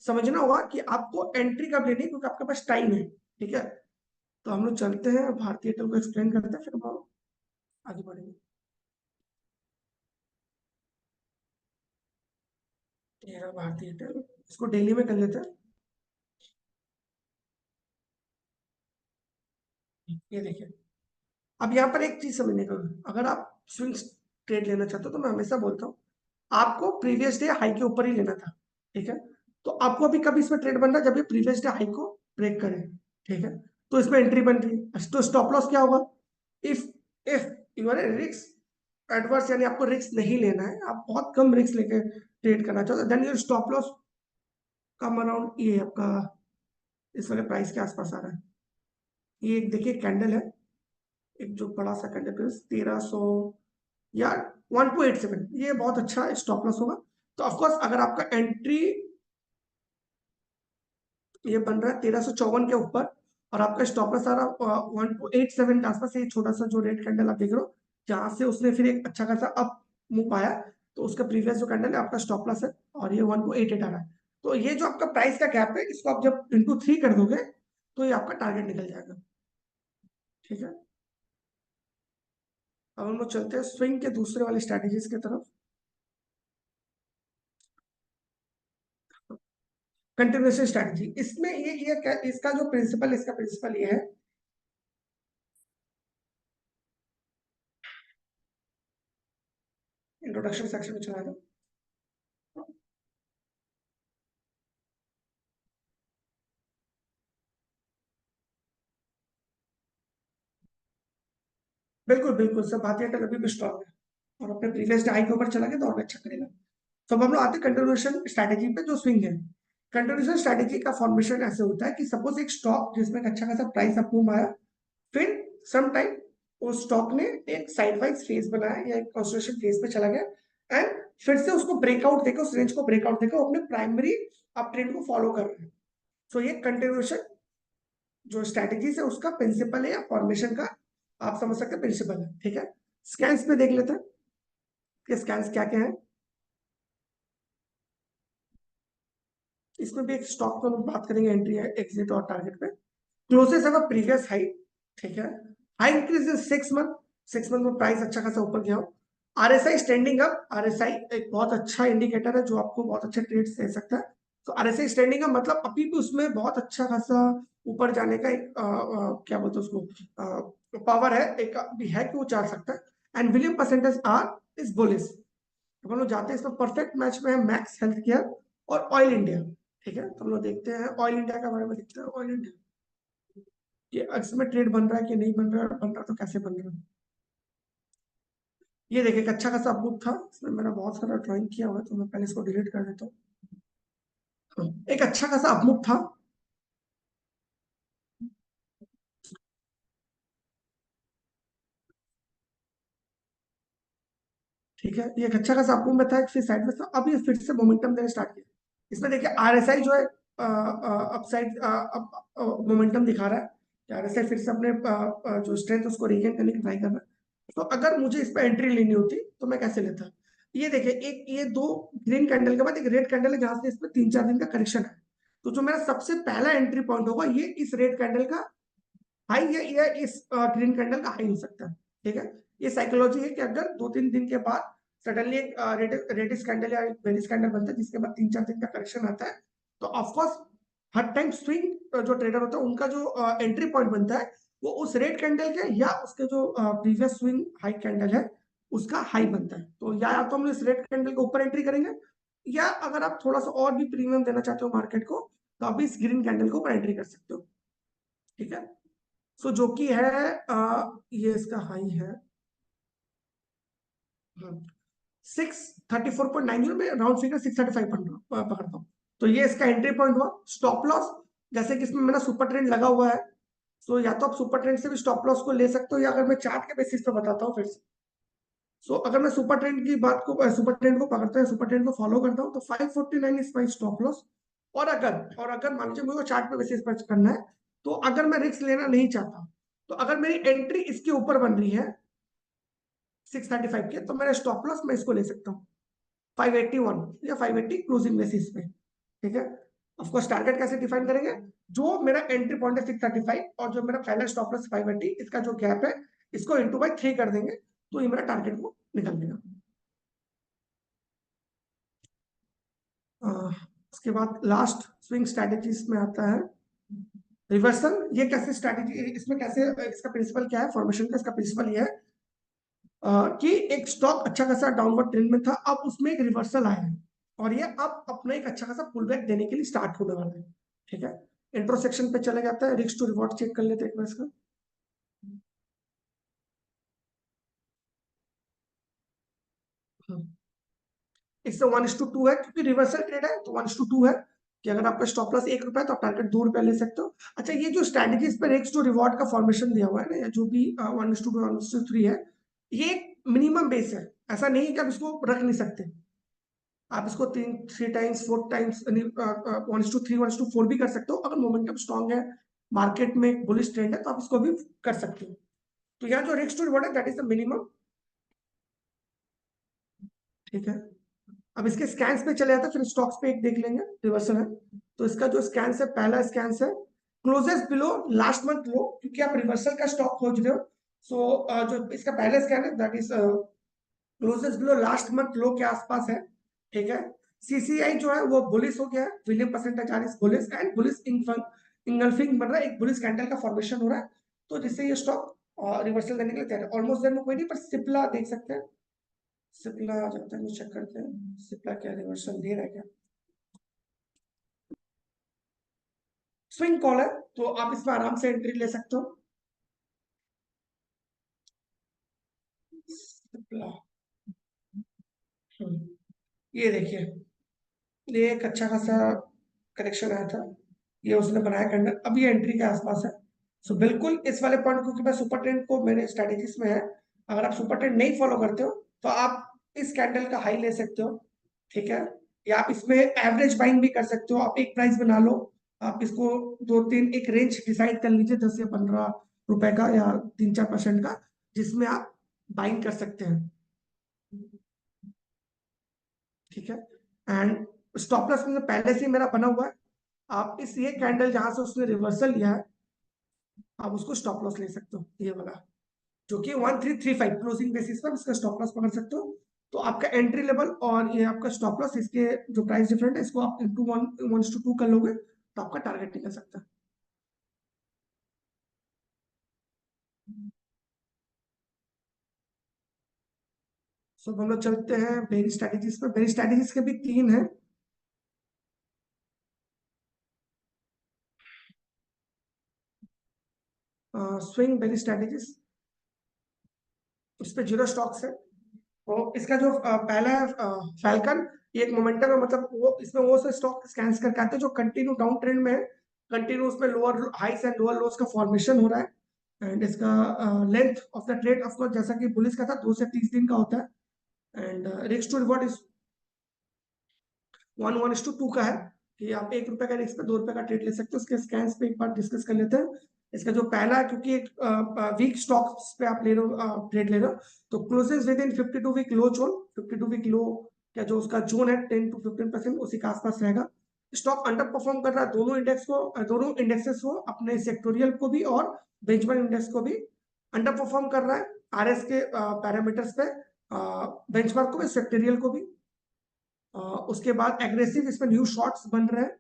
समझना होगा कि आपको एंट्री कब लेनी है, क्योंकि आपके पास टाइम है, ठीक है। तो हम लोग चलते हैं भारतीय एयरटेल को एक्सप्लेन करते हैं, फिर हम आगे बढ़ेंगे। ये रहा भारतीय एयरटेल, इसको डेली में कर लेते हैं। ये देखिए, अब यहाँ पर एक चीज समझने का, अगर आप स्विंग ट्रेड लेना चाहते हो, तो मैं हमेशा बोलता हूँ आपको प्रीवियस डे हाई के ऊपर ही लेना था, ठीक है। तो आपको अभी कब इसमें ट्रेड बन रहा है, जब ये प्रीवियस डे हाई को ब्रेक करे, ठीक है, तो इसमें एंट्री बन रही है। तो स्टॉप लॉस क्या होगा, if if you are risk adverse यानी आपको रिस्क नहीं लेना है, आप बहुत कम रिस्क लेके ट्रेड करना चाहते हो, then your stop loss come around ये आपका इस वाले प्राइस के आसपास आ रहा है। ये एक देखिए कैंडल है, एक जो बड़ा सा कैंडल 1300 या 1287, ये बहुत अच्छा स्टॉप लॉस होगा। तो ऑफकोर्स अगर आपका एंट्री ये बन रहा है 1354 के ऊपर और आपका स्टॉप लॉस आ रहा 1287 के आसपास, ये छोटा सा जो रेड कैंडल आप देख रहे हो जहां से उसने फिर एक अच्छा खासा अप मूव आया, तो उसका प्रीवियस जो कैंडल है आपका स्टॉप लॉस है और ये 1288 आ रहा है। तो ये जो आपका प्राइस का गैप है, इसको आप जब इंटू 3 कर दोगे तो ये आपका टारगेट निकल जाएगा। ठीक है, अब हम लोग चलते हैं स्विंग के दूसरे वाले स्ट्रेटेजीज की तरफ। कंटिन्यूएशन स्ट्रेटेजी, इसमें इसका जो प्रिंसिपल, इसका प्रिंसिपल ये है, इंट्रोडक्शन सेक्शन में चला जाओ। बिल्कुल बिल्कुल, सब भारतीय टेल अभी भी स्ट्रॉन्ग है और अपने प्रीवियस हाई के ऊपर चला गया तो और भी अच्छा करेगा। तो अब हम लोग आते हैं कंटिन्यूएशन स्ट्रैटेजी पे, जो स्विंग है। कंटिन्यूएशन स्ट्रैटेजी का फॉर्मेशन ऐसे होता है कि सपोज एक स्टॉक जिसमें एक अच्छा खासा प्राइस अप मूव आया, फिर सम टाइम उस स्टॉक ने एक साइडवाइज फेज बनाया या एक कंसोलिडेशन फेज पे चला गया एंड फिर से उसको ब्रेकआउट देकर, उस रेंज को ब्रेकआउट देकर अपने प्राइमरी अप ट्रेंड को फॉलो कर रहे हैं। सो ये कंटिन्यूएशन जो स्ट्रैटेजी है उसका प्रिंसिपल है या फॉर्मेशन का आप समझ सकते हैं प्रिंसिपल है। ठीक है, स्कैन्स पे देख लेते हैं कि स्कैन्स क्या क्या है। इसमें भी एक स्टॉक पर बात करेंगे, एंट्री है, एग्जिट और टारगेट पे। क्लोजेस है प्रीवियस हाई। ठीक है, हाई इंक्रीज इन 6 मंथ, 6 मंथ में प्राइस अच्छा खासा ऊपर गया हो। आरएसआई स्टैंडिंग अप, आरएसआई एक बहुत अच्छा इंडिकेटर है जो आपको बहुत अच्छे ट्रेड्स दे सकता है। तो आरएसआई स्टैंडिंग अप मतलब अभी भी उसमें बहुत अच्छा खासा ऊपर जाने का एक क्या बोलते हैं उसको, पावर है, एक भी है कि वो जा सकता है। And William percentage R is bullish. तो हम लोग जाते हैं इसमें, परफेक्ट मैच में है मैक्स हेल्थ केयर और ऑयल इंडिया। ठीक है, तो हम लोग देखते हैं ऑयल इंडिया के बारे में, देखते हैं ऑयल इंडिया कि इसमें ट्रेड बन रहा है कि नहीं बन रहा है, बन रहा तो कैसे बन रहा है। ये देखिए एक अच्छा खासा बुक था, इसमें मैंने बहुत सारा ड्राइंग किया हुआ है तो मैं पहले इसको डिलीट कर देता हूँ। एक अच्छा खासा अपमुख था। ठीक है, ये एक अच्छा खासा अपमूव में था, फिर साइड में था, अब ये फिर से मोमेंटम देना स्टार्ट किया। इसमें देखिए आरएसआई जो है अपसाइड मोमेंटम दिखा रहा है, आरएसआई फिर से अपने जो स्ट्रेंथ उसको रिगेन करने की ट्राई कर रहा है। तो अगर मुझे इस पर एंट्री लेनी होती तो मैं कैसे लेता। ये देखिए एक ये दो ग्रीन कैंडल के बाद एक रेड कैंडल है जहां से इसमें 3-4 दिन का करेक्शन है। तो जो मेरा सबसे पहला एंट्री पॉइंट होगा ये इस रेड कैंडल का हाई है या इस ग्रीन कैंडल का हाई हो सकता है। ठीक है, ये साइकोलॉजी है कि अगर 2-3 दिन के बाद सडनली एक रेडिश कैंडल या बेरिश कैंडल बनता है जिसके बाद 3-4 दिन का करेक्शन आता है, तो ऑफकोर्स हर टाइम स्विंग जो ट्रेडर होता है उनका जो एंट्री पॉइंट बनता है वो उस रेड कैंडल के या उसके जो प्रीवियस स्विंग हाई कैंडल है उसका हाई बनता है। तो या तो हम इस रेड कैंडल के ऊपर एंट्री करेंगे, या अगर आप थोड़ा सा और भी प्रीमियम देना चाहते हो मार्केट को तो आप इस ग्रीन कैंडल के ऊपर एंट्री कर सकते हो। ठीक है, सो जो कि है ये इसका हाई है 634.90 में, राउंड फिगर 635 पकड़ता हूँ। तो ये इसका एंट्री पॉइंट हुआ। स्टॉप लॉस जैसे कि इसमें मेरा सुपर ट्रेंड लगा हुआ है, तो या तो आप सुपर ट्रेंड से भी स्टॉप लॉस को ले सकते हो, या अगर मैं चार्ट के बेसिस पे बताता हूँ फिर से। सो अगर मैं सुपर ट्रेंड की बात को, सुपर ट्रेंड को पकड़ता है, सुपर ट्रेंड को फॉलो करता हूँ तो 549 इज माई स्टॉप लॉस। और अगर मान लीजिए मुझे चार्ट पे बेसिस पर करना है, तो अगर मैं रिस्क लेना नहीं चाहता, तो अगर मेरी एंट्री इसके ऊपर बन रही है 635 के, तो मेरा स्टॉप लॉस मैं इसको ले सकता हूँ 581 या 580 क्लोजिंग बेसिस पे। ठीक है, ऑफ कोर्स टारगेट कैसे डिफाइन करेंगे, जो मेरा एंट्री पॉइंट है 635 और जो मेरा पहला स्टॉप लॉस 580, इसका जो गैप है इसको इंटू बाई 3 कर देंगे तो ये मेरा टारगेट को निकल देगा। उसके बाद लास्ट स्विंग स्ट्रैटेजीज में आता है रिवर्सल। ये कैसे स्ट्रैटेजी, इसमें कैसे, इसका प्रिंसिपल क्या है फॉर्मेशन का, इसका प्रिंसिपल ये है कि एक स्टॉक अच्छा खासा डाउनवर्ड ट्रेंड में था, अब उसमें एक रिवर्सल आया है और ये अब अपना एक अच्छा खासा पुल बैक देने के लिए स्टार्ट होने वाला है। ठीक है, इंट्रो सेक्शन पे चले जाता है, रिस्क टू रिवॉर्ड चेक कर लेते हैं एक बार इसका। इससे 1:2 है, क्योंकि रिवर्सल ट्रेड है तो 1:2 है कि अगर आपका स्टॉप लॉस 1 रुपया है तो आप टारगेट 2 रुपया ले सकते हो। अच्छा, ये जो स्ट्रैटेजीज पर रिस्क जो रिवॉर्ड का फॉर्मेशन दिया हुआ है ना, या जो भी 1:2 1:3 है, ये एक मिनिमम बेस है। ऐसा नहीं है कि आप इसको रख नहीं सकते, आप इसको 3 टाइम्स 4 टाइम्स 1:3 1:4 भी कर सकते हो। अगर मोमेंटम स्ट्रॉन्ग है, मार्केट में एक बुलिश ट्रेंड है, तो आप इसको भी कर सकते हो। तो यहाँ जो रिस्क टू रिवॉर्ड है दैट इज द मिनिमम। ठीक है, अब इसके स्कैन्स पे चले जाते हैं, फिर स्टॉक्स पे एक देख लेंगे रिवर्सल है। तो इसका जो स्कैन है, पहला स्कैन है क्लोजेस्ट बिलो लास्ट मंथ लो, क्योंकि आप रिवर्सल का स्टॉक खोज रहे हो। सो जो इसका पहला स्कैन है that is closest below last month low के आसपास है। ठीक है, सीसीआई जो है वो बुलिश हो गया है, William percentage R is bullish and bullish engulfing बन रहा है, एक बुलिश कैंडल का फॉर्मेशन हो रहा है, तो जिससे ये स्टॉक रिवर्सल देने के लिए तैयार है। ऑलमोस्ट देर में कोई नहीं, पर सिप्ला देख सकते हैं, सिप्ला जब तक चेक करते हैं सिप्ला क्या रिवर्सल दे रहा है क्या। स्विंग कॉल है, तो आप इसमें आराम से एंट्री ले सकते हो। सिप्ला, ये देखिए, ये एक अच्छा खासा करेक्शन आया था, ये उसने बनाया कैंडल, अब ये एंट्री के आसपास है। सो बिल्कुल इस वाले पॉइंट, क्योंकि मैं सुपर ट्रेंड को मेरे स्ट्रेटेजीज में है, अगर आप सुपर ट्रेंड नहीं फॉलो करते हो तो आप इस कैंडल का हाई ले सकते हो। ठीक है, या आप इसमें एवरेज बाइंग भी कर सकते हो। आप एक प्राइस बना लो, आप इसको 2-3 एक रेंज डिसाइड कर लीजिए, 10 या 15 रुपए का या 3-4% का, जिसमें आप बाइंग कर सकते हैं। ठीक है, एंड स्टॉप लॉस में पहले से ही मेरा बना हुआ है। आप इस ये कैंडल जहां से उसने रिवर्सल लिया है, आप उसको स्टॉप लॉस ले सकते हो, ये वाला जो कि 1335 क्लोजिंग बेसिस पर इसका स्टॉप लॉस पकड़ सकते हो। तो आपका एंट्री लेवल और ये आपका स्टॉप लॉस, इसके जो प्राइस डिफरेंट है, इसको आप इंटू 1:2 कर लोगे तो आपका टारगेट निकल सकता है। सो हम लोग चलते हैं बेरी स्ट्रेटेजीज पर। बेरी स्ट्रेटेजीज के भी 3 है। स्विंग बेरी स्ट्रेटेजीज, उस पर 0 स्टॉक्स है। तो इसका जो पहला है फैल्कन, ये एक मोमेंटम है, मतलब वो इसमें वो से स्टॉक स्कैन्स करके आते हैं जो कंटिन्यू डाउन ट्रेंड में है, कंटिन्यू उसमें लोअर हाइस एंड लोअर लोस का फॉर्मेशन हो रहा है। एंड इसका length of the trade off course जैसा कि बुलिस का था 2 से 30 दिन का होता है। And risk to reward is 1:2 का है, कि आप 1 रुपए का रिस्क पे 2 रुपए का ट्रेड ले सकते हो। उसके स्कैन्स पे एक बार डिस्कस कर लेते हैं। इसका जो पहला है, क्योंकि एक वीक स्टॉक्स पे आप ले रहे हो, ट्रेड ले रहे हो, तो closes with in 52 week low zone, 52 week low क्या जो उसका जोन है 10 to 15% उसी के आसपास रहेगा। स्टॉक अंडर परफॉर्म कर रहा है दोनों इंडेक्स को, दोनों इंडेक्सेस को, अपने सेक्टोरियल को भी और बेंचमार्क इंडेक्स को भी अंडर परफॉर्म कर रहा है, आरएस के पैरामीटर्स पे, बेंचमार्क को भी सेक्टोरियल को भी। उसके बाद एग्रेसिव इसमें न्यू शॉट्स बन रहे हैं।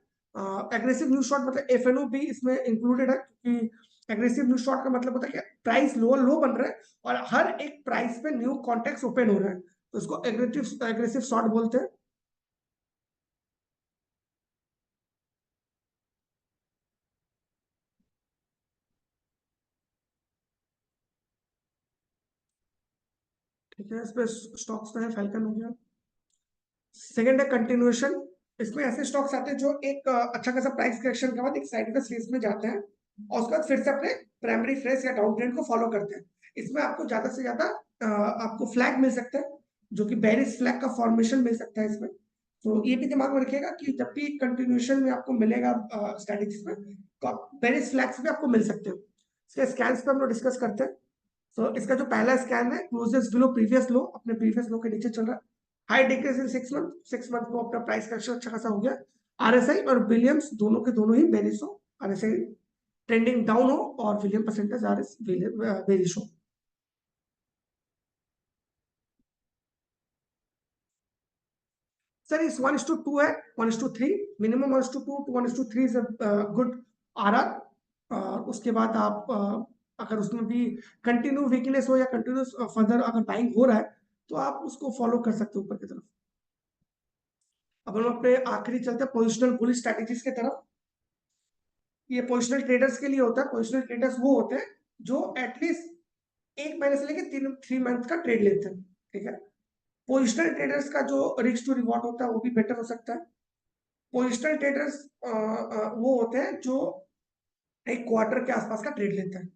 एग्रेसिव न्यू शॉट मतलब एफएनओ भी इसमें इंक्लूडेड है, क्योंकि एग्रेसिव न्यू शॉट का मतलब होता है कि प्राइस लो लो बन रहा है और हर एक प्राइस पे न्यू कॉन्टेक्ट ओपन हो रहा है, तो उसको एग्रेसिव शॉट बोलते हैं। ठीक है, इस पे स्टॉक्स में फैल्कन हो गया। सेकंड है कंटिन्यूएशन, इसमें ऐसे स्टॉक्स आते हैं जो एक अच्छा खासा प्राइस करेक्शन के बाद एक साइडवेज फेज में जाते हैं और उसके बाद फिर से अपने प्राइमरी फेज या डाउन ट्रेंड को फॉलो करते हैं। इसमें आपको ज्यादा से ज्यादा आपको फ्लैग मिल सकता है, जो कि बेरिश फ्लैग का फॉर्मेशन मिल सकता है इसमें। तो ये भी दिमाग में रखिएगा कि जब भी कंटिन्यूएशन में आपको मिलेगा स्ट्रेटेजीज में, तो आप बेरिश फ्लैग्स भी आपको मिल सकते हो। इसके स्कैन्स पे हम लोग डिस्कस करते हैं। तो इसका जो पहला स्कैन है, क्लोजेस्ट बिलो प्रीवियस लो, अपने प्रीवियस लो के नीचे चल रहा है। हाई डिक्रीज इन 6 मंथ को अपना प्राइस करेक्शन अच्छा खासा हो गया। आरएसआई और विलियम्स दोनों के दोनों ही बेरिश हो, आरएसआई ट्रेंडिंग डाउन हो और विलियम परसेंटेज आरएस बेरिश हो। सर इस 1:2 है, 1:3 minimum, 1:2 to 1:3 is good RR. उसके बाद आप अगर उसमें भी कंटिन्यू वीकनेस हो या कंटिन्यूस फर्दर अगर बाइंग हो रहा है, तो आप उसको फॉलो कर सकते हो ऊपर की तरफ। अब हम अपने आखिरी चलते हैं पोजिशनल बुलिश स्ट्रेटेजीज की तरफ। ये पोजिशनल ट्रेडर्स के लिए होता है। पोजिशनल ट्रेडर्स वो होते हैं जो एटलीस्ट 1 महीने से लेकर 3 मंथ का ट्रेड लेते हैं। ठीक है, पोजिशनल ट्रेडर्स का जो रिस्क टू रिवॉर्ड होता है वो भी बेटर हो सकता है। पोजिशनल ट्रेडर्स वो होते हैं जो एक क्वार्टर के आसपास का ट्रेड लेते हैं,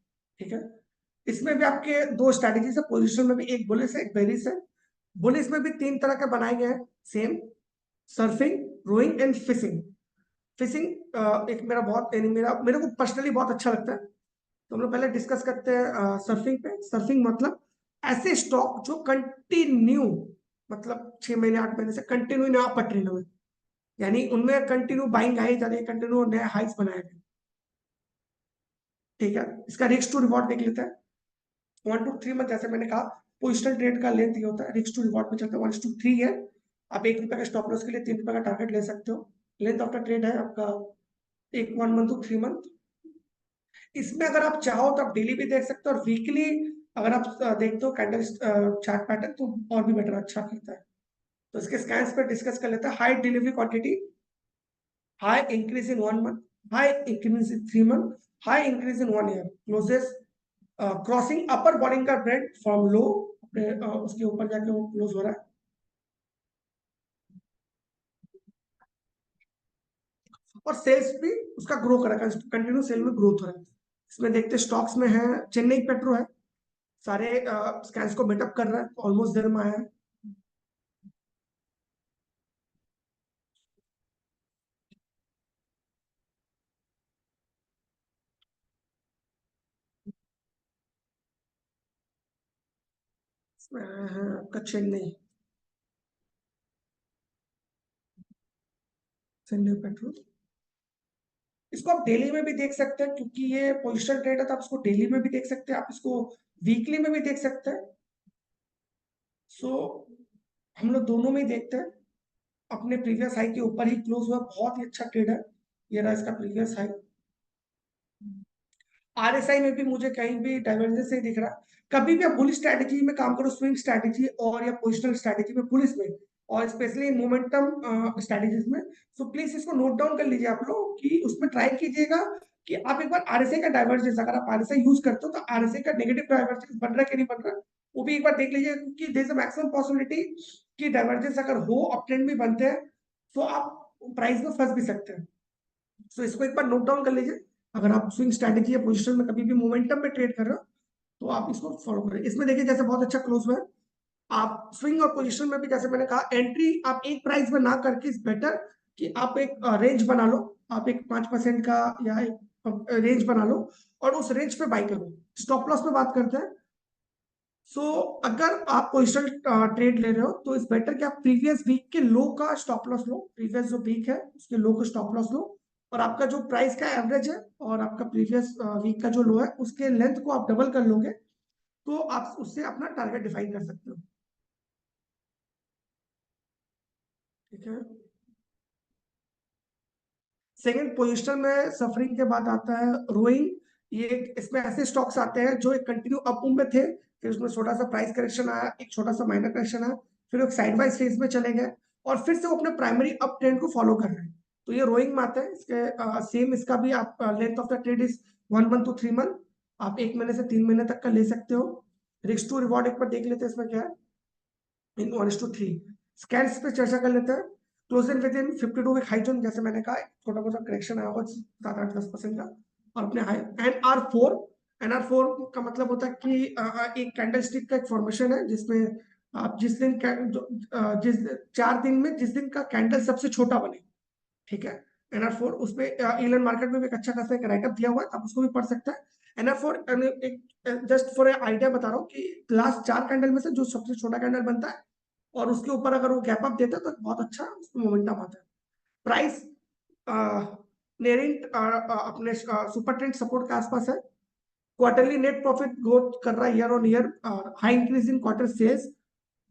ठीक है। इसमें भी आपके दो स्ट्रैटेजीज है, पोजिशन में भी एक बुलिश है एक बेरिश है। बुलिश में भी तीन तरह के बनाए गए हैं same, surfing, rowing and fishing. Fishing एक मेरा बहुत मेरे को पर्सनली बहुत अच्छा लगता है। तो हम लोग पहले डिस्कस करते हैं सर्फिंग पे। सर्फिंग मतलब ऐसे स्टॉक जो कंटिन्यू, मतलब 6 महीने 8 महीने से कंटिन्यू नया अपर ट्रेंड में, यानी उनमें कंटिन्यू बाइंग आई जा रही है, कंटिन्यू नए हाइस बनाए गए, ठीक है। इसका रिस्क टू रिवॉर्ड देख लेते हैं। 1 to 3 मंथ, जैसे मैंने कहा पोजिशनल ट्रेड का लेंथ ये होता है, रिस्क टू रिवॉर्ड में चलता है 1:3 है। आप ₹1 का स्टॉप लॉस के लिए ₹3 का टारगेट ले सकते हो। लेंथ ऑफ द ट्रेड है आपका 1 month to 3 month। इसमें अगर आप चाहो तो आप डेली भी देख सकते हो, और वीकली अगर आप देखते हो कैंडल चार्ट पैटर्न तो और भी बेटर अच्छा करता है। तो इसके स्कैन्स पे डिस्कस कर लेते हैं। High delivery quantity, high increase in 1 month, high increase in 3 month, high increase in 1 year, closes crossing upper Bollinger का ब्रेड फ्रॉम लो, उसके ऊपर जाके वो क्लोज हो रहा है। और सेल्स भी उसका ग्रो कर रहा है, कंटिन्यू सेल में ग्रोथ हो रहा है। इसमें देखते स्टॉक्स में है चेन्नई पेट्रो है, सारे स्कैन्स को मीटअप कर रहा है, ऑलमोस्ट देर में आया है। इसमें आया है आपका चेन्नई, चेन्नई पेट्रो। इसको आप डेली में भी देख सकते हैं, क्योंकि ये पोजिशनल ट्रेड है तो आप इसको डेली में भी देख सकते हैं, आप इसको वीकली में भी देख सकते हैं। सो हम लोग दोनों में ही देखते हैं। अपने प्रीवियस हाई के ऊपर ही क्लोज हुआ, बहुत ही अच्छा ट्रेड है। ये रहा इसका प्रीवियस हाई। आरएसआई में भी मुझे कहीं भी डाइवर्जेंस नहीं दिख रहा। कभी भी आप बुलिश स्ट्रैटेजी में काम करो, स्विंग स्ट्रैटेजी और या पोजिशनल स्ट्रैटेजी में, बुलिश में, और स्पेशली मोमेंटम स्ट्रैटेजीज में, तो प्लीज इसको नोट डाउन कर लीजिए आप लोग कि उसमें ट्राई कीजिएगा कि आप एक बार आरएसआई का डाइवर्जेंस, अगर आप आरएसआई यूज करते हो तो आरएसआई का नेगेटिव डाइवर्जेंस बन रहा है कि नहीं बन रहा है, वो भी एक बार देख लीजिए, क्योंकि there is a maximum possibility कि डाइवर्जेंस अगर हो, अप ट्रेंड भी बनते हैं, तो आप प्राइस में फंस भी सकते हैं। सो इसको एक बार नोट डाउन कर लीजिए। अगर आप स्विंग स्ट्रैटेजी या पोजीशन में कभी भी मोमेंटम में ट्रेड कर रहे हो तो आप इसको फॉलो करें। इसमें देखिए जैसे बहुत अच्छा क्लोज हुआ है। आप स्विंग और पोजीशन में भी, जैसे मैंने कहा, एंट्री आप एक प्राइस में ना करके इस बेटर कि आप एक रेंज बना लो, आप एक 5% का या एक रेंज बना लो और उस रेंज पे बाई करो। स्टॉप लॉस पे बात करते हैं। सो अगर आप पोजिशनल ट्रेड ले रहे हो तो इस बेटर कि आप प्रीवियस वीक के लो का स्टॉप लॉस लो, प्रीवियस जो वीक है उसके लो का स्टॉप लॉस लो, और आपका जो प्राइस का एवरेज है और आपका प्रीवियस वीक का जो लो है उसके लेंथ को आप डबल कर लोगे तो आप उससे अपना टारगेट डिफाइन कर सकते हो, ठीक है। सेकंड पोजीशन में सफरिंग के बाद आता है रोइंग। ये इसमें ऐसे स्टॉक्स आते हैं जो एक कंटिन्यू अप में थे, फिर उसमें छोटा सा प्राइस करेक्शन आया, एक छोटा सा माइनर करेक्शन आया, फिर एक साइड वाइज फेज में चले गए और फिर से वो अपने प्राइमरी अप ट्रेंड को फॉलो कर रहे हैं। तो ये रोइंग में आता है। इसके सेम इसका भी आप length of the trade is 1 month to 3 month। आप 1 महीने से 3 महीने तक का ले सकते हो। रिस्क टू रिवॉर्ड एक बार देख लेते हैं इसमें क्या है। इन 1:3 स्कैन्स पे चर्चा कर लेते हैं। Close in with in 52 week high zone, जैसे मैंने कहा छोटा मोटा करेक्शन आया होगा 7-8-10% का, और अपने हाई NR4। NR4 का मतलब होता है कि एक कैंडल स्टिक का एक फॉर्मेशन है जिसमें आप जिस दिन जिस 4 दिन में जिस दिन का कैंडल सबसे छोटा बने, ठीक है। NR4 उसमें इलन मार्केट में भी एक अच्छा खासा एक राइटअप दिया हुआ है, आप उसको भी पढ़ सकते हैं। NR4 एक जस्ट फॉर आइडिया बता रहा हूँ कि लास्ट 4 कैंडल में से जो सबसे छोटा कैंडल बनता है और उसके ऊपर अगर वो गैप अप देता है तो बहुत अच्छा उसमें मोमेंटम आता है। प्राइस नियरिंग अपने सुपर ट्रेंड सपोर्ट के आसपास है। क्वार्टरली नेट प्रॉफिट ग्रोथ कर रहा है year on year, high increase in quarter sales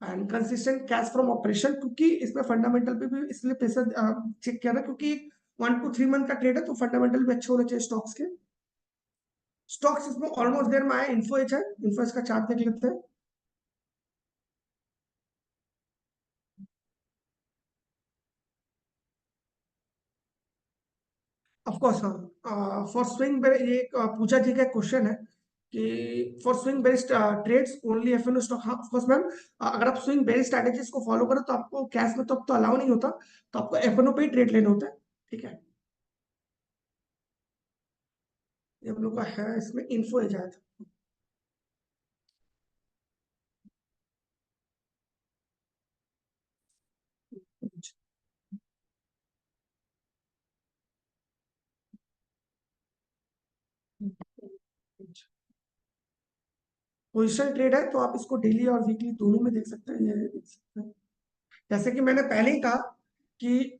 and consistent cash from operation, क्योंकि इसमें फंडामेंटल पे भी इसलिए पैसा चेक किया ना, क्योंकि 1 to 3 मंथ का ट्रेड है तो फंडामेंटल भी अच्छे होने चाहिए स्टॉक्स के। स्टॉक्स इसमें ऑलमोस्ट देर में आया। इन्फो एज है, इन्फो एज का चार्ट देख लेते हैं। ऑफ कोर्स हाँ, फॉर स्विंग ये पूजा जी का क्वेश्चन है कि for swing based trades only F N O stock. हाँ ऑफ कोर्स मैम, अगर आप स्विंग बेस्ड स्ट्रैटेजीज को फॉलो करो तो आपको कैश में तो अलाउ नहीं होता, तो आपको एफ एन ओ पे ही ट्रेड लेना होता है। ठीक है, ये हम लोग का है, इसमें इन्फो है जाए था। पोजिशन ट्रेड है तो आप इसको डेली और वीकली दोनों में देख सकते हैं, ये देख सकते हैं। जैसे कि मैंने पहले ही कहा कि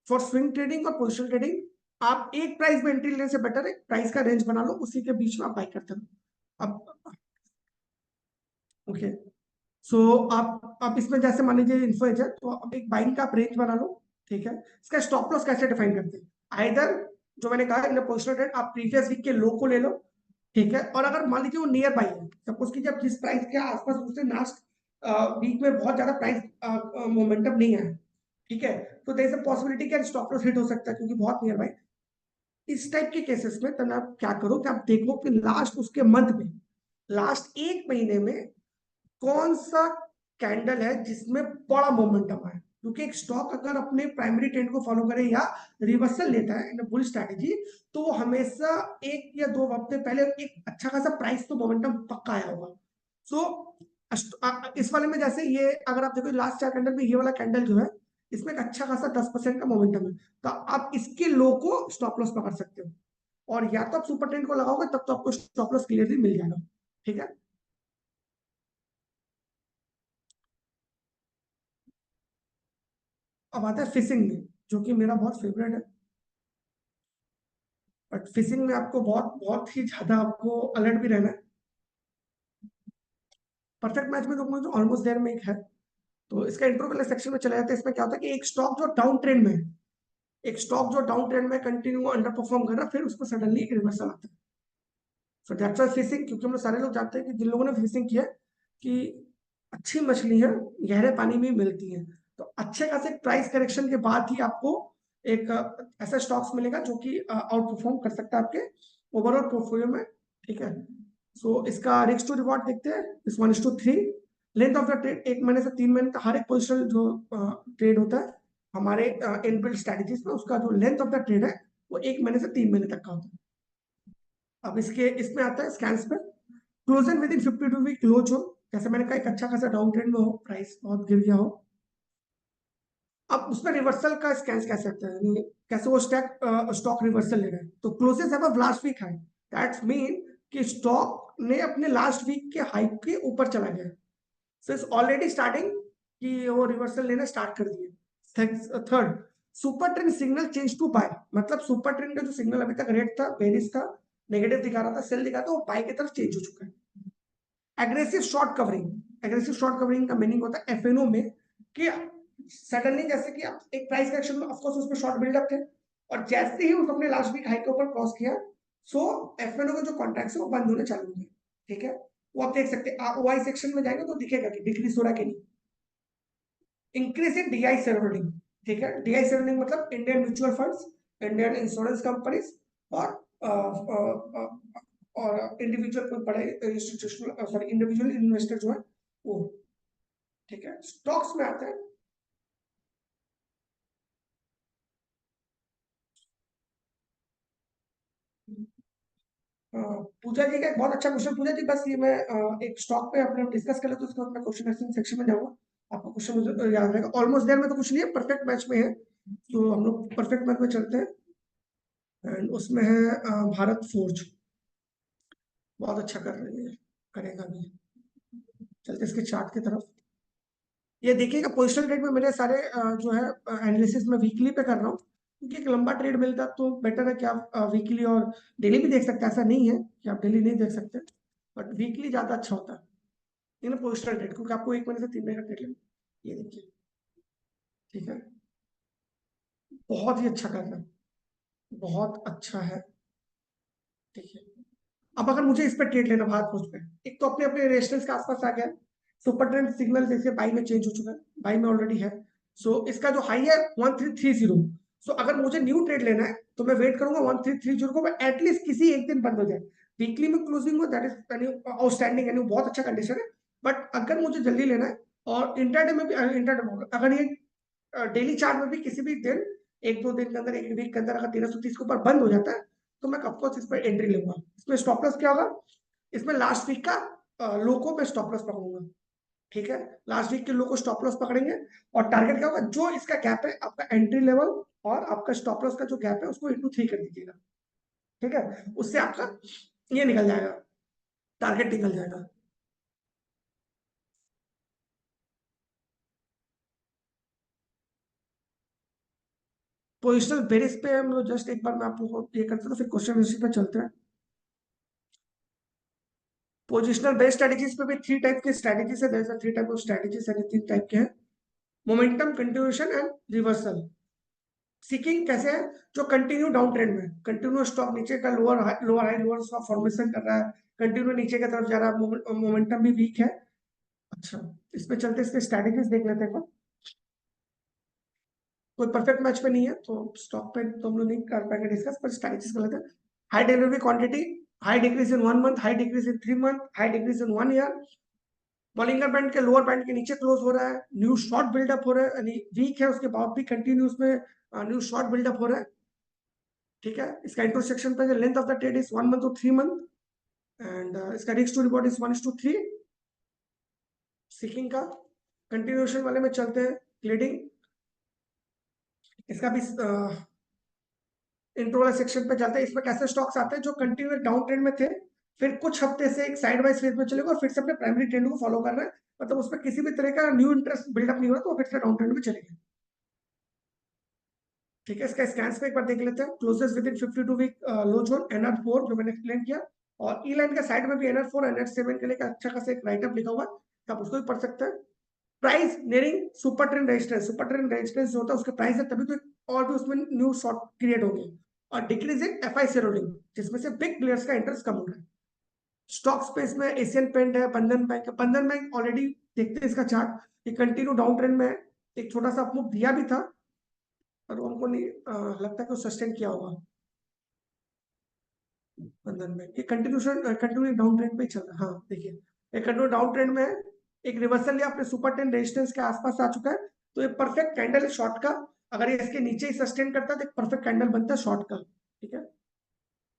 फॉर स्विंग ट्रेडिंग और पोजिशन ट्रेडिंग आप एक प्राइस में एंट्री लेने से बेटर है प्राइस का रेंज बना लो, उसी के बीच में आप बाई करते रहो। अब ओके, सो आप इसमें जैसे मान लीजिए इन्फो है तो आप एक बाइंग का आप रेंज बना लो। ठीक है, इसका स्टॉप लॉस कैसे डिफाइन करते हैं, आइदर जो मैंने कहा इन पोजिशनल ट्रेड आप प्रीवियस वीक के लो को ले लो। ठीक है, और अगर मान लीजिए वो नियर बाई है, सपोज कीजिए आप जिस प्राइस के आसपास उससे लास्ट वीक में बहुत ज्यादा प्राइस मोमेंटम नहीं है, ठीक है, तो देयर इज अ पॉसिबिलिटी कि स्टॉप लॉस हिट हो सकता है क्योंकि बहुत नियर बाई। इस टाइप के केसेस में तब आप क्या करो कि आप देखो कि लास्ट उसके मंथ में, लास्ट एक महीने में कौन सा कैंडल है जिसमें बड़ा मोमेंटम है, क्योंकि एक स्टॉक अगर अपने प्राइमरी ट्रेंड को फॉलो करे या रिवर्सल लेता है इन बुल स्ट्रैटेजी, तो वो हमेशा एक या दो हफ्ते पहले एक अच्छा खासा प्राइस तो मोमेंटम पक्का आया होगा। सो इस वाले में जैसे ये अगर आप देखो लास्ट 4 कैंडल में ये वाला कैंडल जो है इसमें एक अच्छा खासा 10% का मोमेंटम है, तो आप इसके लो को स्टॉप लॉस पकड़ सकते हो, और या तो आप सुपर ट्रेंड को लगाओगे तब तो आपको स्टॉप लॉस क्लियरली मिल जाएगा। ठीक है, अब आता है फिशिंग में, जो कि मेरा बहुत फेवरेट है। बट फिशिंग में आपको बहुत बहुत ही ज्यादा आपको अलर्ट भी रहना है। परफेक्ट मैच में तो ऑलमोस्ट देयर में एक है, तो इसका इंट्रो वाले सेक्शन में चला जाता है। इसमें क्या होता है कि एक स्टॉक जो डाउन ट्रेंड में है, एक स्टॉक जो डाउन ट्रेंड में कंटिन्यू अंडर परफॉर्म कर रहा है, फिर उसको सडनली एक रिवर्सल आता है। सो दैट्स व्हाई फिशिंग, क्योंकि हम लोग सारे लोग जानते हैं कि जिन लोगों ने फिशिंग किया कि अच्छी मछलियां गहरे पानी में मिलती हैं, तो अच्छे खासे प्राइस करेक्शन के बाद ही आपको एक ऐसा स्टॉक्स मिलेगा जो कि आउट परफॉर्म कर सकता है आपके ओवरऑल पोर्टफोलियो में। ठीक है, सो इसका रिस्क टू रिवॉर्ड देखते हैं, इस 1:3। लेंथ ऑफ द ट्रेड 1 महीने से 3 महीने का, हर एक पोजिशन जो ट्रेड होता है हमारे इनबिल्ट स्ट्रेटेजीज में, उसका जो लेंथ ऑफ द ट्रेड है वो 1 महीने से 3 महीने तक का होता है। अब इसके इसमें आता है स्कैन्स पे क्लोजन विद इन 52 वीक लो जो, जैसे मैंने कहा एक अच्छा खासा डाउन ट्रेंड में हो, प्राइस बहुत गिर गया हो। अब उसमें रिवर्सल का स्कैन्स कैसे आता है, यानी कैसे वो स्टॉक रिवर्सल ले रहा है, तो क्लोजेस है last week high, that's mean कि स्टॉक ने अपने लास्ट वीक के हाई के ऊपर चला गया, सो इट्स ऑलरेडी स्टार्टिंग कि वो रिवर्सल लेना स्टार्ट कर दिए। Third, super trend signal change to buy, मतलब सुपर ट्रेंड का जो सिग्नल अभी तक रेड था, बेरिश था, नेगेटिव दिखा रहा था, सेल दिखा था, वो बाय की तरफ चेंज हो चुका है। Aggressive short covering, aggressive short covering का मीनिंग होता है एफएनओ में कि सडनली जैसे कि आप एक प्राइस करेक्शन में ऑफ कोर्स उसमें शॉर्ट बिल्डअप थे, और जैसे ही उसने लास्ट वीक हाई के ऊपर क्रॉस किया, सो एफएनओ के जो कॉन्ट्रैक्ट्स है वो बंद होने चालू हुए। ठीक है, वो आप देख सकते हैं, ओआई सेक्शन में जाएंगे तो दिखेगा कि डिक्रीज हो रहा है कि नहीं। Increase in DI share holding, ठीक है, डीआई शेयर होल्डिंग मतलब Indian mutual funds, Indian insurance companies, और और इंडिविजुअल कोई बड़े इंस्टीट्यूशनल सॉरी इंडिविजुअल इन्वेस्टर जो है वो। ठीक है, स्टॉक्स में आते हैं, पूजा जी का एक बहुत अच्छा क्वेश्चन। पूजा जी बस ये मैं एक स्टॉक पे अपने डिस्कस कर ले तो उसके बाद मैं क्वेश्चन आंसर सेक्शन में जाऊंगा, आपको क्वेश्चन मुझे याद रहेगा। ऑलमोस्ट देयर में तो कुछ नहीं है, परफेक्ट मैच में है, तो हम लोग परफेक्ट मैच में चलते हैं। एंड उसमें है भारत फोर्ज, बहुत अच्छा कर रही है, करेगा भी। चलते इसके चार्ट की तरफ, ये देखिएगा पोजिशनल ट्रेड में मेरे सारे जो है एनालिसिस में वीकली पे कर रहा हूँ, क्योंकि एक लंबा ट्रेड मिलता तो बेटर है कि आप वीकली और डेली भी देख सकते हैं, ऐसा नहीं है कि आप डेली नहीं देख सकते, बट वीकली ज्यादा अच्छा होता है इन पोजिशनल ट्रेड, क्योंकि आपको 1 महीने से 3 महीने का ट्रेड लेना। ये देखिए, ठीक है, बहुत ही अच्छा कर रहा है, बहुत अच्छा है। ठीक है, अब अगर मुझे इस पर ट्रेड लेना भारत फौज पे, एक तो अपने अपने रेशनल्स के आसपास आ गया, सुपर ट्रेंड सिग्नल जैसे बाई में चेंज हो चुका है, बाई में ऑलरेडी है, सो इसका जो हाई है 1330, सो अगर मुझे न्यू ट्रेड लेना है तो मैं वेट करूंगा 1330 को एटलीस्ट किसी एक दिन बंद हो जाए, वीकली में क्लोजिंग हुआ दैट इज आउटस्टैंडिंग, यानी बहुत अच्छा कंडीशन है। बट अगर मुझे जल्दी लेना है और इंटरडे में भी, इंटरडे अगर ये डेली चार्ट में भी किसी भी दिन, एक दो दिन के अंदर, एक वीक के अंदर अगर 1330 के ऊपर बंद हो जाता है तो मैं ऑफकोर्स इस पर एंट्री लूंगा। इसमें स्टॉप लॉस क्या होगा, इसमें लास्ट वीक का लो को मैं स्टॉप लॉस पकड़ूंगा। ठीक है, लास्ट वीक के लो को स्टॉप लॉस पकड़ेंगे और टारगेट क्या होगा, जो इसका गैप है आपका एंट्री लेवल और आपका स्टॉप लॉस का जो गैप है उसको इंटू 3 कर दीजिएगा। ठीक है, उससे आपका ये निकल जाएगा, टारगेट निकल जाएगा। पोजिशनल बेरिस पे हम लोग जस्ट एक बार मैं आपको ये करते तो फिर क्वेश्चन आंसर पे चलते हैं। पोजिशनल बेस्ड स्ट्रेटजीज पे भी 3 टाइप की स्ट्रेटजीज है, there are 3 type of strategies, यानी 3 टाइप के हैं। Momentum, continuation and reversal. Seeking कैसे है, जो कंटिन्यू डाउन ट्रेंड में, कंटिन्यू स्टॉक नीचे का lower high lower stock formation कर रहा है, कंटिन्यू नीचे की तरफ जा रहा है, मोमेंटम भी वीक है। अच्छा, इस पे चलते इसके स्ट्रेटजीज देख लेते हैं। कोई परफेक्ट मैच पे नहीं है तो स्टॉक पे तो हम लोग नहीं कर पाएंगे डिस्कस, पर स्ट्रेटजीज कर लेते हैं। High delivery quantity, high decrease in 1 month, high decrease in 3 month, high decrease in 1 year. Bollinger band के लोअर बैंड के नीचे क्लोज हो रहा है, न्यू शॉर्ट बिल्डअप हो रहा है, यानी वीक है उसके बाद भी कंटिन्यूस में न्यू शॉर्ट बिल्डअप हो रहा है। ठीक है, इसका इंटरसेक्शन पे length of the trade is 1 month to 3 month and इसका risk to reward is 1:3। Seeking का कंटिन्यूएशन वाले में चलते हैं। लीडिंग, इसका भी इंट्रो वाले सेक्शन पे चलते हैं। इसमें कैसे स्टॉक्स आते हैं जो कंटिन्यूअस डाउन ट्रेंड में थे, फिर कुछ हफ्ते से एक साइड वाइज फेज में चलेगा और फिर से अपने प्राइमरी ट्रेंड को फॉलो कर रहे हैं, मतलब उसमें किसी भी तरह का न्यू इंटरेस्ट बिल्डअप नहीं हो रहा तो वो फिर से डाउन ट्रेंड में चलेंगे। ठीक है, इसका स्कैन्स पे एक बार देख लेते हैं। Closest with in 52 week low zone NR4 जो मैंने एक्सप्लेन किया, और ई लाइन के साइड में भी NR4 NR7 के लिए अच्छा खासा एक राइटअप लिखा हुआ है, आप उसको भी पढ़ सकते हैं। Price nearing super trend resistance, super trend resistance जो होता है उसके प्राइस है तभी तो और भी उसमें न्यू शॉर्ट क्रिएट होंगे। और डिक्रीज इन FI शेयरहोल्डिंग, जिसमें से बिग प्लेयर्स का इंटरेस्ट कम हो रहा है। स्टॉक स्पेस में एशियन पेंट है, बंधन बैंक है। बंधन बैंक ऑलरेडी देखते हैं इसका चार्ट, ये कंटिन्यू डाउन ट्रेंड में है, एक छोटा सा अपमूव दिया भी था पर उनको नहीं लगता कि वो सस्टेन किया होगा। बंधन बैंक ये कंटिन्यू डाउन ट्रेंड पे ही चल रहा है। हाँ देखिए, ये कंटिन्यू डाउन ट्रेंड में है, एक रिवर्सल लिया अपने सुपर ट्रेंड रेजिस्टेंस के आसपास आ चुका है, तो ये परफेक्ट कैंडल है शॉर्ट का। अगर ये इसके नीचे ही सस्टेन करता है तो एक परफेक्ट कैंडल बनता है शॉर्ट का। ठीक है,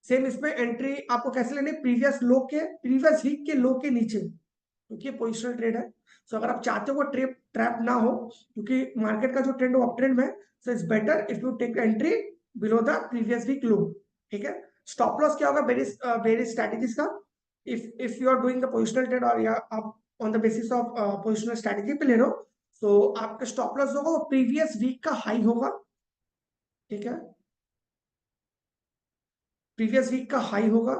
सेम इसमें एंट्री आपको कैसे लेनी, प्रीवियस वीक के लो के नीचे, क्योंकि ये पोजिशनल ट्रेड है। सो अगर आप चाहते हो वो ट्रैप ना हो, क्योंकि मार्केट का जो ट्रेंड है वो अप ट्रेंड में, so it's better if you take entry below the previous week low. ठीक है, स्टॉप लॉस क्या होगा वेरियस स्ट्रेटजीज का, if you are doing the positional trade और या आप on the basis of positional strategy पे ले रहे हो, तो आपका स्टॉप लॉस होगा वो प्रीवियस वीक का हाई होगा। ठीक है, प्रीवियस वीक का हाई होगा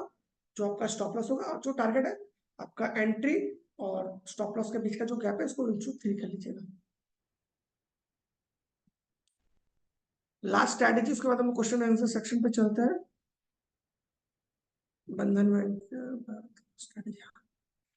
जो आपका स्टॉप लॉस होगा, और जो टारगेट है आपका एंट्री और स्टॉप लॉस के बीच का जो गैप है इसको इंटू 3 कर लीजिएगा। लास्ट स्ट्रैटेजी, उसके बाद हम क्वेश्चन आंसर सेक्शन पे चलते हैं। बंधन बैंक स्ट्रैटेजी,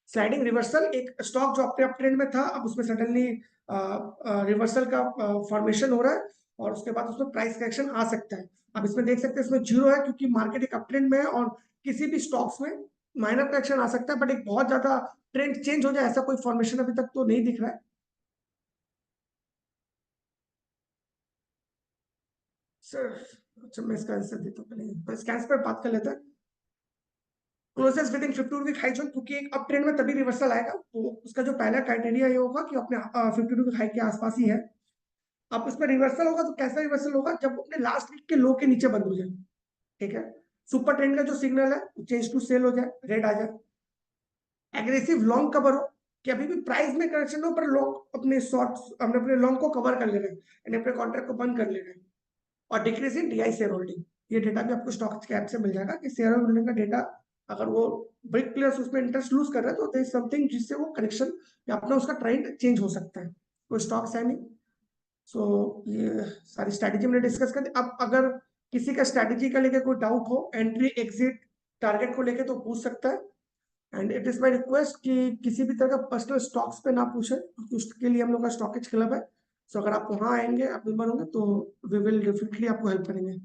स्लाइडिंग रिवर्सल, एक स्टॉक जो अपने अप ट्रेंड में था अब उसमें सडनली रिवर्सल का फॉर्मेशन हो रहा है और उसके बाद उसमें प्राइस करेक्शन आ सकता है। अब इसमें देख सकते हैं इसमें जीरो है क्योंकि मार्केट एक अप ट्रेंड में है और किसी भी स्टॉक्स में माइनर करेक्शन आ सकता है, बट एक बहुत ज्यादा ट्रेंड चेंज हो जाए ऐसा कोई फॉर्मेशन अभी तक तो नहीं दिख रहा है। सर अच्छा, मैं इसका आंसर देता हूँ, पहले स्कैन्स पर बात कर लेते हैं। Closest with in 52 week high zone, क्योंकि एक अप ट्रेंड में तभी रिवर्सल आएगा, तो उसका जो पहला क्राइटेरिया ये होगा कि अपने 52 वीक हाई के आसपास ही है। अब उसमें रिवर्सल होगा तो कैसा रिवर्सल होगा, जब वो अपने लास्ट वीक के लो के नीचे बंद हो जाए। ठीक है, सुपर ट्रेंड का जो सिग्नल है चेंज टू सेल हो जाए, रेड आ जाए, एग्रेसिव लॉन्ग कवर हो कि अभी भी प्राइस में करेक्शन हो पर लॉन्ग अपने शॉर्ट अपने लॉन्ग को कवर कर ले रहे हैं यानी अपने कॉन्ट्रैक्ट को बंद कर ले रहे हैं, और decrease in DI share holding. ये डेटा भी आपको स्टॉक के ऐप से मिल जाएगा कि शेयर होल्डिंग का डेटा अगर वो बिग प्लेयर्स उसमें इंटरेस्ट लूज कर रहे हैं तो देयर इज समथिंग जिससे वो करेक्शन या अपना उसका ट्रेंड चेंज हो सकता है, कोई स्टॉक्स है नहीं। सो ये सारी स्ट्रैटेजी मैंने डिस्कस कर दी। अब अगर किसी का स्ट्रैटेजी का लेके कोई डाउट हो, एंट्री एग्जिट टारगेट को लेके, तो पूछ सकता है। And it is my request कि किसी भी तरह का पर्सनल स्टॉक्स पे ना पूछे, क्योंकि उसके लिए हम लोग का स्टॉकेज क्लब है। सो अगर आप वहां आएंगे, आप मेंबर होंगे, तो वी विल डेफिनेटली आपको हेल्प करेंगे।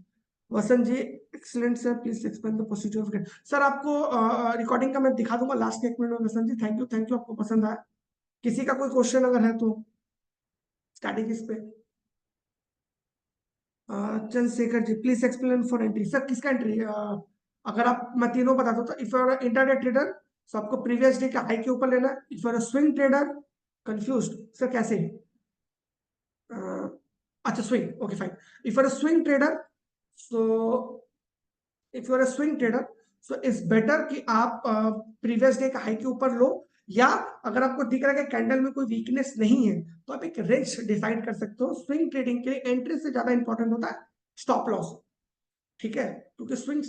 Vasant ji excellent sir, please explain the procedure of. Sir आपको रिकॉर्डिंग का मैं दिखा दूंगा लास्ट के 1 मिनट में। वसंत जी थैंक यू, आपको पसंद आया। किसी का कोई क्वेश्चन अगर है तो स्ट्रैटेजीज पे। Chandrashekhar ji please explain for entry. Sir किसका एंट्री? अगर आप, मैं तीनों बता दूं तो if you are intraday trader तो आपको प्रीवियस डे का हाई के ऊपर लेना है। If you are swing trader, confused sir कैसे? अच्छा swing, okay fine. If you are swing trader, so if you are swing trader so it's better कि आप प्रीवियस डे का हाई के ऊपर लो, या अगर आपको दिख रहा है कि कैंडल में कोई वीकनेस नहीं है तो आप एक रेंज डिसाइड कर सकते हो। स्विंग ट्रेडिंग के लिए एंट्री से ज्यादा इंपॉर्टेंट होता है स्टॉप लॉस, ठीक है? क्योंकि स्विंग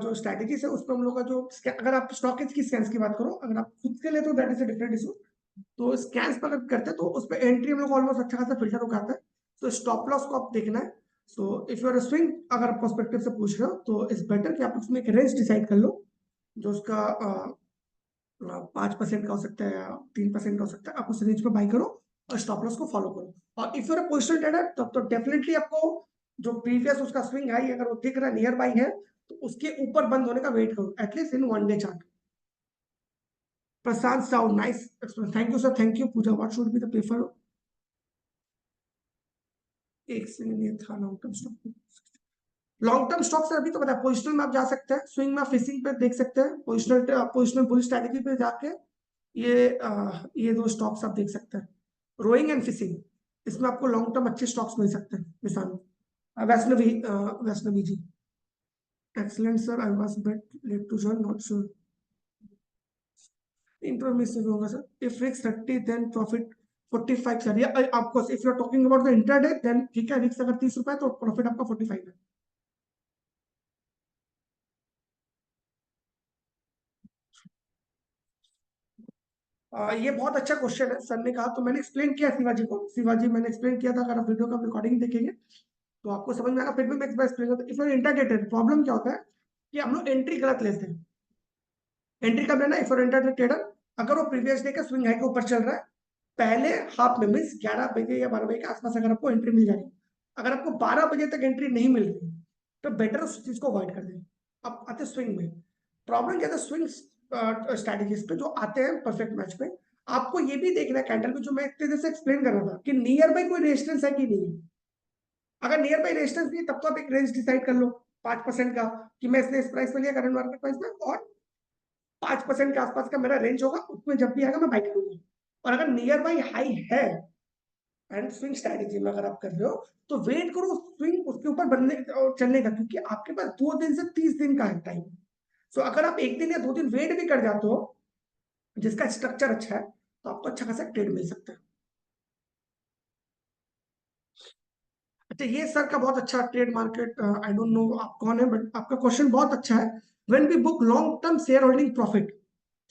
जो स्ट्रैटेजीज है उसमें हम लोग का जो अगर आप स्टॉक की स्कैन्स की बात करो, अगर आप खुद के लिए तो that is a different issue. तो स्कैन्स पर अगर करते हैं तो उस पर एंट्री हम लोग ऑलमोस्ट अच्छा खासा फिल्टर हो जाता है। तो स्टॉप लॉस को आप देखना है। So if you are swing, अगर पर्सपेक्टिव से पूछ रहे हो तो इट्स बेटर कि आप उसमें एक रेंज डिसाइड कर लो जो उसका 5% का हो सकता है या 3% का हो सकता है। आप उस रेंज पे बाई करो और स्टॉप लॉस को फॉलो करो। और if you are positional trader तब तो डेफिनेटली आपको जो प्रीवियस उसका स्विंग हाई अगर वो दिख रहा है नियर बाई है तो उसके ऊपर बंद होने का वेट करो at least in 1 day chart. Prashant sound nice explain, thank you sir, thank you. Pooja what should be the prefer? एक सेकंड, ये था long term stock. Long term stock से अभी तो पता है पोजिशनल में आप जा सकते हैं, स्विंग में फिशिंग पे देख सकते हैं, पोजिशनल बुल स्ट्रेटजी पे जाके ये 2 स्टॉक्स आप देख सकते हैं, रोइंग एंड फिशिंग। इसमें आपको लॉन्ग टर्म अच्छे स्टॉक्स मिल सकते हैं। मिसाल Vaishnavi ji, excellent sir, I was bit late to join, not sure इंटरमिस से भी होगा sir. If risk 30 then profit 45 sir, या आपको if you are talking about the intraday then ठीक है, रिस्क अगर 30 रुपए है तो प्रॉफिट आपका 45 है। ये बहुत अच्छा क्वेश्चन है, सर ने कहा तो मैंने एक्सप्लेन किया शिवाजी को। शिवाजी मैंने एक्सप्लेन किया था, अगर आप वीडियो का रिकॉर्डिंग देखेंगे तो आपको समझ में आएगा। फिर भी मैं एक्सप्लेन करता हूं। इसमें इंटरडेटेड प्रॉब्लम क्या होता है कि हम लोग एंट्री गलत लेते हैं। एंट्री कब लेना? इफ इंटरडेट ट्रेडर, अगर वो प्रीवियस डे का स्विंग हाई के ऊपर चल रहा है, पहले हाफ में मीन 11 बजे या 12 बजे के आसपास अगर आपको एंट्री मिल जाएगी, अगर आपको 12 बजे तक एंट्री नहीं मिल रही तो बेटर उस चीज को अवॉइड कर दें। अब आते स्विंग में, प्रॉब्लम क्या था स्विंग स्ट्रैटेजीज पे जो आते हैं परफेक्ट मैच पे, आपको ये भी देखना है कैंडल में, जो मैं तेजी से एक्सप्लेन कर रहा था कि नियर बाई कोई रेजिस्टेंस है कि नहीं है। अगर नियर बाई रेजिस्टेंस नहीं तब तो आप एक रेंज डिसाइड कर लो 5% का, कि मैं इसने इस प्राइस में लिया करंट मार्केट प्राइस में, और 5% के आसपास का मेरा रेंज होगा, उसमें जब भी आएगा मैं बाई करूंगा। और अगर नियर बाई हाई है एंड स्विंग स्ट्रैटेजी में अगर आप कर रहे हो तो वेट करो स्विंग उसके ऊपर बनने और चलने का, क्योंकि आपके पास 2 दिन से 30 दिन का है टाइम। सो अगर आप 1 दिन या 2 दिन वेट भी कर जाते हो जिसका स्ट्रक्चर अच्छा है तो आपको अच्छा खासा ट्रेड मिल सकता है। अच्छा ये सर का बहुत अच्छा trade market, I don't know आप कौन है बट आपका क्वेश्चन बहुत अच्छा है। When we book long term share holding profit,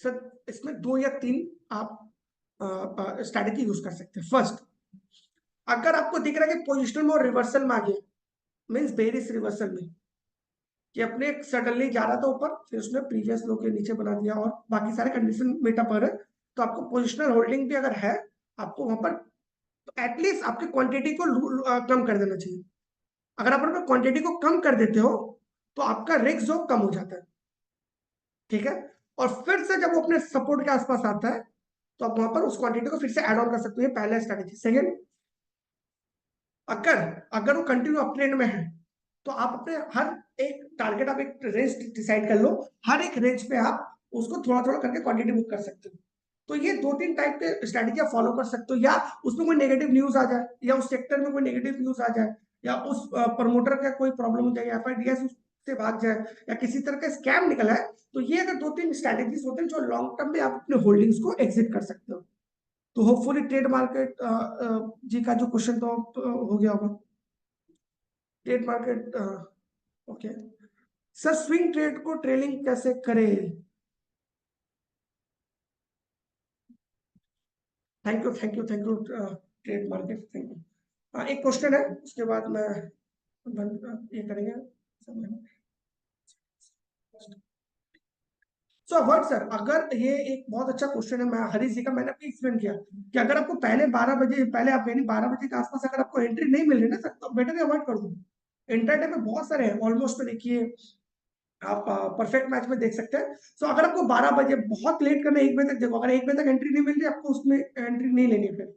sir इसमें 2 या 3 आप स्ट्रैटेजी यूज कर सकते हैं। फर्स्ट, अगर आपको दिख रहा है कि पोजिशनल में और रिवर्सल में आ गया, मीन्स बेरिश रिवर्सल में, कि अपने सडनली जा रहा था ऊपर फिर उसने प्रीवियस लो के नीचे बना दिया और बाकी सारे कंडीशन मेटा पर है, तो आपको पोजिशनल होल्डिंग भी अगर है आपको वहां पर तो एटलीस्ट आपकी क्वांटिटी को कम कर देना चाहिए। अगर आप अपने क्वांटिटी को कम कर देते हो तो आपका रिस्क जो कम हो जाता है, ठीक है? और फिर से जब वो अपने सपोर्ट के आसपास आता है तो आप वहां पर उस क्वांटिटी को फिर से ऐड ऑन कर सकते हो। पहला स्ट्रेटेजी। सेकंड, अगर अगर वो कंटिन्यू अप ट्रेंड में है तो आप अपने हर एक टारगेट, आप एक रेंज डिसाइड कर लो, हर एक रेंज पे आप उसको थोड़ा थोड़ा करके क्वांटिटी बुक कर सकते हो। तो ये 2-3 टाइप के स्ट्रेटेजी आप फॉलो कर सकते हो, या उसमें कोई नेगेटिव न्यूज आ जाए, या उस सेक्टर में कोई नेगेटिव न्यूज आ जाए, या उस प्रमोटर का कोई प्रॉब्लम हो जाए, एफआईडीएस से भाग जाए, या किसी तरह का स्कैम निकला है, तो ये अगर 2-3 स्ट्रेटेजीज होते हैं जो लॉन्ग टर्म में आप अपने होल्डिंग्स को एग्जिट कर सकते हो। तो होपफुली ट्रेड मार्केट जी का जो क्वेश्चन तो हो गया होगा। Trade market, okay sir, swing trade को ट्रेलिंग कैसे करें? Thank you trade market, thank you. एक क्वेश्चन है उसके बाद मैं ये करेंगे। सो अवॉइड सर, अगर ये एक बहुत अच्छा क्वेश्चन है, मैं हरीश जी का मैंने आपको एक्सप्लेन किया कि अगर आपको पहले 12 बजे, पहले आप यानी 12 बजे के आसपास अगर आपको एंट्री नहीं मिल रही ना सर, तो बेटर अवॉइड कर दो। इंटरडे में बहुत सारे हैं ऑलमोस्ट, देखिए आप परफेक्ट मैच में देख सकते हैं। सो अगर आपको 12 बजे बहुत लेट करना है, 1 बजे तक देखो, अगर 1 बजे तक एंट्री नहीं मिल रही आपको उसमें एंट्री नहीं लेनी फिर।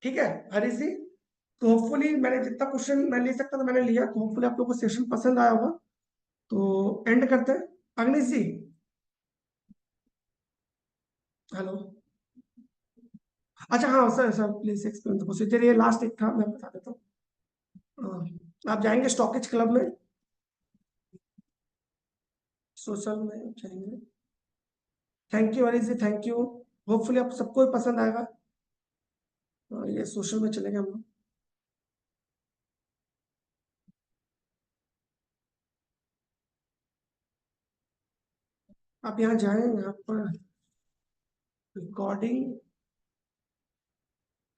ठीक है हरीश जी, तो होपफुली मैंने जितना क्वेश्चन मैं ले सकता था मैंने लिया, तो होपफुली आप लोगों को सेशन पसंद आया होगा। तो एंड करते हैं। अग्निश जी, हेलो। अच्छा हाँ sir, sir please explain the procedure, ये लास्ट एक था मैं बता देता हूँ। आप जाएंगे स्टॉकेज क्लब में, सोशल में जाएंगे। Thank you Harish ji, thank you. Hopefully आप सबको पसंद आएगा। ये सोशल में चलेंगे हम लोग। आप यहाँ जाएं, यहाँ पर रिकॉर्डिंग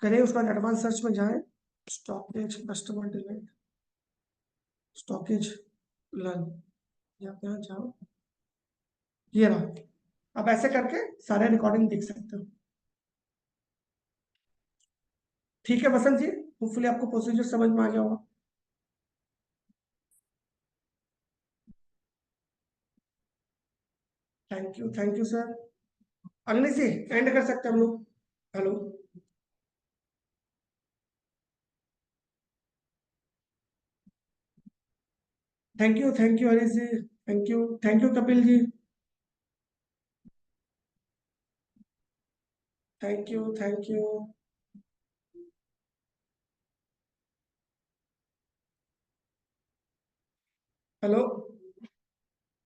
करें, उसके बाद एडवांस सर्च में जाएं, stockage customer delete, stockage learn, आप यहाँ जाओ, ये रहा। अब ऐसे करके सारे रिकॉर्डिंग देख सकते हो। ठीक है बसंत जी, होपफुली आपको प्रोसीजर समझ में आ गया होगा। Thank you sir. अगले से एंड कर सकते हैं हम लोग। Hello. Thank you Harish ji, thank you Kapil ji, thank you. Hello.